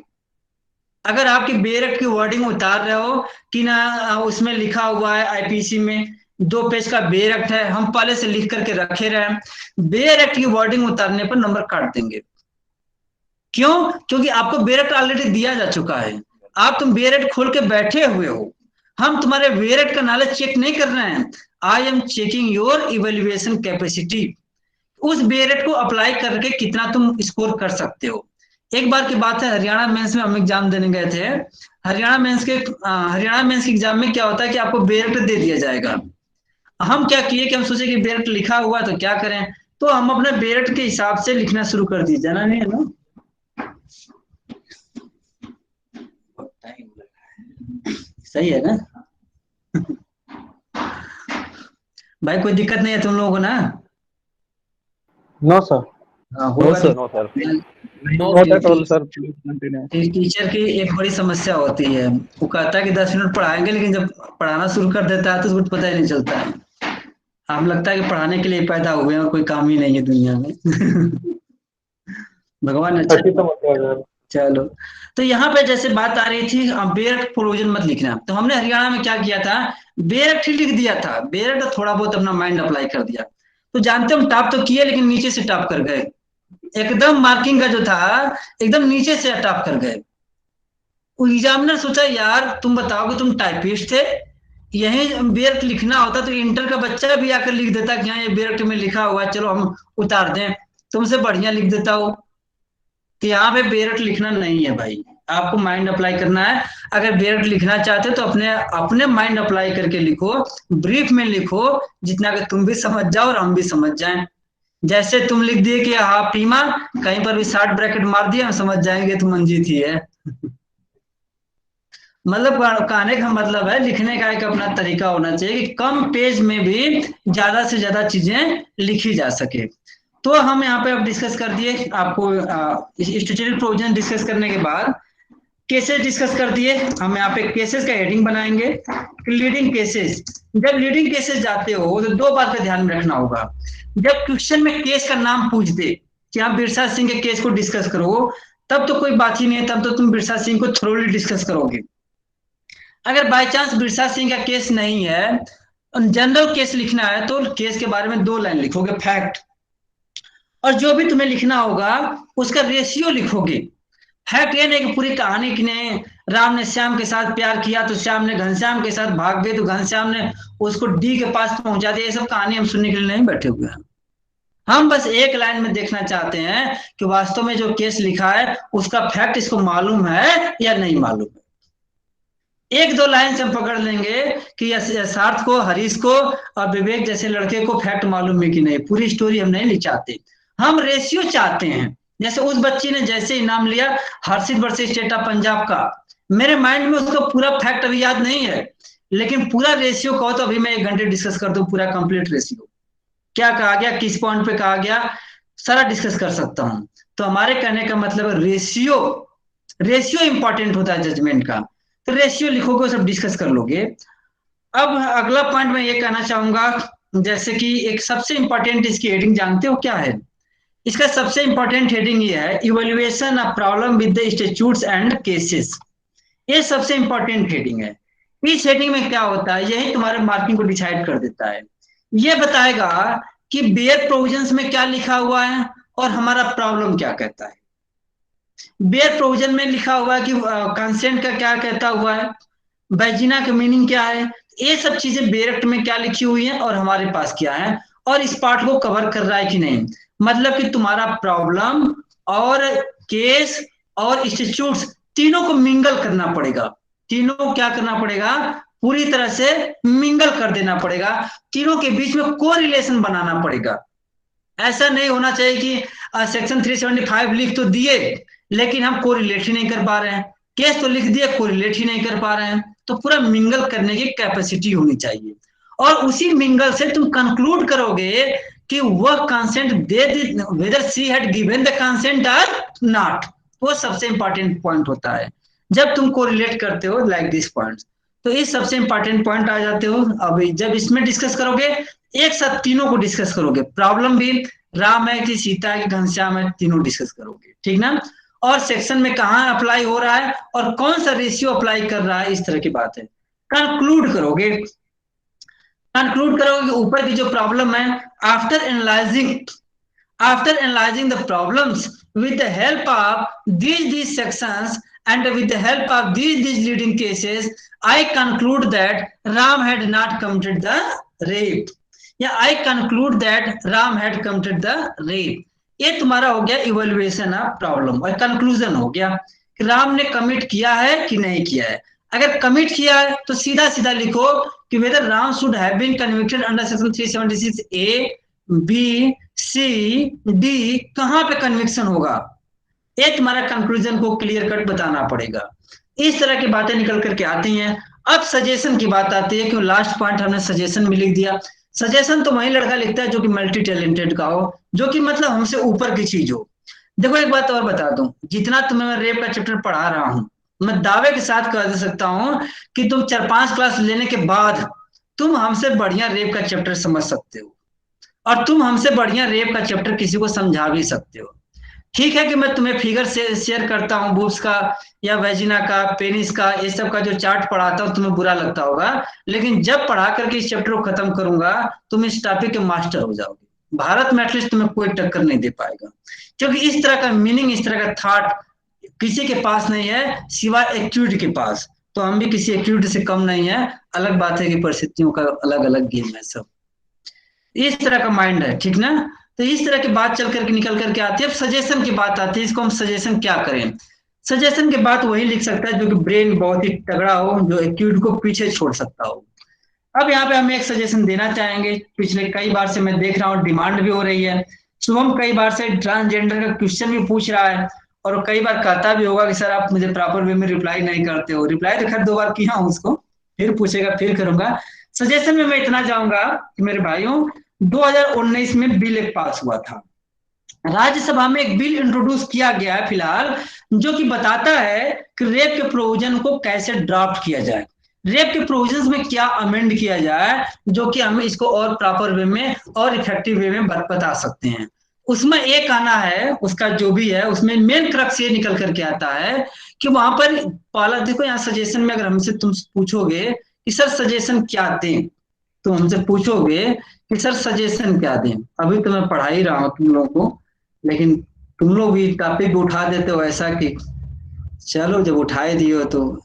अगर आपकी बेरेक्ट की वर्डिंग उतार रहे हो कि ना, उसमें लिखा हुआ है आईपीसी में 2 पेज का बेरेक्ट है, हम पहले से लिख करके रखे रहे, बेरेक्ट की वर्डिंग उतारने पर नंबर काट देंगे। क्यों? क्योंकि आपको बेरेक्ट ऑलरेडी दिया जा चुका है, तुम बेरेक्ट खोल के बैठे हुए हो, हम तुम्हारे बेरेक्ट का नॉलेज चेक नहीं कर रहे हैं। I am checking your evaluation capacity, उस बेरेक्ट को अप्लाई करके कितना तुम स्कोर कर सकते हो। एक बार की बात है, हरियाणा मेंस में हम एग्जाम देने गए थे। हरियाणा मेंस के एग्जाम में क्या होता है कि आपको बेरेक्ट दे दिया जाएगा। हम क्या किए कि हम सोचे कि बेरेक्ट लिखा हुआ है तो क्या करें, तो हम अपने बेरेक्ट के हिसाब से लिखना शुरू कर दिए। जाना नहीं है ना, सही है ना भाई, कोई दिक्कत नहीं है तुम लोगों को ना? नो सर, टीचर की एक बड़ी समस्या होती है, वो कहता है कि 10 मिनट पढ़ाएंगे, लेकिन जब पढ़ाना शुरू कर देता है तो उसको पता ही नहीं चलता है। हम लगता है कि पढ़ाने के लिए पैदा हुए हैं, कोई काम ही नहीं है दुनिया में भगवान अच्छा। चलो, तो यहाँ पे जैसे बात आ रही थी बेरेक्ट प्रोविजन मत लिखना, तो हमने हरियाणा में क्या किया था, बेरेक्ट ही लिख दिया था। बेरेक्ट थोड़ा बहुत अपना माइंड अप्लाई कर दिया, तो जानते हो टॉप तो किए लेकिन नीचे से टॉप कर गए, एकदम मार्किंग का जो था एकदम नीचे से टॉप कर गए। एग्जामिनर सोचा यार तुम बताओगे तुम टाइपिस्ट थे, यही बेरेक्ट लिखना होता तो इंटर का बच्चा भी आकर लिख देता कि हाँ ये बेरेक्ट में लिखा हुआ है, चलो हम उतार दें, तुमसे बढ़िया लिख देता हो। तो यहाँ पे बेरेक्ट लिखना नहीं है भाई, आपको माइंड अप्लाई करना है। अगर बेरेक्ट लिखना चाहते हो तो अपने माइंड अप्लाई करके लिखो, ब्रीफ में लिखो, जितना कि तुम भी समझ जाओ और हम भी समझ जाएं। जैसे तुम लिख दिए कि हाँ प्रीमा, कहीं पर भी शॉर्ट ब्रैकेट मार दिया, हम समझ जाएंगे तुम मंजीत ही है मतलब कहने का मतलब है, लिखने का एक अपना तरीका होना चाहिए कि कम पेज में भी ज्यादा से ज्यादा चीजें लिखी जा सके। तो हम यहाँ पे अब डिस्कस कर दिए, आपको स्टेचुटरी प्रोविजन डिस्कस करने के बाद केसेस डिस्कस कर दिए। हम यहाँ पे केसेस का हेडिंग बनाएंगे, लीडिंग केसेस। जब लीडिंग केसेस जाते हो तो 2 बात का ध्यान रखना होगा। जब क्वेश्चन में केस का नाम पूछ दे कि आप बिरसा सिंह के केस को डिस्कस करो, तब तो कोई बात ही नहीं है, तब तो तुम बिरसा सिंह को थोरोली डिस्कस करोगे। अगर बाय चांस बिरसा सिंह का केस नहीं है, जनरल केस लिखना है, तो केस के बारे में 2 लाइन लिखोगे, फैक्ट, और जो भी तुम्हें लिखना होगा उसका रेशियो लिखोगे। फैक्ट ये नहीं कि पूरी कहानी की ने राम ने श्याम के साथ प्यार किया तो श्याम ने घनश्याम के साथ भाग गए तो घनश्याम ने उसको डी के पास पहुंचा दिया। ये सब कहानी हम सुनने के लिए नहीं बैठे हुए हैं। हम बस एक लाइन में देखना चाहते हैं कि वास्तव में जो केस लिखा है उसका फैक्ट इसको मालूम है या नहीं मालूम है। 1-2 लाइन से हम पकड़ लेंगे कि यथार्थ को, हरीश को और विवेक जैसे लड़के को फैक्ट मालूम है कि नहीं। पूरी स्टोरी हम नहीं लिख चाहते, हम रेशियो चाहते हैं। जैसे उस बच्ची ने जैसे इनाम लिया हर्षित वर्सेस स्टेट ऑफ पंजाब का, मेरे माइंड में उसका पूरा फैक्ट अभी याद नहीं है, लेकिन पूरा रेशियो कहो तो अभी मैं 1 घंटे डिस्कस कर दूं, पूरा कंप्लीट रेशियो क्या कहा गया, किस पॉइंट पे कहा गया, सारा डिस्कस कर सकता हूं। तो हमारे कहने का मतलब रेशियो इंपॉर्टेंट होता है जजमेंट का, तो रेशियो लिखोगे सब डिस्कस कर लोगे। अब अगला पॉइंट मैं ये कहना चाहूंगा, जैसे कि एक सबसे इंपॉर्टेंट इसकी हेडिंग जानते हो क्या है? इसका सबसे इंपॉर्टेंट हेडिंग ये है, evaluation of problem with the statutes and cases. ये सबसे इंपॉर्टेंट हेडिंग है। इस हेडिंग में क्या होता है, यही तुम्हारे मार्किंग को डिसाइड कर देता है। ये बताएगा कि बेयर प्रोविजंस में क्या लिखा हुआ है और हमारा प्रॉब्लम क्या कहता है। बेयर प्रोविजन में लिखा हुआ है कि कंसेंट का क्या कहता हुआ है, बैजिना का मीनिंग क्या है, ये सब चीजें बेरेक्ट में क्या लिखी हुई है और हमारे पास क्या है, और इस पार्ट को कवर कर रहा है कि नहीं। मतलब कि तुम्हारा प्रॉब्लम और केस और स्टैट्यूट्स तीनों को मिंगल करना पड़ेगा, तीनों को क्या करना पड़ेगा, पूरी तरह से मिंगल कर देना पड़ेगा, तीनों के बीच में कोरिलेशन बनाना पड़ेगा। ऐसा नहीं होना चाहिए कि सेक्शन 375 लिख तो दिए लेकिन हम कोरिलेट ही नहीं कर पा रहे हैं, केस तो लिख दिए कोरिलेट ही नहीं कर पा रहे हैं। तो पूरा मिंगल करने की कैपेसिटी होनी चाहिए, और उसी मिंगल से तुम कंक्लूड करोगे कि वह consent they the, whether she had given the consent और नॉट। वो सबसे इंपॉर्टेंट पॉइंट होता है जब तुम कोरिलेट करते हो लाइक दिस पॉइंट। तो इस सबसे इंपॉर्टेंट पॉइंट आ जाते हो। अब जब इसमें डिस्कस करोगे एक साथ तीनों को डिस्कस करोगे, प्रॉब्लम भी राम है कि सीता है कि घनश्याम है, तीनों डिस्कस करोगे, ठीक ना। और सेक्शन में कहाँ अप्लाई हो रहा है और कौन सा रेशियो अप्लाई कर रहा है, इस तरह की बात है। कंक्लूड करोगे, कंक्लूड करोगे ऊपर की जो प्रॉब्लम है, after analysing the problems with the help of these sections and with the help of these leading cases, I conclude that Ram had not committed the rape, या I conclude that Ram had committed the rape। ये तुम्हारा हो गया evaluation of problem और conclusion हो गया कि राम ने कमिट किया है कि नहीं किया है। अगर कमिट किया है तो सीधा सीधा लिखो कि whether Ram should have been convicted under section 376A, B, C, D, कहाँ पे कन्विक्शन होगा, ये तुम्हारा कंक्लूजन को क्लियर कट बताना पड़ेगा। इस तरह की बातें निकल करके आती हैं। अब सजेशन की बात आती है कि लास्ट पॉइंट हमने सजेशन में लिख दिया। सजेशन तो वही लड़का लिखता है जो कि मल्टी टैलेंटेड का हो, जो कि मतलब हमसे ऊपर की चीज हो। देखो एक बात और बता दूं, जितना तुम्हें मैं रेप का चैप्टर पढ़ा रहा हूं, मैं दावे के साथ कह दे सकता हूं कि तुम 4-5 क्लास लेने के बाद तुम हमसे बढ़िया रेप का चैप्टर समझ सकते हो, और तुम हमसे बढ़िया रेप का चैप्टर किसी को समझा भी सकते हो। ठीक है कि मैं तुम्हें फिगर से शेयर करता हूँ बूब्स का या वेजिना का, पेनिस का, ये सब का जो चार्ट पढ़ाता हूँ तुम्हें बुरा लगता होगा, लेकिन जब पढ़ा करके इस चैप्टर को खत्म करूंगा तुम इस टॉपिक के मास्टर हो जाओगे। भारत में एटलीस्ट तुम्हें कोई टक्कर नहीं दे पाएगा, क्योंकि इस तरह का मीनिंग, इस तरह का थॉट किसी के पास नहीं है सिवाय एक्यूट के पास। तो हम भी किसी एक्यूट से कम नहीं है, अलग बात है कि परिस्थितियों का अलग अलग गेम है, सब इस तरह का माइंड है, ठीक ना। तो इस तरह की बात चल करके निकल करके आती है। अब सजेशन की बात आती है, इसको हम सजेशन क्या करें। सजेशन के बाद वही लिख सकता है जो कि ब्रेन बहुत ही तगड़ा हो, जो एक्यूट को पीछे छोड़ सकता हो। अब यहाँ पे हम एक सजेशन देना चाहेंगे। पिछले कई बार से मैं देख रहा हूँ डिमांड भी हो रही है, शुभम कई बार से ट्रांसजेंडर का क्वेश्चन भी पूछ रहा है, और कई बार कहता भी होगा कि सर आप मुझे प्रॉपर वे में रिप्लाई नहीं करते हो। रिप्लाई तो खैर 2 बार किया हूँ उसको, फिर पूछेगा फिर करूंगा। सजेशन में मैं इतना चाहूंगा कि मेरे भाइयों, 2019 में बिल एक पास हुआ था, राज्यसभा में एक बिल इंट्रोड्यूस किया गया है फिलहाल, जो कि बताता है कि रेप के प्रोविजन को कैसे ड्राफ्ट किया जाए, रेप के प्रोविजंस में क्या अमेंड किया जाए, जो कि हम इसको और प्रॉपर वे में और इफेक्टिव वे में बता सकते हैं। उसमें एक आना है, उसका जो भी है उसमें मेन क्रक्स ये निकल करके आता है कि वहां पर पहला देखो, यहाँ सजेशन में अगर हमसे तुम पूछोगे कि सर सजेशन क्या दें, तो हमसे पूछोगे कि सर सजेशन क्या दें। अभी तो मैं पढ़ा ही रहा हूँ तुम लोगों को, लेकिन तुम लोग भी टॉपिक उठा देते हो ऐसा कि चलो जब उठाए दियो तो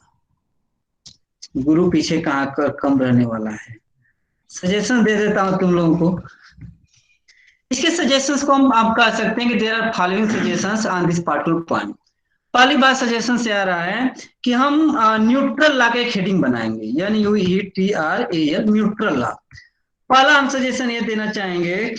गुरु पीछे कहाँ कर कम रहने वाला है। सजेशन दे देता हूँ तुम लोगों को। इसके सजेशंस को हम आप कह सकते हैं कि there are following suggestions on this particular point. पहली बात सजेशन से आ रहा है कि हम न्यूट्रल लॉ के हेडिंग बनाएंगे, यानी NEUTRAL, न्यूट्रल लॉ। पहला हम सजेशन ये देना चाहेंगे,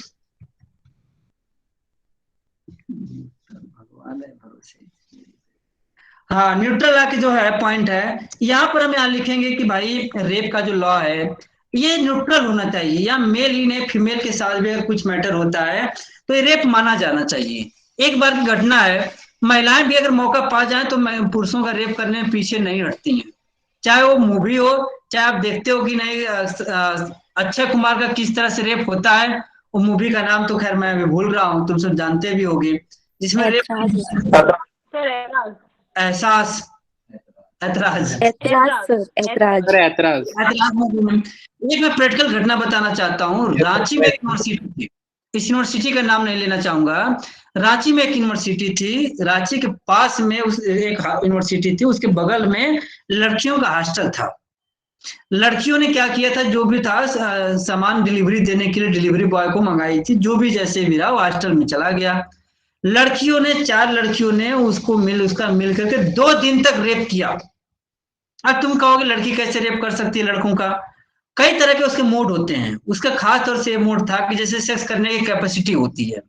हाँ न्यूट्रल लॉ की जो है पॉइंट है, यहाँ पर हम यहाँ लिखेंगे कि भाई रेप का जो लॉ है ये न्यूट्रल होना चाहिए, या मेल ही नहीं फीमेल के साथ भी अगर कुछ मैटर होता है तो ये रेप माना जाना चाहिए। एक बार की घटना है, महिलाएं भी अगर मौका पा जाए तो पुरुषों का रेप करने में पीछे नहीं हटती हैं, चाहे वो मूवी हो, चाहे आप देखते हो कि नहीं अक्षय कुमार का किस तरह से रेप होता है। वो मूवी का नाम तो खैर मैं अभी भूल रहा हूँ, तुम सब जानते भी होगे, जिसमें रेप एहसास ऐतराज एक मैं प्रैक्टिकल घटना बताना चाहता हूँ। रांची में एक यूनिवर्सिटी थी, इस यूनिवर्सिटी का नाम नहीं लेना चाहूंगा। रांची में एक यूनिवर्सिटी थी, रांची के पास में उस एक यूनिवर्सिटी थी, उसके बगल में लड़कियों का हॉस्टल था। लड़कियों ने क्या किया था, जो भी था सामान डिलीवरी देने के लिए डिलीवरी बॉय को मंगाई थी, जो भी जैसे भी रहा वो हॉस्टल में चला गया। लड़कियों ने 4 लड़कियों ने उसका मिल करके 2 दिन तक रेप किया। अब तुम कहोगे लड़की कैसे रेप कर सकती है लड़कों का? कई तरह के उसके मोड होते हैं। उसका खास तौर से मोड था कि जैसे सेक्स करने की कैपेसिटी होती है।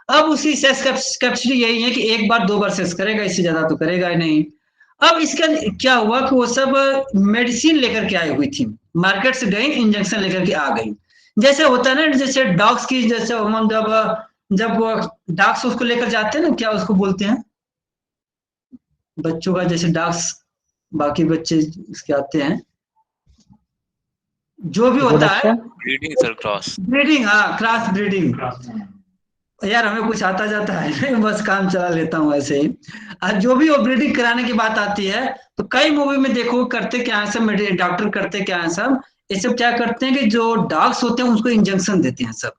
अब उसकी सेक्स कैपेसिटी यही है कि 1 बार 2 बार सेक्स करेगा, इससे ज्यादा तो करेगा ही नहीं। अब इसका क्या हुआ कि वो सब मेडिसिन लेकर के आई हुई थी, मार्केट से गई, इंजेक्शन लेकर के आ गई। जैसे होता है ना, जैसे डॉग्स की, जैसे हम जब डॉग्स उसको लेकर जाते हैं ना, क्या उसको बोलते हैं बच्चों का, जैसे डॉग्स बाकी बच्चे इसके आते हैं, जो भी होता है ब्रीडिंग सर, क्रॉस ब्रीडिंग, हाँ क्रॉस ब्रीडिंग। यार हमें कुछ आता जाता है नहीं, बस काम चला लेता हूँ ऐसे ही। और जो भी वो ब्रीडिंग कराने की बात आती है तो कई मूवी में देखो करते क्या है सब, डॉक्टर करते क्या है सब, ये सब क्या करते हैं कि जो डॉग्स होते हैं उसको इंजेक्शन देते हैं, सब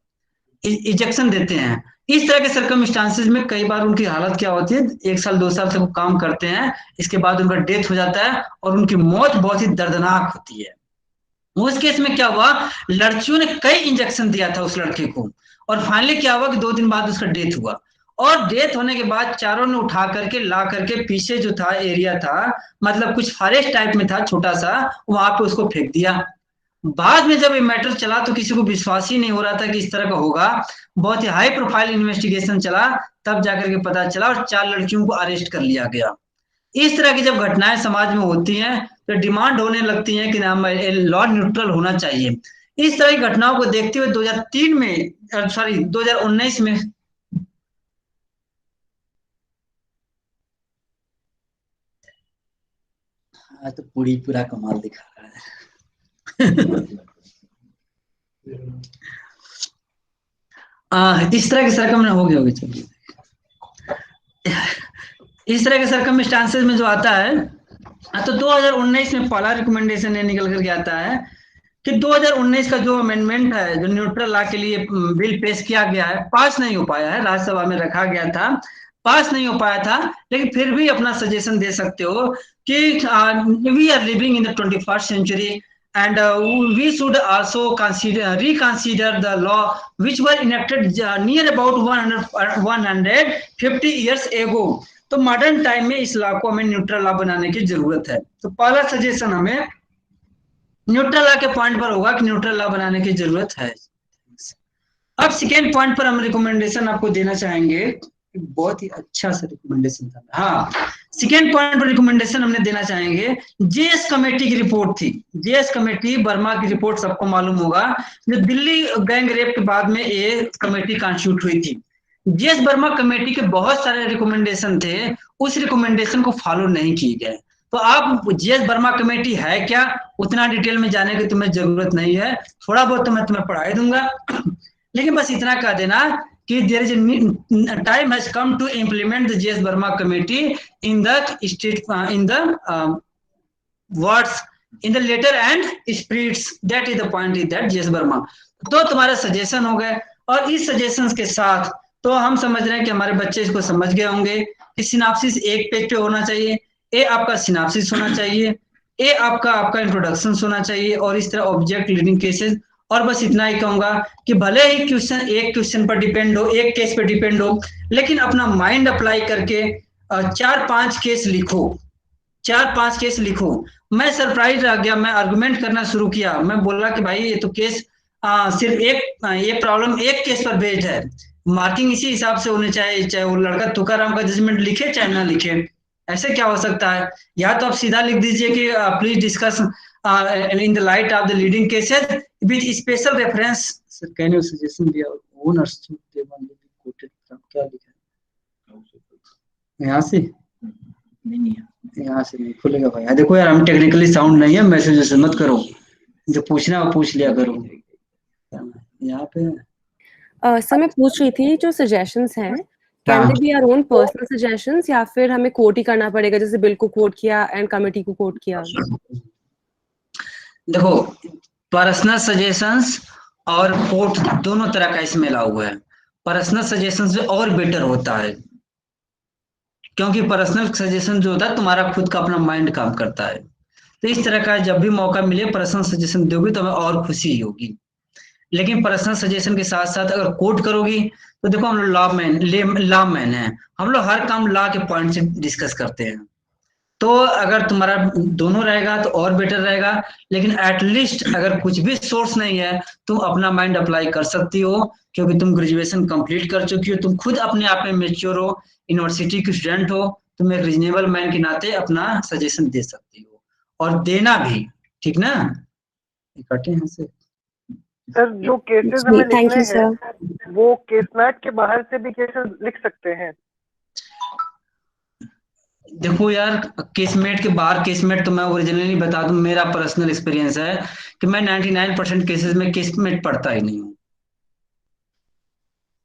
इंजेक्शन देते हैं। इस तरह के सर्कमस्टांसेस में कई बार उनकी हालत क्या होती है, 1 साल 2 साल से वो काम करते हैं, इसके बाद उनका डेथ हो जाता है और उनकी मौत बहुत ही दर्दनाक होती है। उस केस में क्या हुआ, लड़कियों ने कई इंजेक्शन दिया था उस लड़के को, और फाइनली क्या हुआ कि 2 दिन बाद उसका डेथ हुआ। और डेथ होने के बाद चारों ने उठा करके ला करके पीछे जो था एरिया था, मतलब कुछ फॉरेस्ट टाइप में था छोटा सा, वहां पे उसको फेंक दिया। बाद में जब ये मैटर चला तो किसी को विश्वास ही नहीं हो रहा था कि इस तरह का होगा। बहुत ही हाई प्रोफाइल इन्वेस्टिगेशन चला, तब जाकर के पता चला और 4 लड़कियों को अरेस्ट कर लिया गया। इस तरह की जब घटनाएं समाज में होती हैं तो डिमांड होने लगती है कि नाम लॉ न्यूट्रल होना चाहिए। इस तरह की घटनाओं को देखते हुए 2003 में, सॉरी 2019 में तो पूरा कमाल दिखा रहा है। इस तरह के सरकम हो गए चलिए। इस तरह के सरकमस्टांसेस में जो आता है, तो 2019 में पहला रिकमेंडेशन ये निकल करके आता है कि 2019 का जो अमेंडमेंट है, जो न्यूट्रल लॉ के लिए बिल पेश किया गया है, पास नहीं हो पाया है, राज्यसभा में रखा गया था, पास नहीं हो पाया था, लेकिन फिर भी अपना सजेशन दे सकते हो कि we are living in the 21st century and we should also reconsider the law which were enacted near about 150 years ago। तो मॉडर्न टाइम में इस लॉ को हमें न्यूट्रल लॉ बनाने की जरूरत है। तो पहला सजेशन हमें न्यूट्रल लॉ के पॉइंट पर होगा कि न्यूट्रल लॉ बनाने की जरूरत है। अब सेकेंड पॉइंट पर हम रिकमेंडेशन आपको देना चाहेंगे, बहुत ही अच्छा सा रिकमेंडेशन था। हाँ, सेकेंड पॉइंट पर रिकमेंडेशन हमने देना चाहेंगे, जेएस कमेटी की रिपोर्ट थी। जेएस कमेटी बर्मा की रिपोर्ट सबको मालूम होगा, जो दिल्ली गैंग रेप के बाद में ये कमेटी कॉन्स्टिट्यूट हुई थी। जेएस बर्मा कमेटी के बहुत सारे रिकमेंडेशन थे, उस रिकमेंडेशन को फॉलो नहीं किए गए। तो आप जेएस बर्मा कमेटी है क्या, उतना डिटेल में जाने की तुम्हें जरूरत नहीं है, थोड़ा बहुत तो मैं तुम्हें पढ़ा दूंगा, लेकिन बस इतना कह देना कि there is a time has come to implement the JS Burma committee in the state in the words in the letter and spirits, that is the point is that JS Burma। तो तुम्हारे suggestion हो गए, और इस suggestions के साथ तो हम समझ रहे हैं कि हमारे बच्चे इसको समझ गए होंगे कि सिनाप्सिस एक पेज पे होना चाहिए। ए आपका सिनाप्सिस होना चाहिए, ए आपका इंट्रोडक्शन होना चाहिए, और इस तरह ऑब्जेक्ट लीडिंग केसेस। और बस इतना ही कहूंगा कि भले ही क्वेश्चन एक क्वेश्चन पर डिपेंड हो, एक केस पर डिपेंड हो, लेकिन अपना माइंड अप्लाई करके 4-5 केस लिखो, 4-5 केस लिखो। मैं सरप्राइज रह गया, मैं आर्गुमेंट करना शुरू किया, मैं बोला कि भाई ये तो केस सिर्फ ये प्रॉब्लम एक केस पर बेस्ड है, मार्किंग इसी हिसाब से होने चाहिए, चाहे वो लड़का तुकाराम का जजमेंट लिखे चाहे ना लिखे, ऐसे क्या हो सकता है। या तो आप सीधा लिख दीजिए कि please discuss in the light of the leading cases with special reference। Sir, can you suggestion the owners to they want to be quoted from, क्या लिखा है यहाँ से? नहीं, यहाँ से नहीं खुलेगा भाई। देखो यार, हम टेक्निकली साउंड नहीं है, मैसेज मत करो, जो पूछना है वो पूछ लिया करो। यहाँ पे सर मैं पूछ रही थी, जो सजेशंस हैं can they be our own personal suggestions, या फिर हमें कोट ही करना पड़ेगा, जैसे बिल को कोट किया एंड कमेटी को कोट किया? देखो, पर्सनल सजेशंस और कोर्ट दोनों तरह का इसमें अलाउ हुआ है। पर्सनल सजेशन से और बेटर होता है, क्योंकि पर्सनल सजेशन जो होता है तुम्हारा खुद का अपना माइंड काम करता है। तो इस तरह का जब भी मौका मिले पर्सनल सजेशन दोगी तो हमें और खुशी होगी। लेकिन पर्सनल सजेशन के साथ साथ अगर कोट करोगी तो देखो हम लोग लॉ मैन है, हम लोग हर काम लॉ के पॉइंट से डिस्कस करते हैं। तो अगर तुम्हारा दोनों रहेगा तो और बेटर रहेगा, लेकिन एटलीस्ट अगर कुछ भी सोर्स नहीं है तुम अपना माइंड अप्लाई कर सकती हो, क्योंकि तुम ग्रेजुएशन कंप्लीट कर चुकी हो, तुम खुद अपने आप में मेच्योर हो, यूनिवर्सिटी की स्टूडेंट हो, तुम एक रीजनेबल मैन के नाते अपना सजेशन दे सकती हो और देना भी, ठीक ना? इकट्ठे हैं से सर जो केसेस हमें लिखने हैं वो केसमैट के बाहर से भी केसेस लिख सकते हैं? देखो यार, केसमेट के बाहर, केसमेट तो मैं ओरिजिनली बता दूं, मेरा पर्सनल एक्सपीरियंस है कि मैं 99% केसेस में केसमेट पढ़ता ही नहीं हूँ।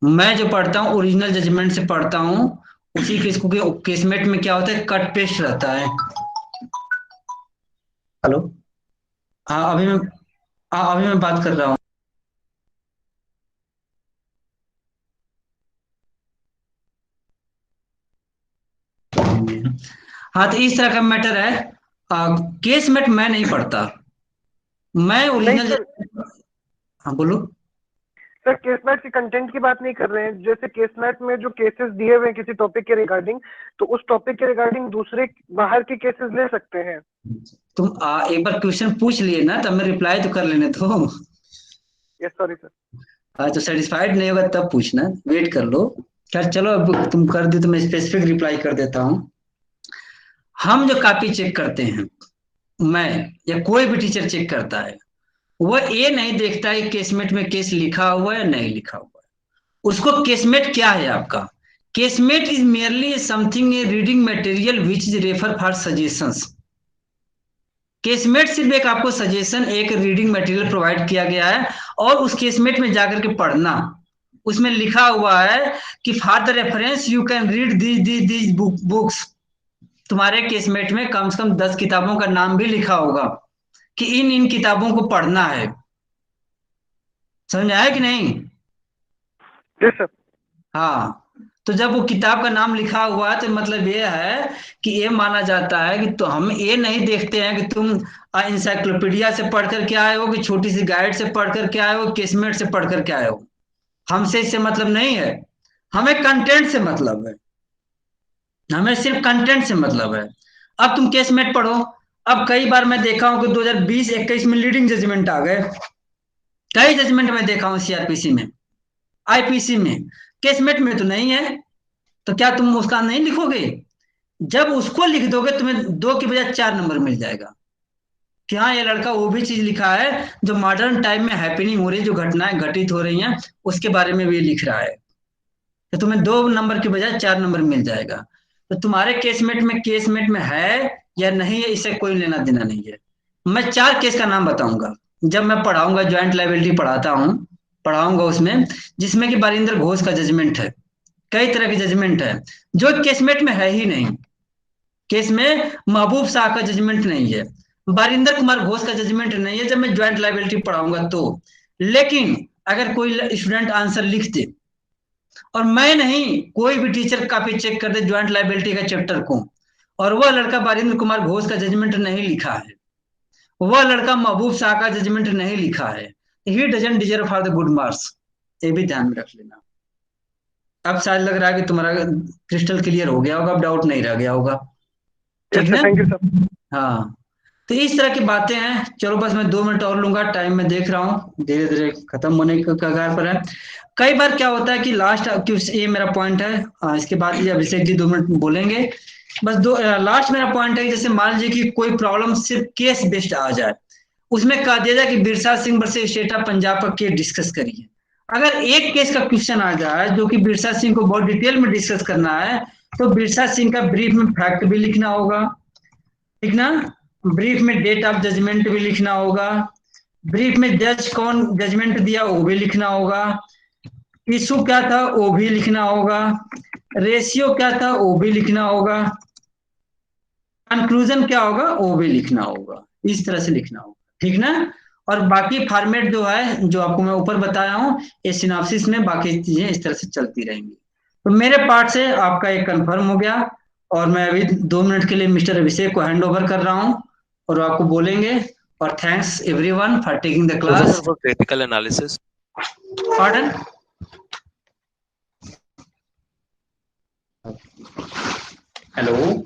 मैं जो पढ़ता हूँ ओरिजिनल जजमेंट से पढ़ता हूँ, उसी केस को केसमेट में क्या होता है, कट पेस्ट रहता है। हेलो, हाँ अभी मैं बात कर रहा हूँ। हाँ, तो इस तरह का मैटर है। केसमेट मैं नहीं पढ़ता, मैं ओरिजिनल। हाँ बोलो सर, केसमैट के कंटेंट की बात नहीं कर रहे हैं। जैसे केसमैट में जो केसेस दिए हुए हैं किसी टॉपिक के रिगार्डिंग, तो उस टॉपिक के रिगार्डिंग दूसरे बाहर के केसेस ले सकते हैं। तुम एक बार क्वेश्चन पूछ लिए ना, तब मैं रिप्लाई तो कर लेने दो। Yes sorry sir. हाँ, तो सेटिस्फाइड नहीं होगा तब पूछना, वेट कर लो। खैर चलो, अब तुम कर दी तो मैं स्पेसिफिक रिप्लाई कर देता हूँ। हम जो कॉपी चेक करते हैं, मैं या कोई भी टीचर चेक करता है, वह ये नहीं देखता है केसमेट में केस लिखा हुआ है या नहीं लिखा हुआ है। उसको केसमेट क्या है आपका? Casemate is merely something a reading material which is refer for suggestions. Casemate सिर्फ एक आपको सजेशन, एक रीडिंग मटेरियल प्रोवाइड किया गया है, और उस केसमेट में जाकर के पढ़ना। उसमें लिखा हुआ है कि for the reference you can read these books. तुम्हारे केसमेट में कम से कम 10 किताबों का नाम भी लिखा होगा कि इन किताबों को पढ़ना है। समझ आया कि नहीं? Yes sir. हाँ, तो जब वो किताब का नाम लिखा हुआ है तो मतलब ये है कि ये माना जाता है कि तो हम ये नहीं देखते हैं कि तुम इंसाइक्लोपीडिया से पढ़कर के आए हो, कि छोटी सी गाइड से पढ़कर के आए हो, केसमेट से पढ़कर के आए हो। हमसे इससे मतलब नहीं है, हमें कंटेंट से मतलब है, हमें सिर्फ कंटेंट से मतलब है। अब तुम केसमेट पढ़ो। अब कई बार मैं देखा हूं कि 2020-21 में लीडिंग जजमेंट आ गए, कई जजमेंट में देखा हूं, सीआरपीसी में, आईपीसी में, केसमेट में तो नहीं है। तो क्या तुम उसका नहीं लिखोगे? जब उसको लिख दोगे तुम्हें 2 की बजाय 4 नंबर मिल जाएगा कि हाँ, ये लड़का वो भी चीज लिखा है जो मॉडर्न टाइम में हैपनिंग हो रही है, जो घटनाएं घटित हो रही हैं उसके बारे में भी लिख रहा है। तो तुम्हें 2 नंबर की बजाय 4 नंबर मिल जाएगा। तो तुम्हारे केसमेट में है या नहीं है, इससे कोई लेना देना नहीं है। मैं 4 केस का नाम बताऊंगा जब मैं पढ़ाऊंगा, ज्वाइंट लायबिलिटी पढ़ाऊंगा उसमें, जिसमें कि बारिंदर घोष का जजमेंट है। कई तरह के जजमेंट है जो केसमेट में है ही नहीं। केस में महबूब शाह का जजमेंट नहीं है, बारिंदर कुमार घोष का जजमेंट नहीं है जब मैं ज्वाइंट लायबिलिटी पढ़ाऊंगा तो। लेकिन अगर कोई स्टूडेंट आंसर लिख दे और मैं नहीं, कोई भी टीचर कॉपी चेक कर दे ज्वाइंट लायबिलिटी का चैप्टर को, और वह लड़का बारिंदर कुमार घोष का जजमेंट नहीं लिखा है, वह लड़का महबूब शाह का जजमेंट नहीं लिखा है, he doesn't deserve for the good marks. ये भी ध्यान में रख लेना। अब शायद लग रहा है कि तुम्हारा क्रिस्टल क्लियर हो गया होगा, अब डाउट नहीं रह गया होगा, ठीक ना? Thank you sir. हाँ, तो इस तरह की बातें हैं। चलो बस मैं 2 मिनट और लूंगा, टाइम में देख रहा हूँ धीरे धीरे खत्म होने के कगार पर है। कई बार क्या होता है कि लास्ट, ये मेरा पॉइंट है, इसके बाद ये अभिषेक जी 2 मिनट बोलेंगे। बस लास्ट मेरा पॉइंट है, जैसे मान लीजिए कि कोई प्रॉब्लम सिर्फ केस बेस्ड आ जाए, उसमें कहा दिया जाए कि Birsa Singh versus state of Punjab का केस डिस्कस करिए। अगर एक केस का क्वेश्चन आ जाए जो कि बिरसा सिंह को बहुत डिटेल में डिस्कस करना है, तो बिरसा सिंह का ब्रीफ में फैक्ट भी लिखना होगा, ठीक ना? ब्रीफ में डेट ऑफ जजमेंट भी लिखना होगा, ब्रीफ में जज कौन जजमेंट दिया वो भी लिखना होगा, इशू क्या था वो भी लिखना होगा, रेशियो क्या था वो भी लिखना होगा, कंक्लूजन क्या होगा वो भी लिखना होगा। इस तरह से लिखना होगा, ठीक ना? और बाकी फॉर्मेट जो है, जो आपको मैं ऊपर बताया हूँ, ये सिनॉप्सिस में बाकी चीजें इस तरह से चलती रहेंगी। तो मेरे पार्ट से आपका एक कंफर्म हो गया, और मैं अभी 2 मिनट के लिए मिस्टर अभिषेक को हैंड ओवर कर रहा हूँ और आपको बोलेंगे। और thanks everyone for taking the class. Critical analysis. Pardon? Hello.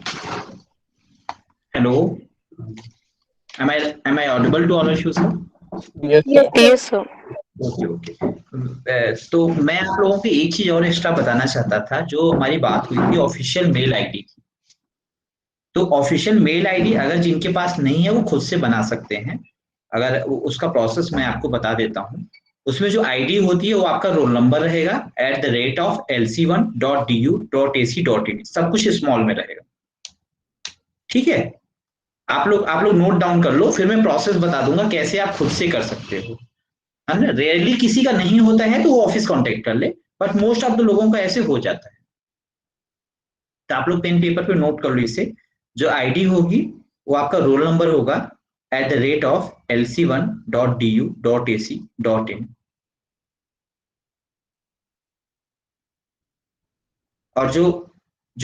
Hello. Am I audible to all of you, sir? Yes, sir. Okay. तो मैं आप लोगों को एक चीज और एक्स्ट्रा बताना चाहता था, जो हमारी बात हुई थी ऑफिशियल मेल आईडी की। तो ऑफिशियल मेल आईडी अगर जिनके पास नहीं है वो खुद से बना सकते हैं। अगर उसका प्रोसेस मैं आपको बता देता हूँ। उसमें जो आईडी होती है वो आपका रोल नंबर रहेगा @lc1.du.ac.in, सब कुछ स्मॉल में रहेगा। ठीक है, आप लोग नोट डाउन कर लो, फिर मैं प्रोसेस बता दूंगा कैसे आप खुद से कर सकते हो, है ना। रेयरली किसी का नहीं होता है तो वो ऑफिस कांटेक्ट कर ले, बट मोस्ट ऑफ द लोगों का ऐसे हो जाता है। तो आप लोग पेन पेपर पे नोट कर लो इसे। जो आईडी होगी वो आपका रोल नंबर होगा @lc1.du.ac.in, और जो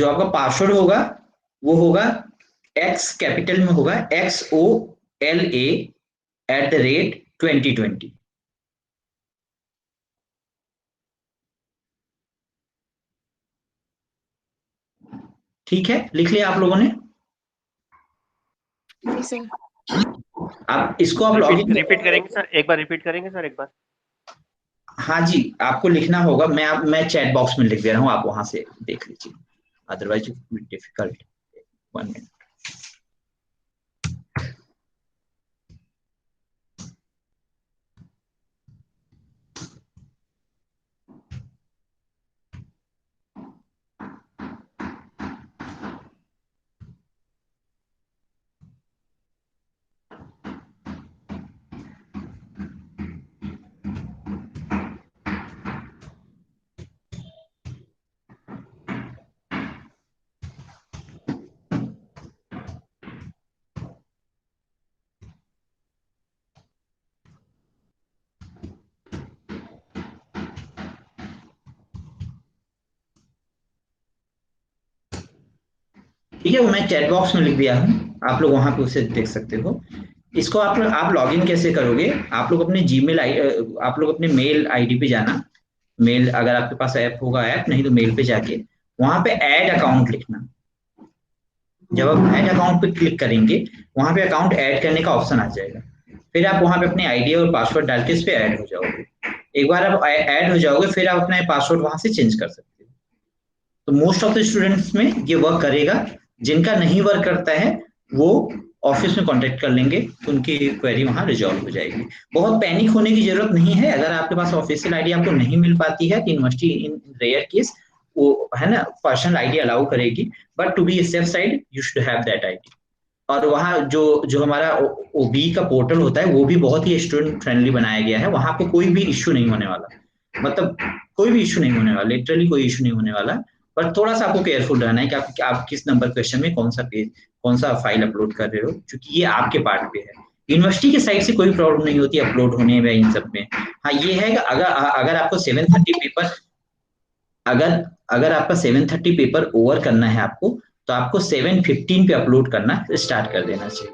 आपका पासवर्ड होगा वो होगा X कैपिटल में होगा XOLA@2020। ठीक है, लिख लिया आप लोगों ने? आप इसको आप लॉगिन रिपीट करेंगे सर, एक बार रिपीट करेंगे सर, एक बार। हाँ जी, आपको लिखना होगा। मैं चैट बॉक्स में लिख दे रहा हूँ, आप वहां से देख लीजिए, otherwise it will be difficult. 1 minute. ठीक है, वो मैं चैट बॉक्स में लिख दिया हूँ, आप लोग वहां पे उसे देख सकते हो। इसको आप लॉगिन कैसे करोगे? आप लोग अपने जीमेल आप लोग अपने मेल आईडी पे जाना। मेल, अगर आपके पास ऐप होगा ऐप, नहीं तो मेल पे जाके वहां पे ऐड अकाउंट लिखना। जब आप ऐड अकाउंट पे क्लिक करेंगे वहां पे अकाउंट ऐड करने का ऑप्शन आ जाएगा। फिर आप वहां पे अपनी आईडी और पासवर्ड डाल के इस पे ऐड हो जाओगे। एक बार आप ऐड हो जाओगे फिर आप अपना पासवर्ड वहां से चेंज कर सकते हो। तो मोस्ट ऑफ द स्टूडेंट्स में ये वर्क करेगा। जिनका नहीं वर्क करता है वो ऑफिस में कांटेक्ट कर लेंगे, तो उनकी क्वेरी वहां रिजॉल्व हो जाएगी। बहुत पैनिक होने की जरूरत नहीं है। अगर आपके पास ऑफिशियल आईडी आपको नहीं मिल पाती है तो यूनिवर्सिटी इन रेयर केस वो, है ना, पर्सनल आईडी अलाउ करेगी, but to be safe side you should have that ID. और वहाँ जो हमारा ओबी का पोर्टल होता है वो भी बहुत ही स्टूडेंट फ्रेंडली बनाया गया है। वहां पे कोई भी इश्यू नहीं होने वाला, मतलब कोई भी इश्यू नहीं होने वाला, लिटरली कोई इश्यू नहीं होने वाला। पर थोड़ा सा आपको केयरफुल रहना है कि आप किस नंबर क्वेश्चन में कौन सा फाइल अपलोड कर रहे हो, क्योंकि ये आपके पार्ट पे है। यूनिवर्सिटी के साइड से कोई प्रॉब्लम नहीं होती अपलोड होने में, इन सब में। हाँ ये है कि अगर आपको 730 पेपर, अगर आपका 730 पेपर ओवर करना है आपको, तो आपको 715 पे अपलोड करना स्टार्ट कर देना चाहिए।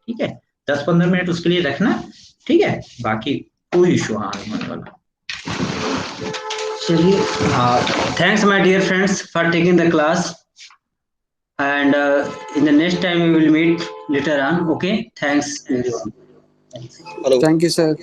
ठीक है, 10-15 मिनट उसके लिए रखना। ठीक है, बाकी कोई इशू हाँ नहीं होने वाला। चलिए, thanks my dear friends for taking the class, and in the next time we will meet later on. Okay, thanks everyone. Hello. Thank you sir.